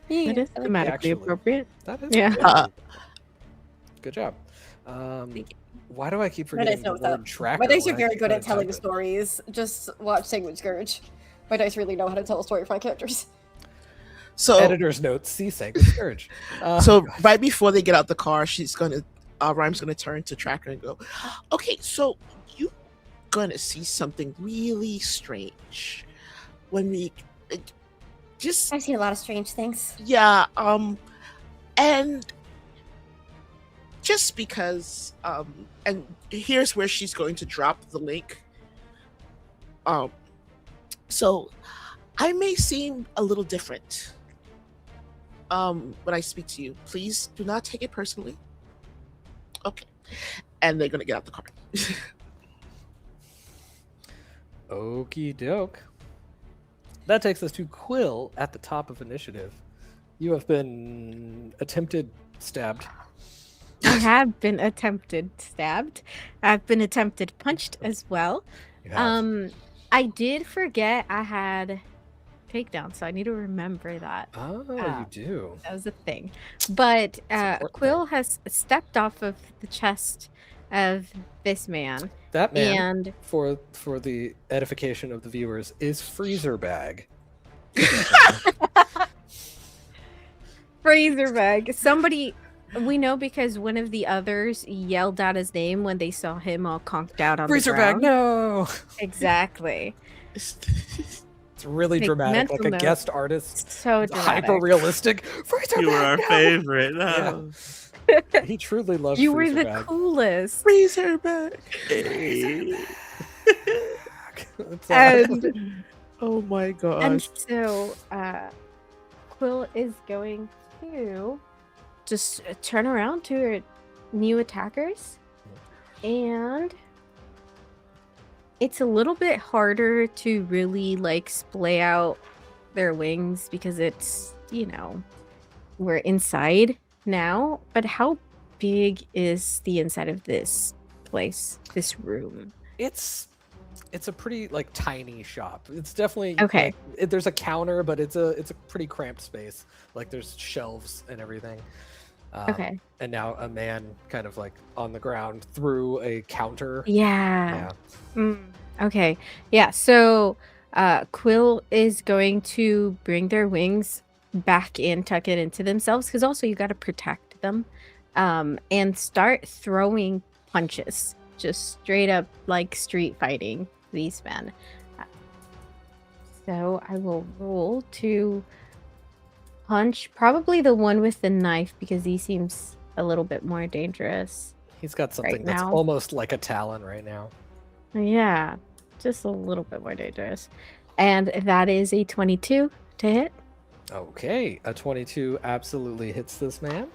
It is thematically Actually, appropriate. That is Yeah. Good job. Thank you. Why do I keep forgetting the word tracker? My dice are when I very keep good trying at to telling type it? stories. Just watch Sanguine Scourge. My dice really know how to tell a story for my characters. So Editor's notes, see Sanguine Scourge. So right before they get out the car, Rhyme's gonna turn to Tracker and go, "Okay, so you gonna see something really strange when we just I've seen a lot of strange things. yeah, and just because and here's where she's going to drop the link. So I may seem a little different when I speak to you. Please do not take it personally. Okay. And they're gonna get out the car. Okie doke. That takes us to Quill at the top of initiative. You have been stabbed. I have been attempted stabbed. I've been attempted punched as well. You have. I did forget I had takedown, so I need to remember that. Oh, you do. That was a thing. But important Quill has stepped off of the chest of this man. That man, And for the edification of the viewers, is Freezer Bag. freezer bag. Somebody we know because one of the others yelled out his name when they saw him all conked out on Freezer the Bag, ground. no! Exactly. It's really Like, dramatic, like mental a note. guest artist. So dramatic. Hyper realistic. Freezer You were Bag, our no! favorite. No. He truly loves You were Freezer the Bag. coolest. Freezer back. It's, And Oh my gosh. And so Quill is going to just turn around to her new attackers. And it's a little bit harder to really like splay out their wings because it's, we're inside now. But how big is the inside of this place, this room? It's a pretty like tiny shop. It's definitely Okay. like, there's a counter, but it's a pretty cramped space. Like there's shelves and everything. Okay. And now a man kind of like on the ground through a counter. Yeah. Okay. Yeah. So Quill is going to bring their wings back in, tuck it into themselves, because also you got to protect them, and start throwing punches, just straight up like street fighting these men. So I will roll to punch probably the one with the knife because he seems a little bit more dangerous. He's got something Right that's now. almost like a talon right now. Yeah, just a little bit more dangerous. And that is a 22 to hit. Okay, a 22 absolutely hits this man.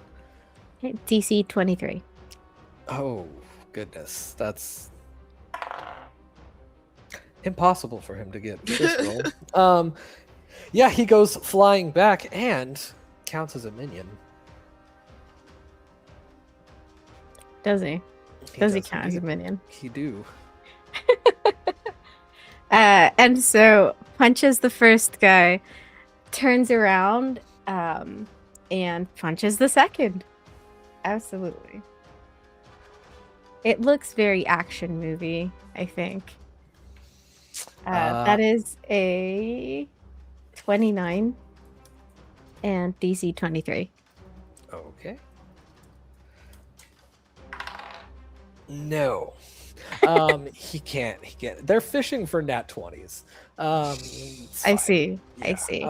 Okay, DC 23. Oh, goodness. That's impossible for him to get this roll. Yeah, he goes flying back and counts as a minion. Does he? Does he does count as a indeed. minion? He do. And so punches the first guy, turns around, and punches the second. Absolutely. It looks very action movie, I think. That is a 29 and DC 23. Okay. No. He can't. They're fishing for nat 20s. It's I fine. see. Yeah. I see.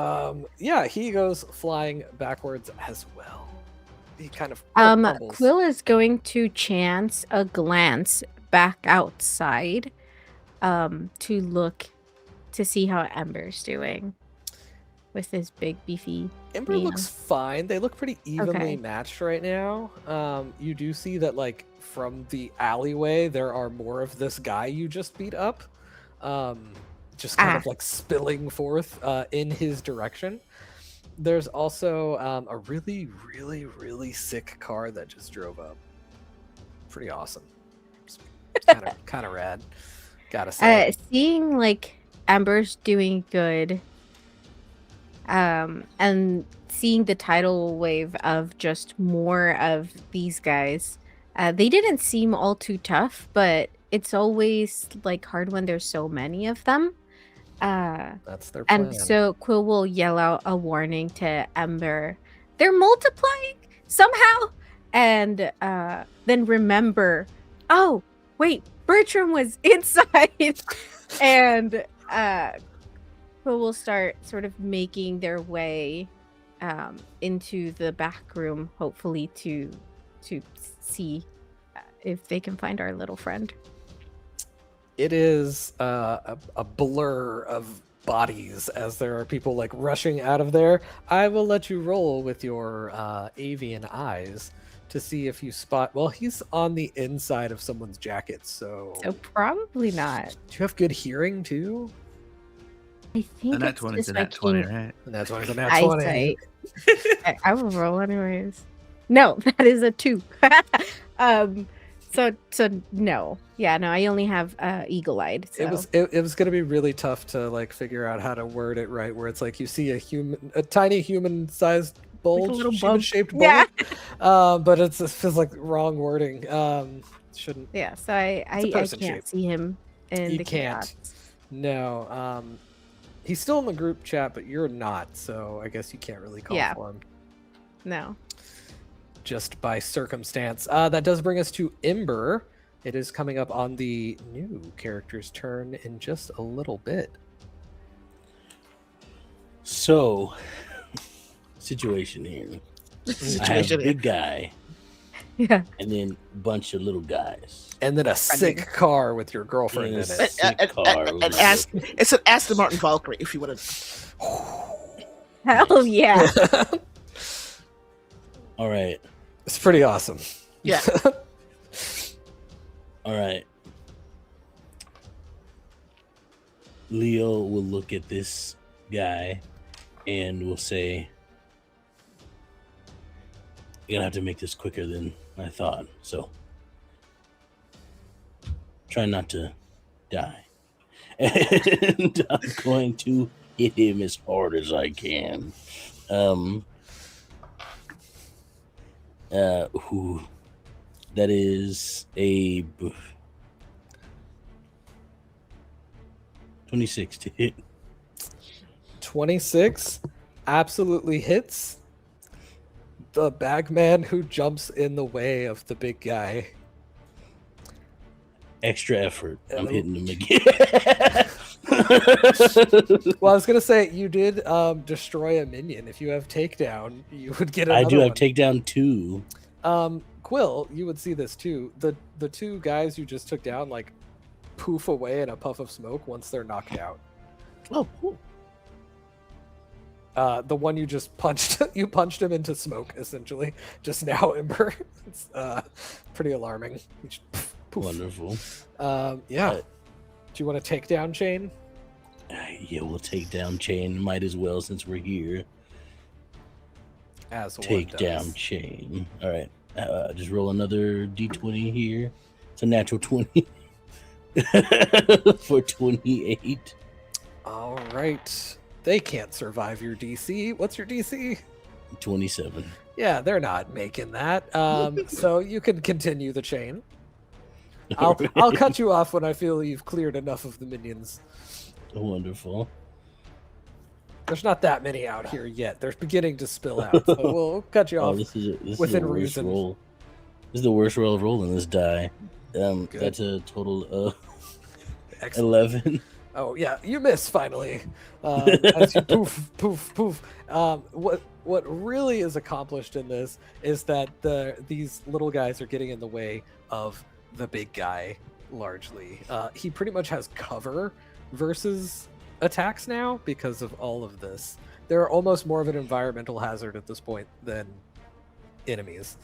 Yeah, he goes flying backwards as well. He kind of fumbles. Quill is going to chance a glance back outside, to look to see how Ember's doing with his big beefy. Ember man. looks fine. They look pretty evenly Okay. matched right now. You do see that, like, from the alleyway, there are more of this guy you just beat up. Just kind of like spilling forth in his direction. There's also a really, really, really sick car that just drove up. Pretty awesome. Kind of rad. Gotta say. Seeing like Ember's doing good, and seeing the tidal wave of just more of these guys, they didn't seem all too tough, but it's always like hard when there's so many of them. That's their plan. And so Quill will yell out a warning to Ember. They're multiplying somehow. And then remember, oh, wait, Bertram was inside. And Quill will start sort of making their way into the back room, hopefully to see if they can find our little friend. It is a blur of bodies as there are people like rushing out of there. I will let you roll with your avian eyes to see if you spot. Well, he's on the inside of someone's jacket, so Probably not. do you have good hearing too? I think A nat it's 20 just is a my nat 20, keen And right? that's why it's a nat 20. eyesight. I will roll anyways. No, that is a 2. So no. Yeah, no, I only have eagle-eyed. So. It was gonna be really tough to like figure out how to word it right, where it's like you see a tiny human-sized bulge, little bump. human-shaped bulge. Yeah. But it feels like wrong wording. Shouldn't. Yeah, so I person can't shape. see him in You the can't. chaos. No. He's still in the group chat, but you're not, so I guess you can't really call Yeah. for him. No. Just by circumstance. That does bring us to Ember. It is coming up on the new character's turn in just a little bit. So, situation here. I have a big guy Yeah. and then a bunch of little guys. And then a sick car with your girlfriend in Yes. it. Sick car. It's an Aston Martin Valkyrie, if you want to. Hell yeah. All right. It's pretty awesome. Yeah. All right. Leo will look at this guy and will say, "You're gonna have to make this quicker than I thought, so try not to die." And I'm going to hit him as hard as I can. That is a 26 to hit. 26 absolutely hits the bagman who jumps in the way of the big guy. Extra effort. I'm hitting him again. Well, I was gonna say you did destroy a minion. If you have takedown, you would get another I do have one. takedown 2. Quill, you would see this too. The two guys you just took down like poof away in a puff of smoke once they're knocked out. Oh, cool. The one you just punched, you punched him into smoke essentially just now, Ember. It's pretty alarming. You just poof. Wonderful. Yeah. Do you want to take down Chain? Yeah, we'll take down Chain. Might as well since we're here. As Take one down does. Chain. All right. Just roll another d20 here. It's a natural 20 for 28. All right. They can't survive your DC. What's your DC? 27. Yeah, they're not making that. So you can continue the chain. I'll cut you off when I feel you've cleared enough of the minions. Wonderful. There's not that many out here yet. They're beginning to spill out. So we'll cut you Oh, off. this is within the worst reason. roll. This is the worst roll of rolling this die. That's a total of Excellent. 11. Oh yeah, you miss finally. As you poof, poof, poof. What really is accomplished in this is that these little guys are getting in the way of the big guy largely. He pretty much has cover versus attacks now because of all of this. They're almost more of an environmental hazard at this point than enemies.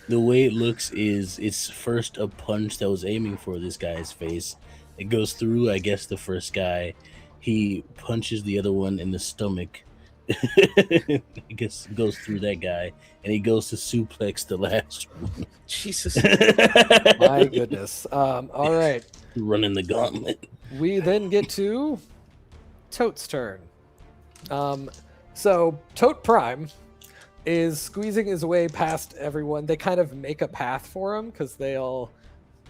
The way it looks is it's first a punch that was aiming for this guy's face. It goes through, I guess, the first guy. He punches the other one in the stomach. I guess goes through that guy, and he goes to suplex the last one. Jesus. My goodness. All right. Running the gauntlet. We then get to Tote's turn. So Tote Prime is squeezing his way past everyone. They kind of make a path for him because they all...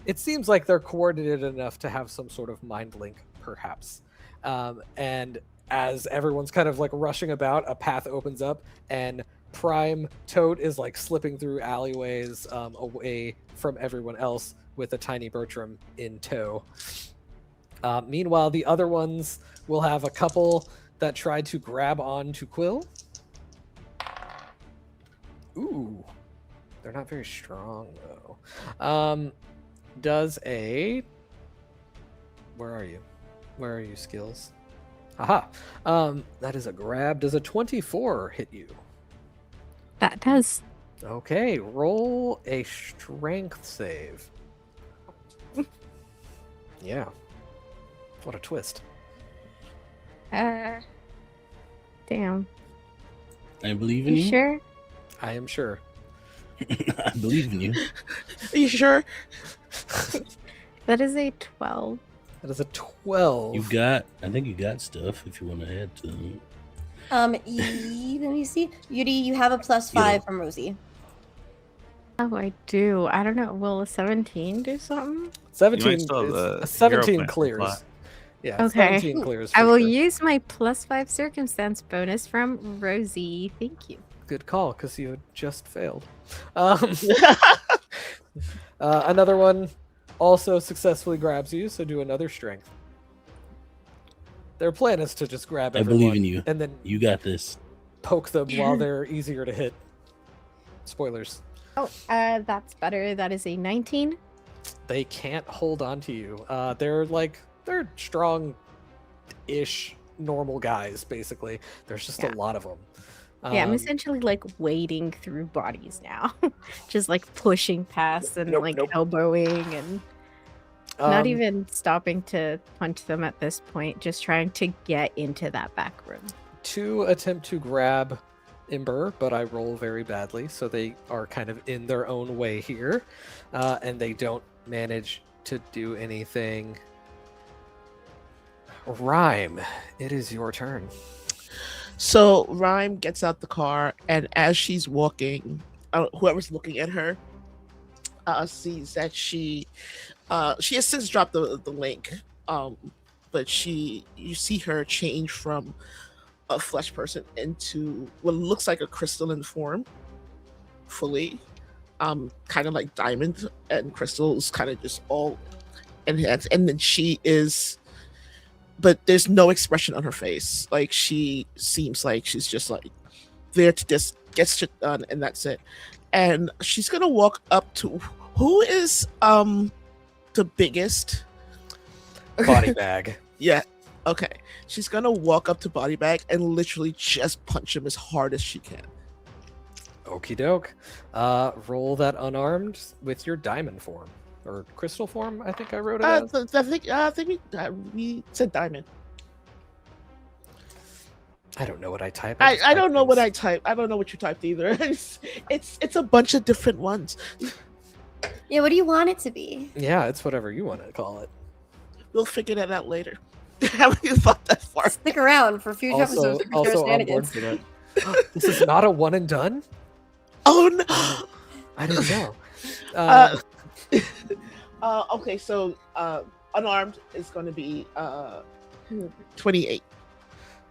It seems like they're coordinated enough to have some sort of mind link, perhaps. And as everyone's kind of like rushing about, a path opens up, and Prime Tote is like slipping through alleyways away from everyone else with a tiny Bertrum in tow. Meanwhile, the other ones will have a couple that try to grab on to Quill. Ooh, they're not very strong though. Does a... Where are you? Where are you, skills? Aha. That is a grab. Does a 24 hit you? That does. Okay, roll a strength save. Yeah. What a twist. Damn. I believe in You you. sure? I am sure. I believe in you. Are you sure? That is a 12. That is a 12. I think you got stuff if you want to add to them. Let me see. Yuri, you have a +5 from Rosie. Oh, I do. I don't know. Will a 17 do something? 17 You might still have is, the 17 hero point clears. apply. Yeah, Okay. 17 clears. I for will sure. use my +5 circumstance bonus from Rosie. Thank you. Good call, because you had just failed. Another one also successfully grabs you, so do another strength. Their plan is to just grab I everyone believe in you. and then You got this. poke them while they're easier to hit. Spoilers. Oh, that's better. That is a 19. They can't hold on to you. They're strong-ish normal guys, basically. There's just a lot of them. Yeah, I'm essentially like wading through bodies now, just like pushing past and elbowing and not even stopping to punch them at this point, just trying to get into that back room. To attempt to grab Ember, but I roll very badly, so they are kind of in their own way here, and they don't manage to do anything. Rime, it is your turn. So Rime gets out the car, and as she's walking, whoever's looking at her sees that she has since dropped the link, but you see her change from a flesh person into what looks like a crystalline form, fully, kind of like diamond and crystals, kind of just all enhanced, and then she is. But there's no expression on her face. Like, she seems like she's just like there to just get shit done, and that's it. And she's gonna walk up to who is the biggest Body bag. Yeah. Okay. She's gonna walk up to Body Bag and literally just punch him as hard as she can. Okie doke. Roll that unarmed with your diamond form. Or crystal form, I think I wrote it as. I think we said diamond. I don't know what I typed. I don't know what I typed. I don't know what you typed either. It's a bunch of different ones. Yeah, what do you want it to be? Yeah, it's whatever you want to call it. We'll figure that out later. Haven't you thought that far? Stick around for future episodes of Superhero Shenanigans. On board for that. This is not a one and done? Oh no! I didn't know. Okay, so unarmed is going to be 28.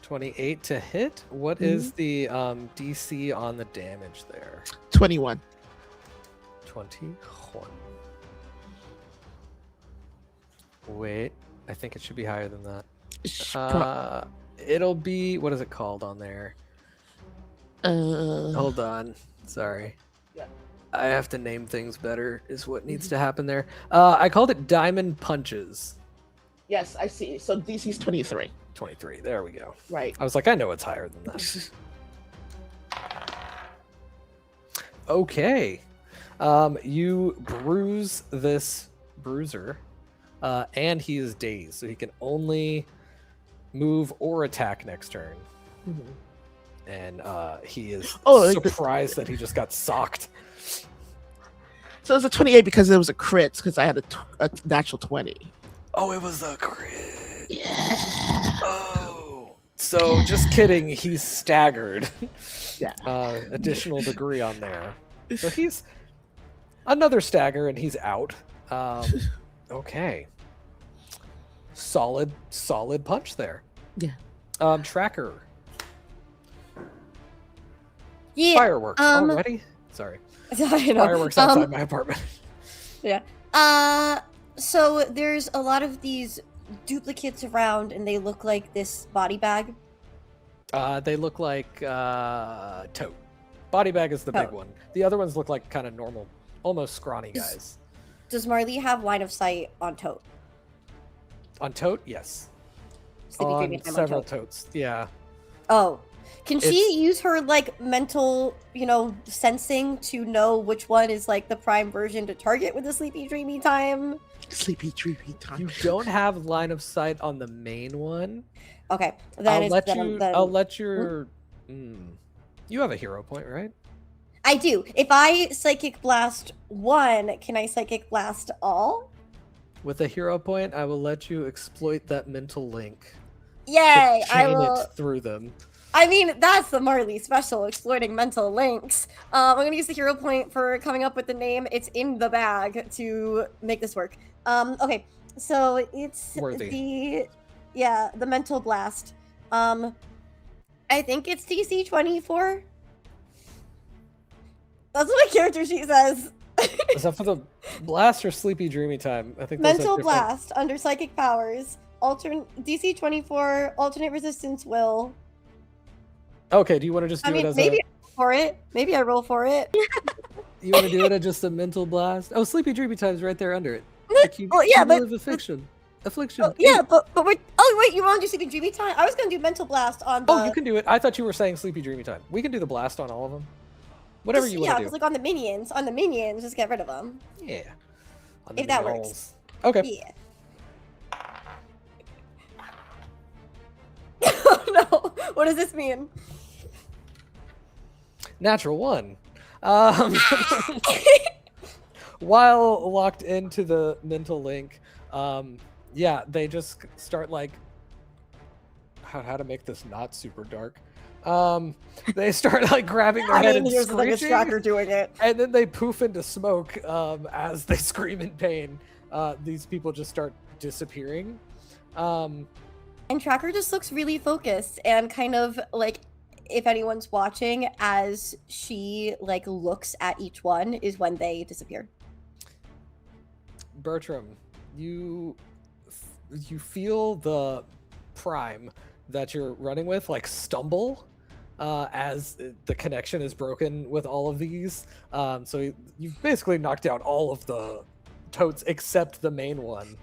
28 to hit. What is the DC on the damage there? 21. 21. Wait, I think it should be higher than that. It'll be, what is it called on there? Hold on. Sorry. Yeah. I have to name things better is what needs to happen there. I called it Diamond Punches. Yes, I see. So DC's 23. 23. There we go. Right. I was like, I know it's higher than that. Okay. You bruise this bruiser, and he is dazed, so he can only move or attack next turn. Mm-hmm. And he is like surprised that he just got socked. So it's a 28 because it was a crit, because I had a natural 20. Oh, it was a crit. Yeah. Oh. So just kidding, he's staggered. Yeah. Additional degree on there. So he's another stagger and he's out. Okay. Solid punch there. Yeah. Tracker. Yeah. Fireworks already? Sorry. Fireworks outside my apartment. Yeah. So there's a lot of these duplicates around, and they look like this body bag. They look like tote. Body bag is the big one. The other ones look like kind of normal, almost scrawny guys. Does Marley have line of sight on tote? On tote, yes. On several totes, yeah. Oh. Can she use her, like, mental, sensing to know which one is, like, the prime version to target with the sleepy, dreamy time? Sleepy, dreamy time. You don't have line of sight on the main one. Okay. I'll let your... You have a hero point, right? I do. If I Psychic Blast one, can I Psychic Blast all? With a hero point, I will let you exploit that mental link. Yay! To chain it through them. I mean, that's the Marley special, exploiting mental links. I'm going to use the hero point for coming up with the name. It's in the bag to make this work. Okay, so it's Worthy. the mental blast. I think it's DC 24. That's what my character sheet says. Is that for the blast or sleepy dreamy time? I think mental blast under psychic powers. DC 24 alternate resistance will. Okay, do you want to just do it as maybe I roll for it. Maybe I roll for it. You want to do it at just a mental blast? Oh, Sleepy Dreamy Time's right there under it. Well, yeah, but Affliction. oh, yeah, but we're. Oh wait, you want to do Sleepy Dreamy Time? I was gonna do Mental Blast on the. Oh, you can do it. I thought you were saying Sleepy Dreamy Time. We can do the blast on all of them. Whatever you want to do. Yeah, like on the minions, just get rid of them. Yeah. If that works. Okay. Yeah. Oh no! What does this mean? Natural 1. While locked into the mental link, yeah, they just start like how to make this not super dark. They start like grabbing their head and here's like a tracker doing it, and then they poof into smoke as they scream in pain. These people just start disappearing. And Tracker just looks really focused and kind of like, if anyone's watching, as she like looks at each one is when they disappear. Bertrum, you feel the prime that you're running with like stumble as the connection is broken with all of these. So you've basically knocked out all of the totes except the main one.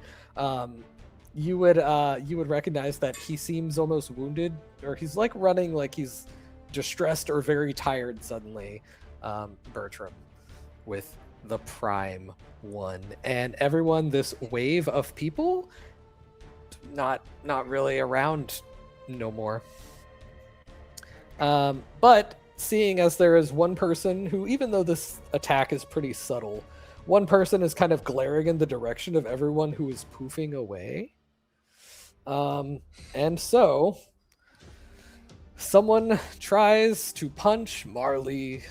You would recognize that he seems almost wounded, or he's like running like he's distressed or very tired suddenly. Bertrum with the prime one, and everyone, this wave of people not really around no more. But seeing as there is one person who, even though this attack is pretty subtle, one person is kind of glaring in the direction of everyone who is poofing away. And so someone tries to punch Marley.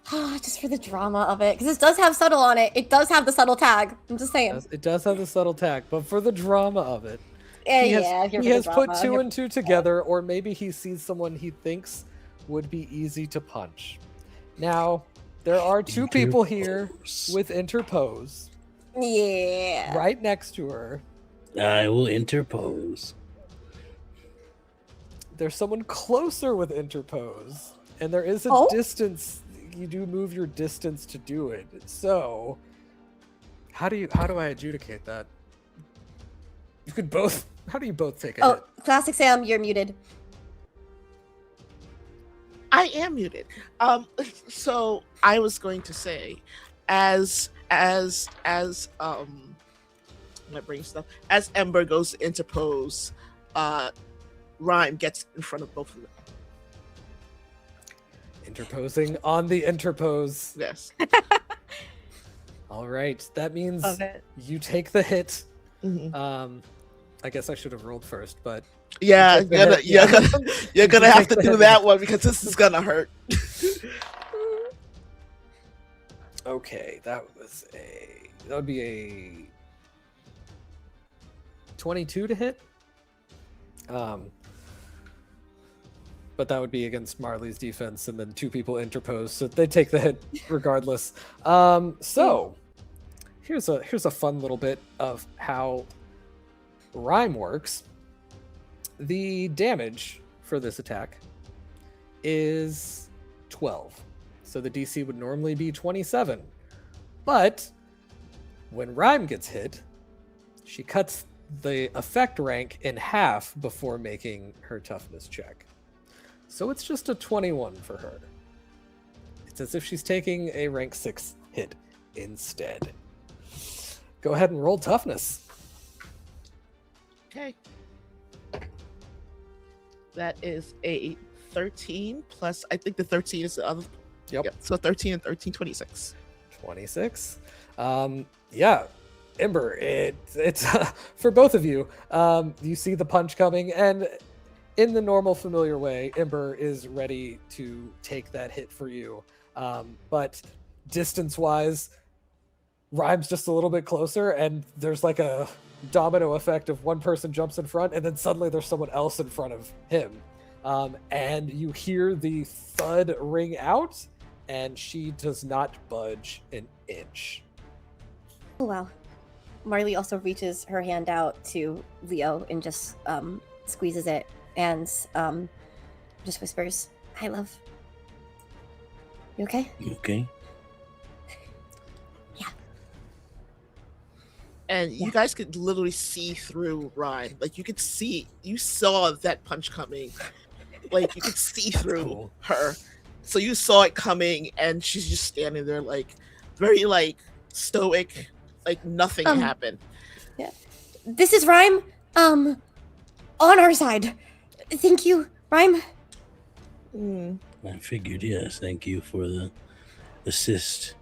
Just for the drama of it, because it does have subtle on it. It does have the subtle tag. I'm just saying. It does have the subtle tag, but for the drama of it, he has put two and two together, or maybe he sees someone he thinks would be easy to punch. Now, there are two people here with interpose. Yeah. Right next to her. I will interpose. There's someone closer with interpose, and there is a distance. You do move your distance to do it. So, how do I adjudicate that? You could both. How do you both take a hit? ClassicSam, you're muted. I am muted. So I was going to say, as my brain stuff, as Ember goes to interpose, Rime gets in front of both of them. Interposing on the interpose. Yes. All right. That means you take the hit. Mm-hmm. I guess I should have rolled first, but yeah, you're gonna have to do that one because this is gonna hurt. Okay, that would be a 22 to hit. But that would be against Marley's defense, and then two people interpose, so they take the hit regardless. So here's a fun little bit of how Rime works. The damage for this attack is 12. So the DC would normally be 27. But when Rime gets hit, she cuts the effect rank in half before making her toughness check. So it's just a 21 for her. It's as if she's taking a rank 6 hit instead. Go ahead and roll toughness. Okay. That is a 13 plus, I think the 13 is the other. Yep. So 13 and 13, 26. 26. Yeah. Ember, it's for both of you. You see the punch coming, and in the normal familiar way, Ember is ready to take that hit for you. But distance-wise, Rime's just a little bit closer, and there's like a domino effect of one person jumps in front, and then suddenly there's someone else in front of him. And you hear the thud ring out, and she does not budge an inch. Oh, wow. Marley also reaches her hand out to Leo and just squeezes it and just whispers, "Hi, love. You okay?" You okay? and you guys could literally see through Rime. Like you saw that punch coming. Like you could see through Cool. her. So you saw it coming, and she's just standing there, like very like stoic, like nothing happened. Yeah. This is Rime. On our side. Thank you, Rime. I figured, yes. Thank you for the assist.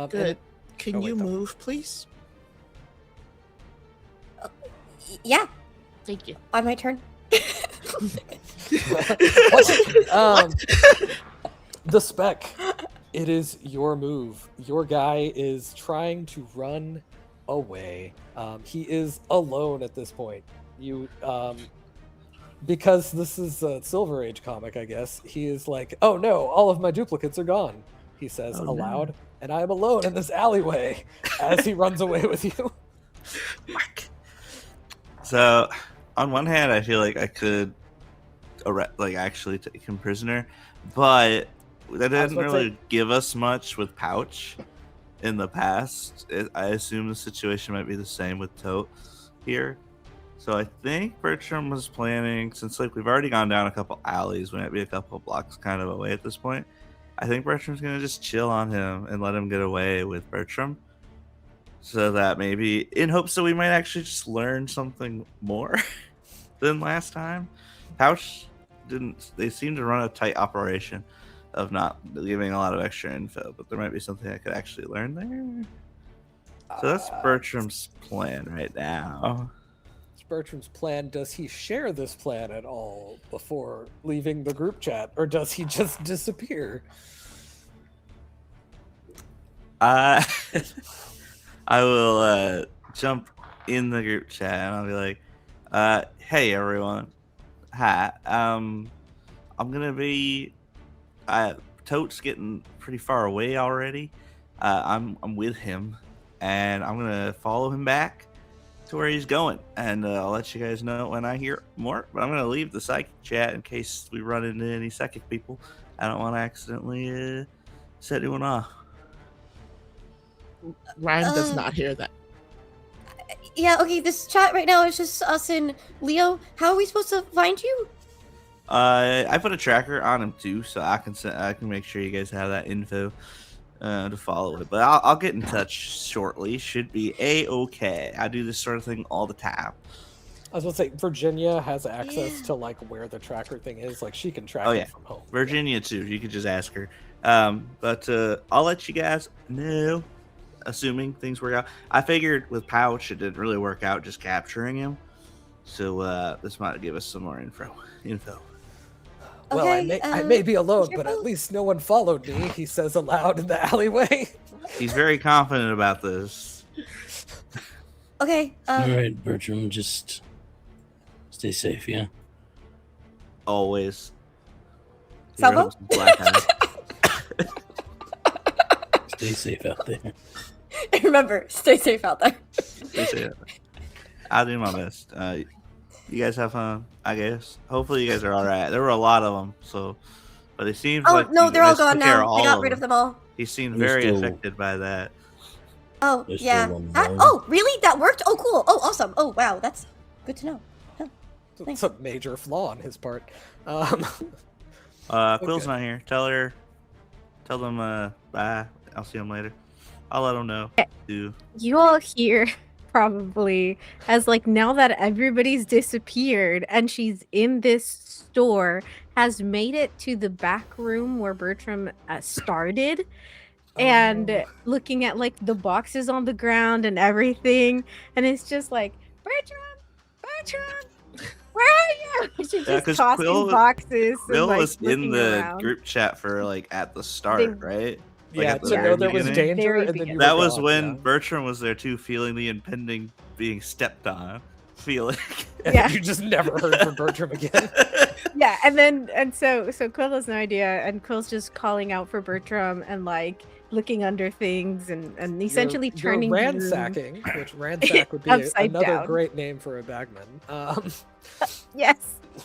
Good. Can oh, wait, you no. move, please? Yeah, Thank you. on my turn. The Speck, it is your move. Your guy is trying to run away. He is alone at this point. You, because this is a Silver Age comic, I guess, he is like, oh no, all of my duplicates are gone, he says aloud, and I am alone in this alleyway as he runs away with you. So, on one hand, I feel like I could actually take him prisoner, but that didn't really give us much with Pouch in the past. I assume the situation might be the same with Tote here. So I think Bertrum was planning, since like we've already gone down a couple alleys, we might be a couple blocks kind of away at this point. I think Bertrum's gonna just chill on him and let him get away with Bertrum, so that maybe in hopes that we might actually just learn something more than last time. Pouch didn't. They seem to run a tight operation of not giving a lot of extra info, but there might be something I could actually learn there. So that's Bertram's plan right now. Bertram's plan. Does he share this plan at all before leaving the group chat, or does he just disappear? I will jump in the group chat and I'll be like, hey everyone, hi. I'm gonna be Tote's getting pretty far away already. I'm with him, and I'm gonna follow him back to where he's going, and I'll let you guys know when I hear more. But I'm gonna leave the psychic chat in case we run into any psychic people. I don't want to accidentally set anyone off. Ryan does not hear that. Yeah, okay, this chat right now is just us and Leo. How are we supposed to find you? I put a tracker on him too, so I can make sure you guys have that info to follow it. But I'll get in touch shortly. Should be a-okay. I do this sort of thing all the time. I was going to say, Virginia has access to like where the tracker thing is. Like she can track it from home. Virginia too. You could just ask her. But I'll let you guys know, assuming things work out. I figured with Pouch it didn't really work out just capturing him. So this might give us some more info. Well, Okay, I may be alone, but careful. at least no one followed me, he says aloud in the alleyway. He's very confident about this. Okay, All right, Bertram, just stay safe, yeah? Always. He Salvo? rubs his black eye. Stay safe out there. remember, stay safe out there. Stay safe. I'll do my best. You guys have fun, I guess. Hopefully you guys are all right. There were a lot of them, so, but it seems Oh, like no, you they're all guys gone took care now. of I got all rid of them all. He seemed There's very still- affected by that. Oh, There's yeah. still one That, more. oh, really? That worked? Oh, cool. Oh, awesome. Oh, wow. That's good to know. It's a major flaw on his part. Quill's Okay. not here. Tell them bye. I'll see him later. I'll let them know. Too. You all hear probably as like now that everybody's disappeared and she's in this store, has made it to the back room where Bertram started, and looking at like the boxes on the ground and everything, and it's just like, Bertram, where are you? She's Yeah, just 'cause tossing Quill- boxes. Will and, like, was in looking the around. group chat for like at the start, They- right? Like, Yeah, at the to very know there was beginning? danger, Very and then beginning. you That were was gone, when yeah. Bertram was there too, feeling the impending being stepped on. Feeling. And Yeah. you just never heard from Bertram again. Yeah, and so Quill has no idea, and Quill's just calling out for Bertram and like looking under things and essentially You're turning the room. ransacking, which ransack would be Upside another down. great name for a bagman. Yes.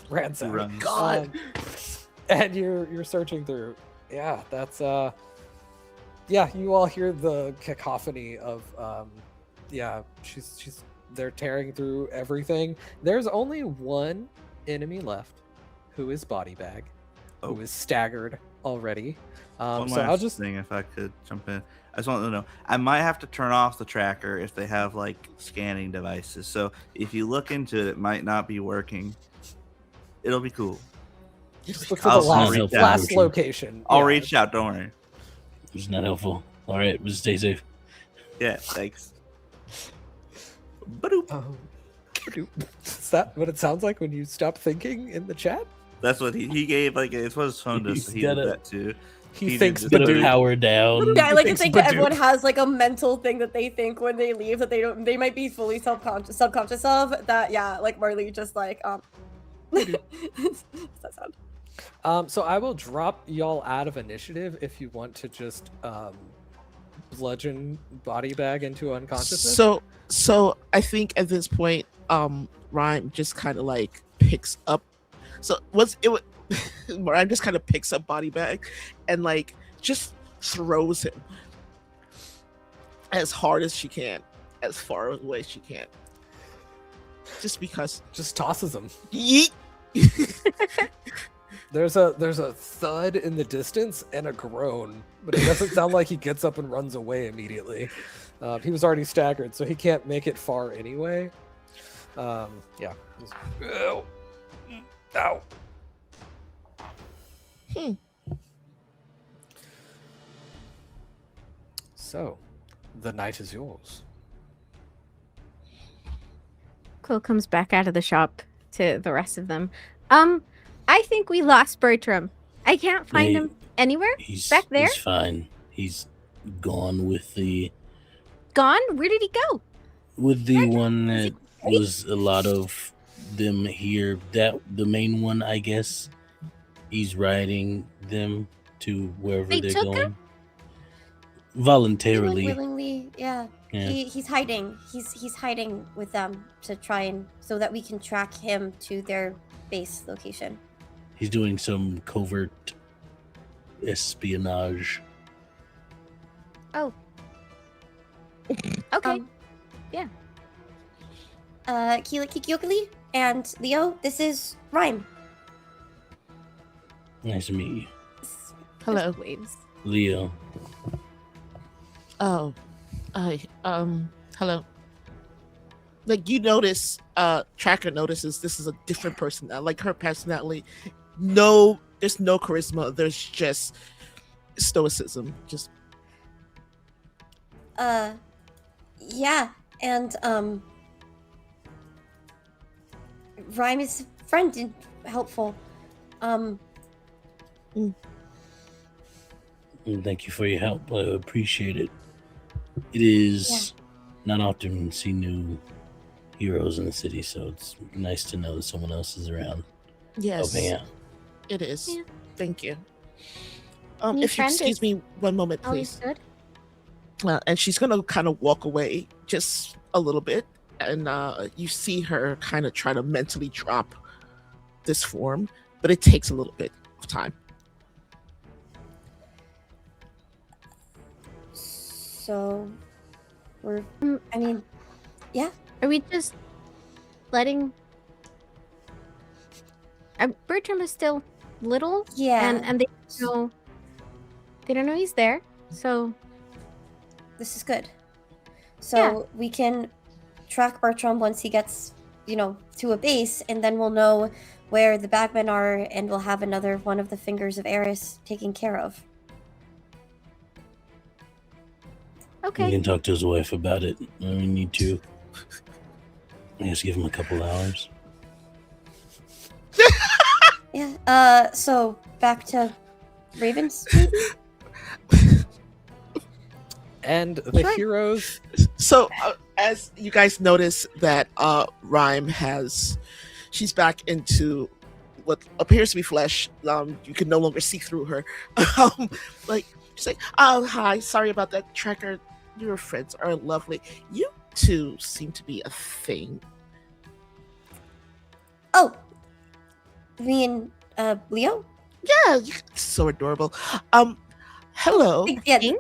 Ransack. Runs. God. And you're searching through. Yeah, that's yeah, you all hear the cacophony of yeah, they're tearing through everything. There's only one enemy left, who is Body Bag, who is staggered already. One So last I'll just thing, if I could jump in. I just want to know, I might have to turn off the tracker if they have like scanning devices. So if you look into it, it might not be working. It'll be cool. just look for I'll the reach out. last location. I'll Yeah. reach out. Don't worry. It's not helpful. All right, just stay safe. Yeah, thanks. Ba-doop. Is that what it sounds like when you stop thinking in the chat? That's what he gave. Like it's what his phone does. He's He did gotta- that too. He thinks did Put just- the Badoo. power down. Yeah, I like to Thanks, think that Badoo. everyone has like a mental thing that they think when they leave that they might be fully subconscious of. That yeah, like Marley just like what's that sound? So I will drop y'all out of initiative if you want to just bludgeon Body Bag into unconsciousness. So I think at this point, Rime just kind of like picks up. So Rime just kind of picks up Body Bag and like just throws him as hard as she can, as far away as she can. Just because. just tosses him. Yeet. There's a thud in the distance and a groan, but it doesn't sound like he gets up and runs away immediately. He was already staggered, so he can't make it far anyway. Yeah. Just, ow. Ow. So, the night is yours. Quill comes back out of the shop to the rest of them. I think we lost Bertram. I can't find Hey, him anywhere. He's Back there? He's fine. He's gone with the Gone? Where did he go? one that was a lot of them here. That the main one, I guess. He's riding them to wherever They they're took going. him? Voluntarily. Willingly, yeah. Yeah. He's hiding. He's hiding with them to try and so that we can track him to their base location. He's doing some covert espionage. Oh. Okay. Quillekikiokalee and Leo, this is Rime. Nice to meet you. Hello. Just waves. Leo. Oh, hello. Like you notice, Tracker notices this is a different person. Like her personality, there's no charisma. There's just stoicism. Just Yeah, and Rime is friend and helpful. And thank you for your help. I appreciate it. It is not often we see new heroes in the city, so it's nice to know that someone else is around. yes, Helping out. it is. Yeah. Thank you. New If you friend excuse is me one moment, Always please. good. And she's gonna kind of walk away just a little bit, and you see her kind of try to mentally drop this form, but it takes a little bit of time. So we're Are we just letting Bertram is still little yeah. and they don't know he's there. So This is good. So we can track Bertram once he gets, to a base, and then we'll know where the bagmen are, and we'll have another one of the fingers of Eris taken care of. You okay. can talk to his wife about it. We need to. I guess give him a couple hours. Yeah. So back to Ravens. maybe? And the Sure. heroes. So as you guys notice that Rime she's back into what appears to be flesh. You can no longer see through her. She's like, oh hi, sorry about that, Tracker. Your friends are lovely. You two seem to be a thing. Oh, me and Leo. Yeah, you're so adorable. Hello. Yeah. Thing?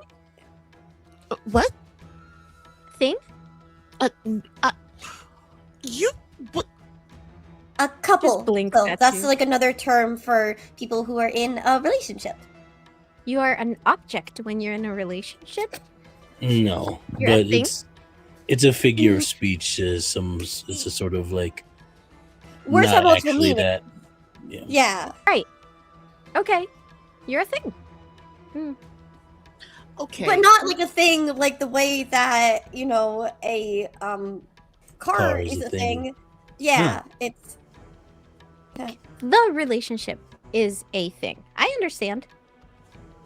What? Thing? You. What? A couple. Just blinks So at that's you. like another term for people who are in a relationship. You are an object when you're in a relationship. No, You're a but thing? it's a figure of speech. It's a sort of like We're not talking about actually meaning. that. Yeah. Yeah. Okay, you're a thing. Okay. But not like a thing like the way that, a car is a thing. Yeah, it's The relationship is a thing. I understand.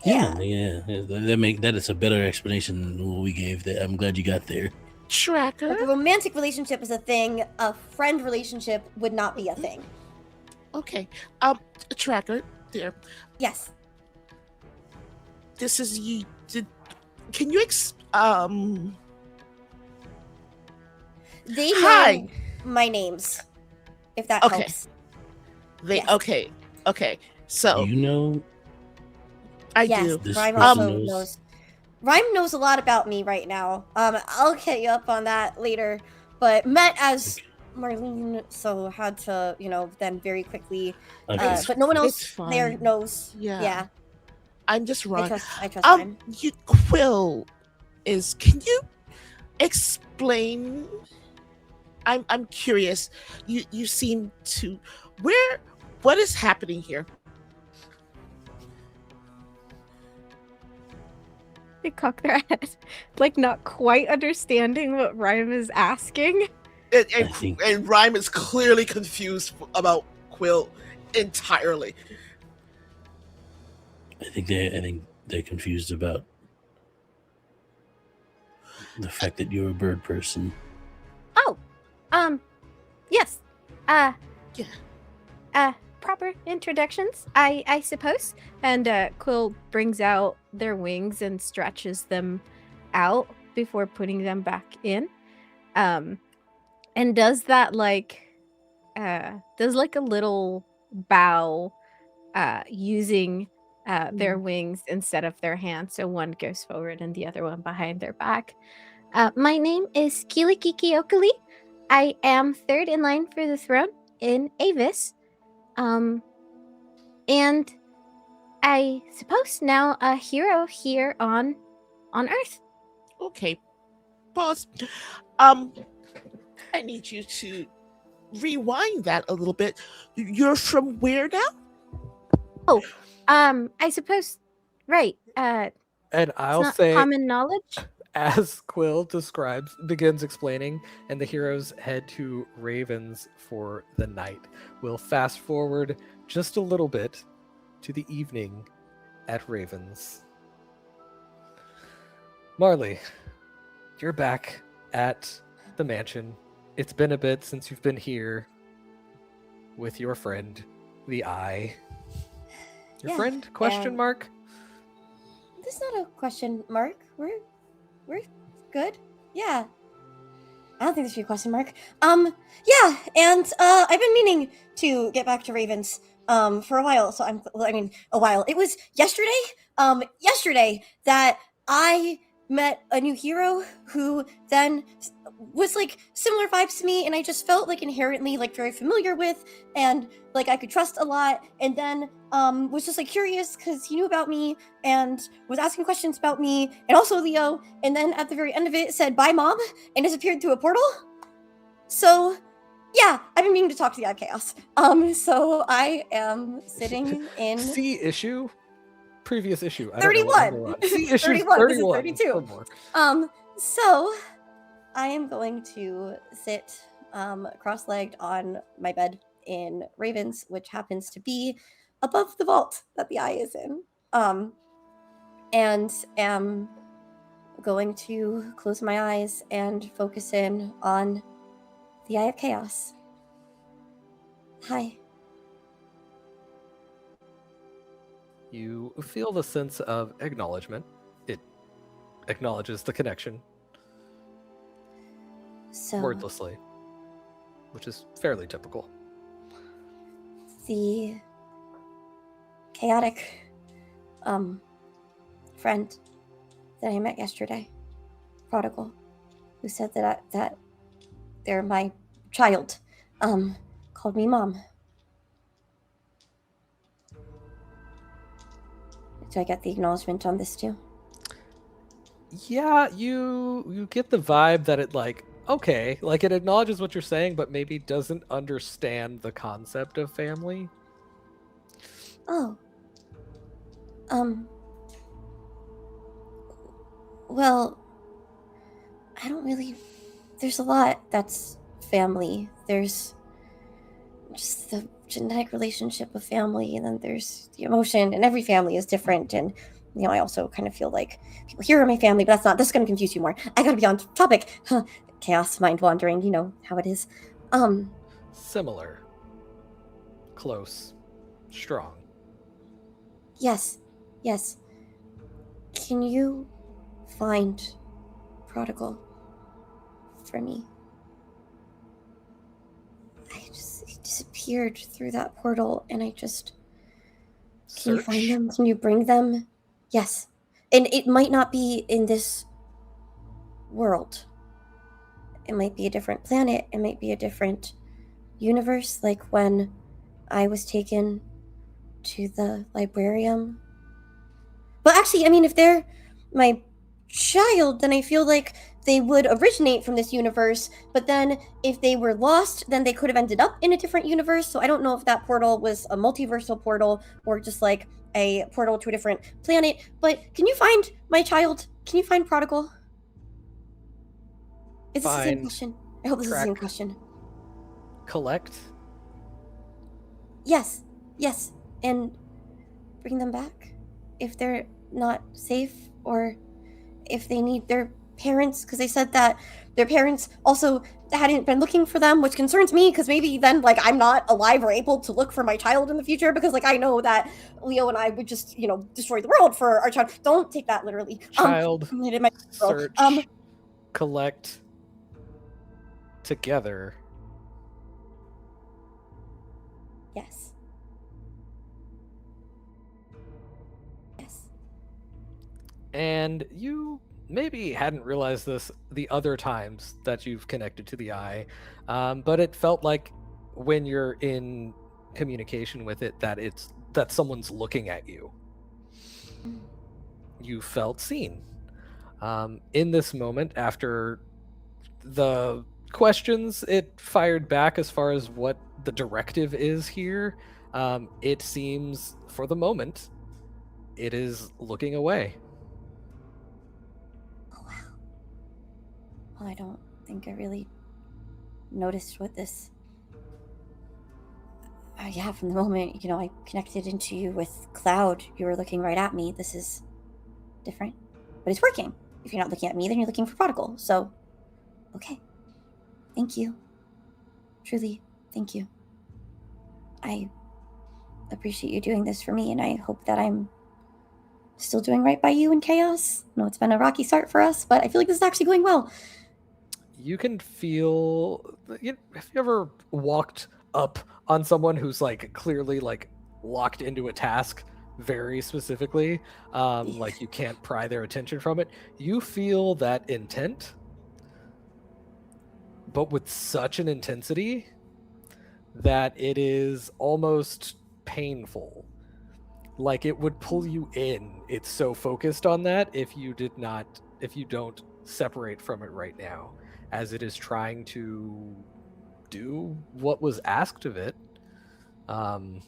Yeah. That is a better explanation than what we gave. That I'm glad you got there. Tracker. Like a romantic relationship is a thing. A friend relationship would not be a thing. Okay. Tracker. There. Yes. This is you. Can you They know Hi. my names, if that Okay. helps. They Yes. okay. So You know, I Yes, do. This Rime person also knows. Rime knows a lot about me right now. I'll get you up on that later. But met as Marlene, so had to, then very quickly. Okay. But no one It's else fine. there knows. Yeah. Yeah. I'm just wrong. I trust Rime. You Quill is. Can you explain? I'm curious. You seem to what is happening here? They cock their head, like not quite understanding what Rime is asking. And Rime is clearly confused about Quill entirely. I think they're confused about the fact that you're a bird person. Yes. Yeah. Proper introductions, I suppose. And Quill brings out their wings and stretches them out before putting them back in. And does that does a little bow using their wings instead of their hands. So one goes forward and the other one behind their back. My name is Quillekikiokalee. I am third in line for the throne in Avis. And I suppose now a hero here on Earth. Okay. Pause. I need you to rewind that a little bit. You're from where now? I suppose, right. And It's I'll not say, common knowledge. as Quill begins explaining, and the heroes head to Ravens for the night. We'll fast forward just a little bit to the evening at Ravens. Marley, you're back at the mansion. It's been a bit since you've been here with your friend, the Eye. Your Yeah, friend? Question and- mark? This is not a question mark. We're good. Yeah. I don't think there should be a question mark. Yeah, and I've been meaning to get back to Ravens for a while. So a while. It was yesterday that I met a new hero who then was like similar vibes to me, and I just felt like inherently like very familiar with, and like I could trust a lot. And then was just like curious because he knew about me and was asking questions about me, and also Leo. And then at the very end of it said bye mom and disappeared through a portal. So yeah, I've been meaning to talk to the Eye of Chaos. So I am sitting in C issue? Previous issue. I 31. Don't know what C issue 31. This is 31. 32. Or more. So I am going to sit cross-legged on my bed in Ravens, which happens to be above the vault that the Eye is in. And am going to close my eyes and focus in on the Eye of Chaos. Hi. You feel the sense of acknowledgement. It acknowledges the connection So wordlessly, which is fairly typical. the chaotic friend that I met yesterday, Prodigal, who said that they're my child. Called me Mom. Do I get the acknowledgement on this too? Yeah, you get the vibe that it like, okay, like it acknowledges what you're saying, but maybe doesn't understand the concept of family. Oh. Well, I don't really... There's a lot that's family. There's just the genetic relationship of family, and then there's the emotion, and every family is different, and I also kind of feel like people here are my family, but this is going to confuse you more. I gotta be on topic. Chaos, mind wandering, you know how it is. Similar. Close. Strong. Yes. Can you find Prodigal for me? He disappeared through that portal, and I just... Can you find them? Can you bring them? Yes. And it might not be in this world. It might be a different planet. It might be a different universe, like when I was taken to the librarium. But actually, I mean, if they're my child, then I feel like they would originate from this universe, but then if they were lost, then they could have ended up in a different universe. So I don't know if that portal was a multiversal portal or just like a portal to a different planet. But can you find my child? Can you find Prodigal? Is this the same question? I hope this is the same question. Collect? Yes. And bring them back if they're not safe, or if they need their parents, because they said that their parents also hadn't been looking for them, which concerns me, because maybe then like I'm not alive or able to look for my child in the future, because like I know that Leo and I would just destroy the world for our child. Don't take that literally. Child, search, collect, together. Yes. And you maybe hadn't realized this the other times that you've connected to the eye, but it felt like when you're in communication with it that someone's looking at you. You felt seen. In this moment, after the questions it fired back as far as what the directive is here, it seems for the moment it is looking away. Well, I don't think I really noticed what this... yeah, from the moment, I connected into you with Claude, you were looking right at me. This is different, but it's working. If you're not looking at me, then you're looking for Prodigal. So, okay. Thank you. Truly, thank you. I appreciate you doing this for me, and I hope that I'm still doing right by you in Chaos. I know it's been a rocky start for us, but I feel like this is actually going well. You can feel... Have you ever walked up on someone who's like clearly like locked into a task very specifically, like you can't pry their attention from it? You feel that intent, but with such an intensity that it is almost painful. Like it would pull you in. It's so focused on that if you don't separate from it right now, as it is trying to do what was asked of it. Okay,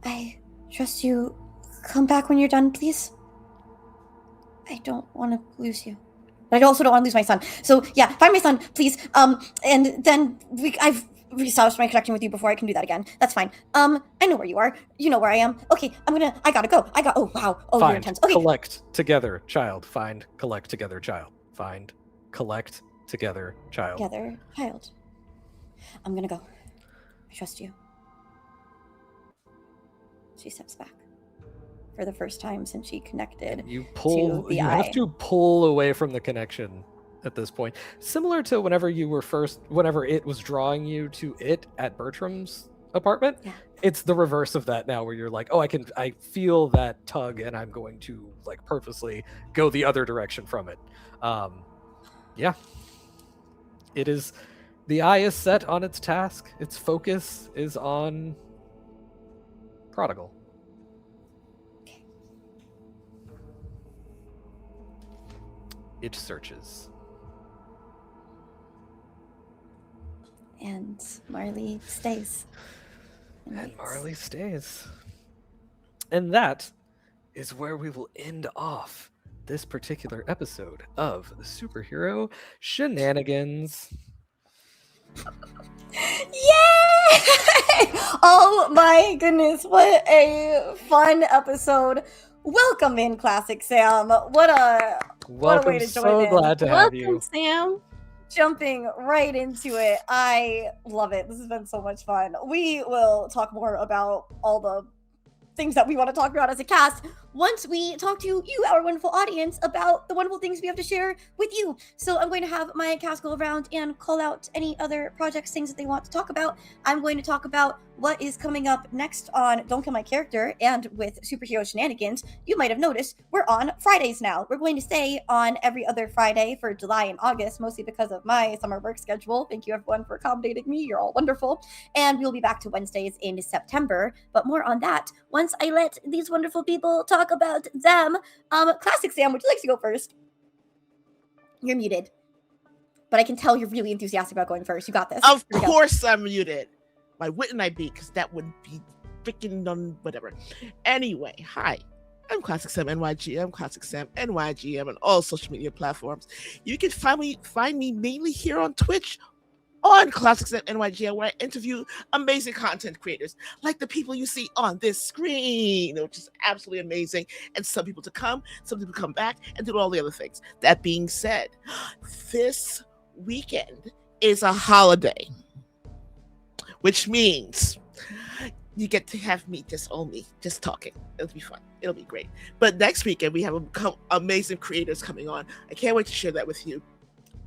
I trust you. Come back when you're done, please. I don't want to lose you, but I also don't want to lose my son. So yeah, find my son, please. And then I've reestablished my connection with you before I can do that again. That's fine. I know where you are. You know where I am. Okay, I gotta go. Oh wow. Oh, Find, you're intense. Okay. Collect together, child. Find, collect together, child. Find, collect together, child. Together, child. I'm gonna go. I trust you. She steps back for the first time since she connected. You have to pull away from the connection at this point. Similar to whenever it was drawing you to it at Bertram's apartment. Yeah. It's the reverse of that now, where you're like, oh, I feel that tug, and I'm going to like purposely go the other direction from it. Yeah. It is, the eye is set on its task. Its focus is on Prodigal. It searches. And Marley stays. And waits. Marley stays. And that is where we will end off this particular episode of Superhero Shenanigans. Yay! Oh my goodness, what a fun episode. Welcome in, ClassicSam. What a Welcome, way to join so in. glad to have Welcome, you. Sam. Jumping right into it. I love it. This has been so much fun. We will talk more about all the things that we want to talk about as a cast once we talk to you, our wonderful audience, about the wonderful things we have to share with you. So I'm going to have my cast go around and call out any other projects, things that they want to talk about. I'm going to talk about what is coming up next on Don't Kill My Character, and with Superhero Shenanigans, you might have noticed we're on Fridays now. We're going to stay on every other Friday for July and August, mostly because of my summer work schedule. Thank you everyone for accommodating me. You're all wonderful. And we'll be back to Wednesdays in September, but more on that once I let these wonderful people talk about them. ClassicSam, would you like to go first? You're muted, but I can tell you're really enthusiastic about going first. You got this. Of Here we go. course I'm muted. Why wouldn't I be? Because that would be freaking on whatever. Anyway, hi. I'm ClassicSam NYG. I'm ClassicSam NYGM on all social media platforms. You can find me mainly here on Twitch on ClassicSam NYGM, where I interview amazing content creators like the people you see on this screen, which is absolutely amazing. And some people to come, some people come back and do all the other things. That being said, this weekend is a holiday, which means you get to have me just talking. It'll be fun. It'll be great. But next weekend, we have amazing creators coming on. I can't wait to share that with you.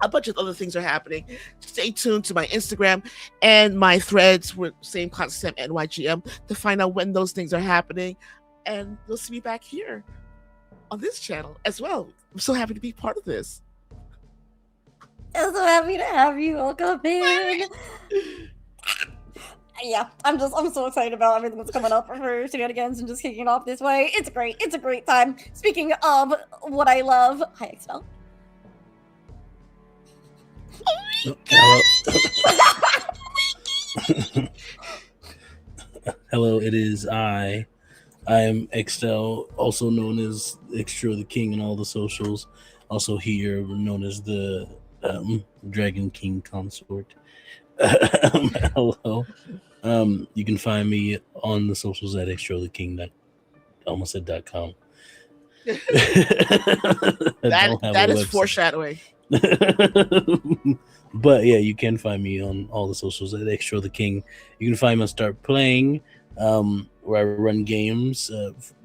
A bunch of other things are happening. Stay tuned to my Instagram and my threads with same ClassicSam NYGM to find out when those things are happening. And you'll see me back here on this channel as well. I'm so happy to be part of this. I'm so happy to have you. Welcome in. Yeah, I'm so excited about everything that's coming up for Shenanigans and just kicking it off this way. It's a great time. Speaking of what I love, hi Extell. Hello, it is I. I am Extell, also known as Extra the King in all the socials. Also here, known as the Dragon King Consort. Hello. You can find me on the socials at extratheking. Almost said .com. that is foreshadowing. But yeah, you can find me on all the socials at Extra the King. You can find me on Start Playing, where I run games.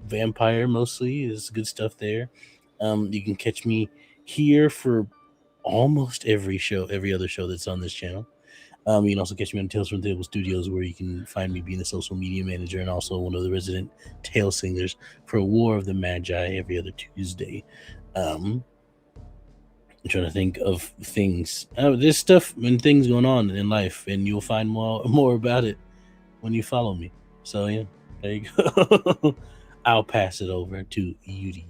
Vampire mostly is good stuff there. You can catch me here for almost every other show that's on this channel. You can also catch me on Tales from the Table Studios, where you can find me being a social media manager and also one of the resident tale singers for War of the Magi every other Tuesday. I'm trying to think of things. There's stuff and things going on in life, and you'll find more about it when you follow me. So yeah, there you go. I'll pass it over to Yuri.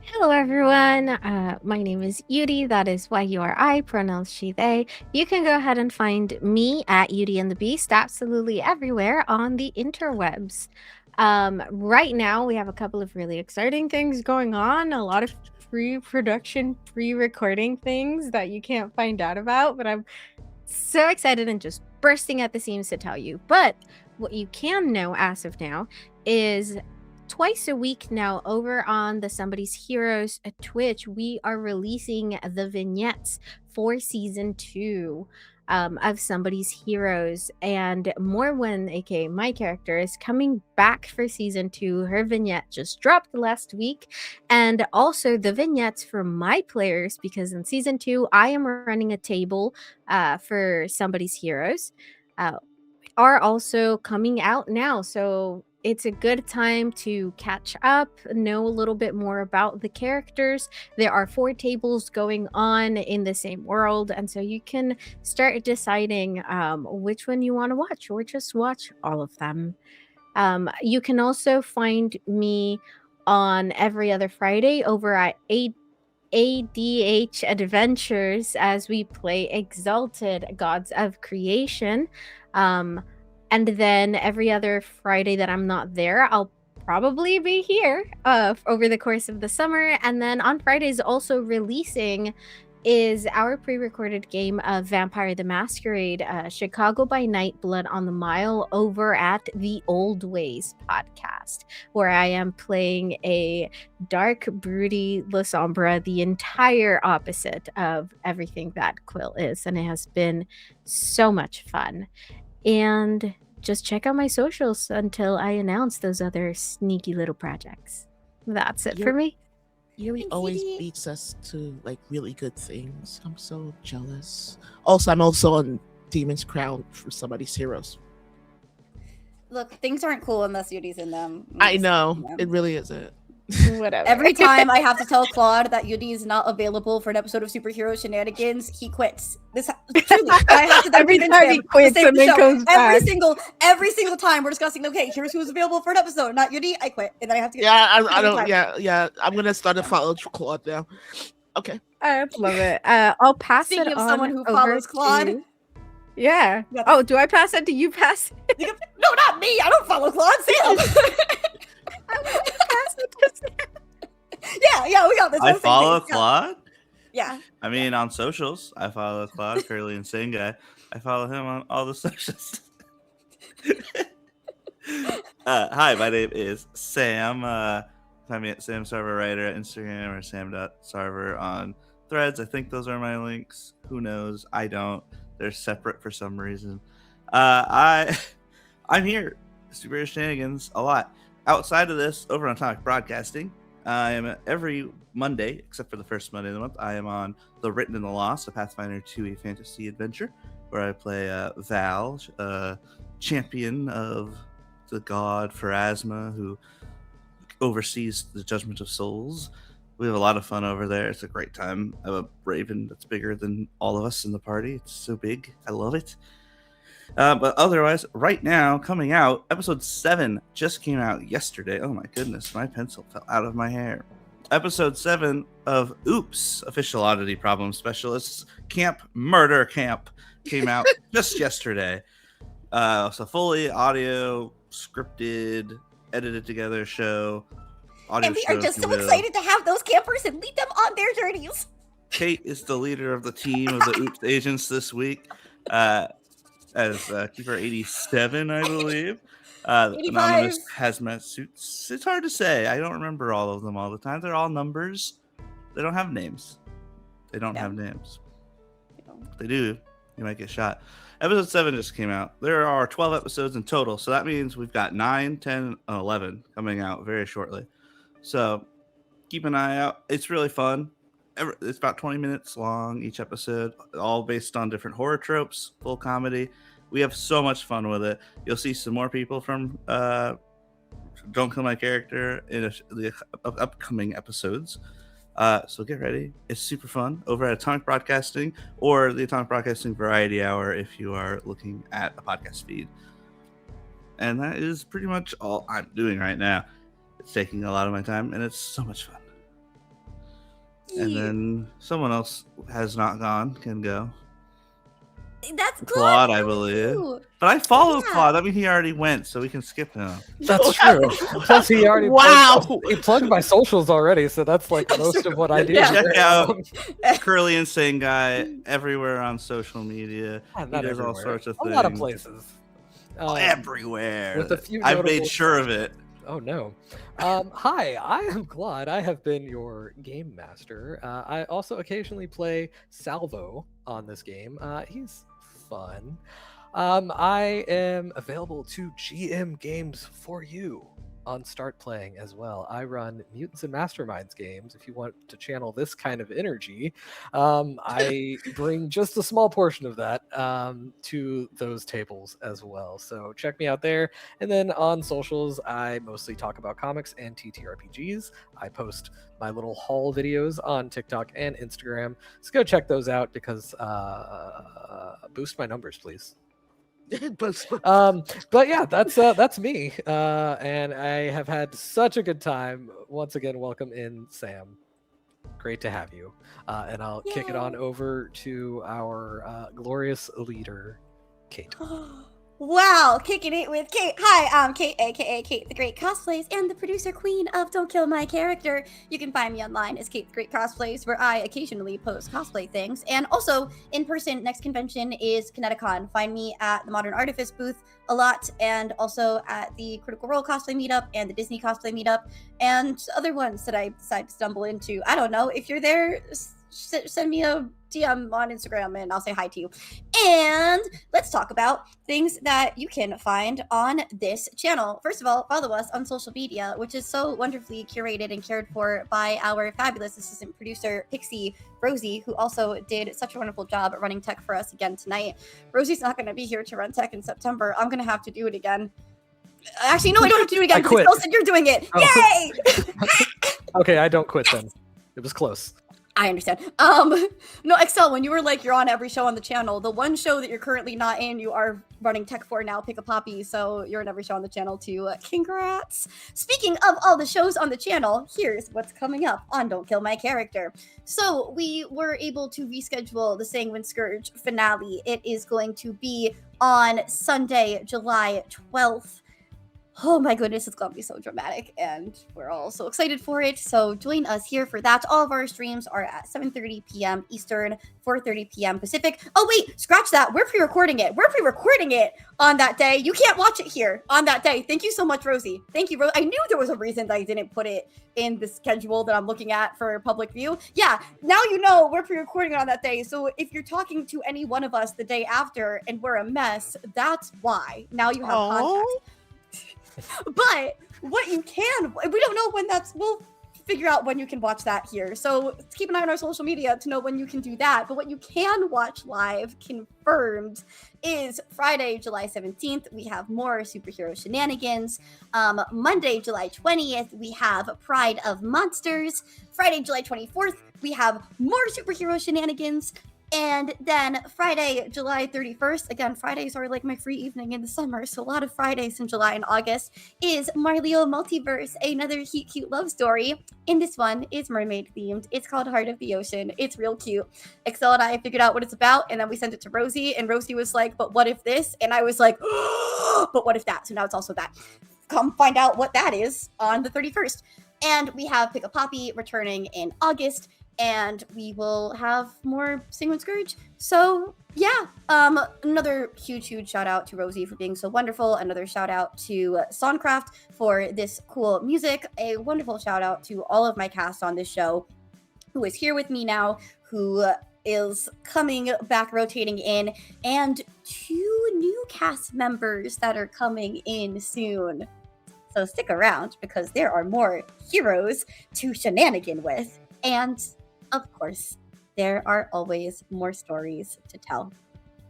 Hello, everyone. My name is Yuri. That is Yuri, pronounced she, they. You can go ahead and find me at Yuri and the Beast absolutely everywhere on the interwebs. Right now, we have a couple of really exciting things going on. A lot of pre-production, pre-recording things that you can't find out about, but I'm so excited and just bursting at the seams to tell you. But what you can know as of now is twice a week now over on the Somebody's Heroes Twitch, we are releasing the vignettes for season 2 of Somebody's Heroes, and Morwen, aka my character, is coming back for season 2. Her vignette just dropped last week, and also the vignettes for my players, because in season 2 I am running a table for Somebody's Heroes, are also coming out now. So it's a good time to catch up, know a little bit more about the characters. There are 4 tables going on in the same world, and so you can start deciding which one you want to watch, or just watch all of them. You can also find me on every other Friday over at ADH Adventures as we play Exalted Gods of Creation. And then every other Friday that I'm not there, I'll probably be here over the course of the summer. And then on Fridays, also releasing is our pre-recorded game of Vampire the Masquerade, Chicago by Night, Blood on the Mile, over at the Old Ways podcast, where I am playing a dark, broody La Sombra, the entire opposite of everything that Quill is. And it has been so much fun. And just check out my socials until I announce those other sneaky little projects. That's it for me. Yuri always beats us to like really good things. I'm so jealous. Also, I'm also on Demon's Crown for Somebody's Heroes. Look, things aren't cool unless Yuri's in them. I know. It really isn't. Whatever. Every time I have to tell Claude that Yuri is not available for an episode of Superhero Shenanigans, he quits. This truly, I have to then Every convince time him he to quits save and the then show. comes back. Every single time we're discussing, okay, here's who's available for an episode, not Yuri, I quit. And then I have to get I don't. Yeah. I'm gonna start to follow Claude now. Okay. I love it. I'll pass Speaking it of on someone who over follows Claude. to- Yeah. Yeah. Oh, do I pass it? Do you pass it? No, not me. I don't follow Claude. Sam. Pass it to Sam. Yeah, we got this. I follow Claude. Yeah. I mean, on socials, I follow Claude, Curly Insane Guy. I follow him on all the socials. Hi, my name is Sam. Find me at Sam Sarver Writer at Instagram or sam.sarver on Threads. I think those are my links. Who knows? I don't. They're separate for some reason. I'm here. Superhero Shenanigans a lot. Outside of this, over on Atomic Broadcasting, I am every Monday, except for the first Monday of the month, I am on The Written in the Lost, a Pathfinder 2e fantasy adventure, where I play Val, champion of the god Pharasma, who oversees the judgment of souls. We have a lot of fun over there. It's a great time. I have a raven that's bigger than all of us in the party. It's so big. I love it. But otherwise, right now, coming out, episode 7 just came out yesterday. Oh my goodness, my pencil fell out of my hair. Episode 7 of Oops, Official Oddity Problem Specialists Camp Murder Camp came out just yesterday. So fully audio, scripted, edited together show. Audio And we show, are just if you so will. excited to have those campers and lead them on their journeys. Kate is the leader of the team of the Oops agents this week. As Keeper 87, I believe. 85. Anonymous hazmat suits. It's hard to say. I don't remember all of them all the time. They're all numbers. They don't have names. They don't have names. If they do, you might get shot. Episode 7 just came out. There are 12 episodes in total, so that means we've got 9, 10, and 11 coming out very shortly. So keep an eye out. It's really fun. It's about 20 minutes long each episode, all based on different horror tropes, full comedy. We have so much fun with it. You'll see some more people from Don't Kill My Character in the upcoming episodes. So get ready. It's super fun over at Atomic Broadcasting or the Atomic Broadcasting Variety Hour if you are looking at a podcast feed. And that is pretty much all I'm doing right now. It's taking a lot of my time, and it's so much fun. And then someone else has not gone, can go. That's Claude, I believe. too. But I follow Yeah. Claude. That means he already went, so we can skip him. That's true. Plus, he already he plugged my socials already, so that's like most of what I do. Check out Curly Insane Guy everywhere on social media. Yeah, He not does all everywhere. sorts of A things. lot of places. Everywhere. with a few I've made notable sure of it. Oh no. Hi, I am Claude. I have been your game master. I also occasionally play Salvo on this game. He's fun. I am available to GM games for you. on Start Playing as well. I run Mutants and Masterminds games. If you want to channel this kind of energy, I bring just a small portion of that to those tables as well. So check me out there. And then on socials, I mostly talk about comics and TTRPGs. I post my little haul videos on TikTok and Instagram. So go check those out because boost my numbers, please. But yeah, that's me. And I have had such a good time. Once again, welcome in, Sam. Great to have you. And I'll kick it on over to our glorious leader, Kate. Wow, kicking it with Kate. Hi, I'm Kate, aka Kate the Great Cosplays, and the producer queen of Don't Kill My Character. You can find me online as Kate the Great Cosplays, where I occasionally post cosplay things. And also, in person, next convention is Kineticon. Find me at the Modern Artifice booth a lot, and also at the Critical Role cosplay meetup, and the Disney cosplay meetup, and other ones that I decide to stumble into. I don't know. If you're there, send me a DM on Instagram and I'll say hi to you. And let's talk about things that you can find on this channel. First of all, follow us on social media, which is so wonderfully curated and cared for by our fabulous assistant producer, Pixie Rosie, who also did such a wonderful job at running tech for us again tonight. Rosie's not going to be here to run tech in September. I'm going to have to do it again. Actually, no, I don't have to do it again because Extell said you're doing it. Oh. Yay! Okay, I don't quit then. It was close. I understand. No, Extell, when you were like, you're on every show on the channel, the one show that you're currently not in, you are running tech for now, Pick a Poppy, so you're in every show on the channel too. Congrats. Speaking of all the shows on the channel, here's what's coming up on Don't Kill My Character. So we were able to reschedule the Sanguine Scourge finale. It is going to be on Sunday, July 12th. Oh my goodness, it's gonna be so dramatic, and we're all so excited for it. So join us here for that. All of our streams are at 7:30 p.m. Eastern, 4:30 p.m. Pacific. Oh wait, scratch that. We're pre-recording it. We're pre-recording it on that day. You can't watch it here on that day. Thank you so much, Rosie. Thank you, Rosie. I knew there was a reason that I didn't put it in the schedule that I'm looking at for public view. Yeah, now you know we're pre-recording it on that day. So if you're talking to any one of us the day after and we're a mess, that's why. Now you have context. But what you can, we don't know when we'll figure out when you can watch that here. So keep an eye on our social media to know when you can do that. But what you can watch live, confirmed, is Friday, July 17th. We have more Superhero Shenanigans. Monday, July 20th, we have Pride of Monsters. Friday, July 24th, we have more Superhero Shenanigans. And then Friday, July 31st, again, Fridays are like my free evening in the summer, so a lot of Fridays in July and August, is Marley Multiverse, another cute love story. And this one is mermaid themed. It's called Heart of the Ocean. It's real cute. Extell and I figured out what it's about, and then we sent it to Rosie, and Rosie was like, but what if this? And I was like, but what if that? So now it's also that. Come find out what that is on the 31st. And we have Pick a Poppy returning in August, and we will have more Sanguine Scourge. So yeah, another huge shout out to Rosie for being so wonderful. Another shout out to Songcraft for this cool music. A wonderful shout out to all of my cast on this show who is here with me now, who is coming back, rotating in, and 2 new cast members that are coming in soon. So stick around because there are more heroes to shenanigan with. And of course, there are always more stories to tell.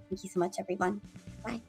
Thank you so much, everyone. Bye.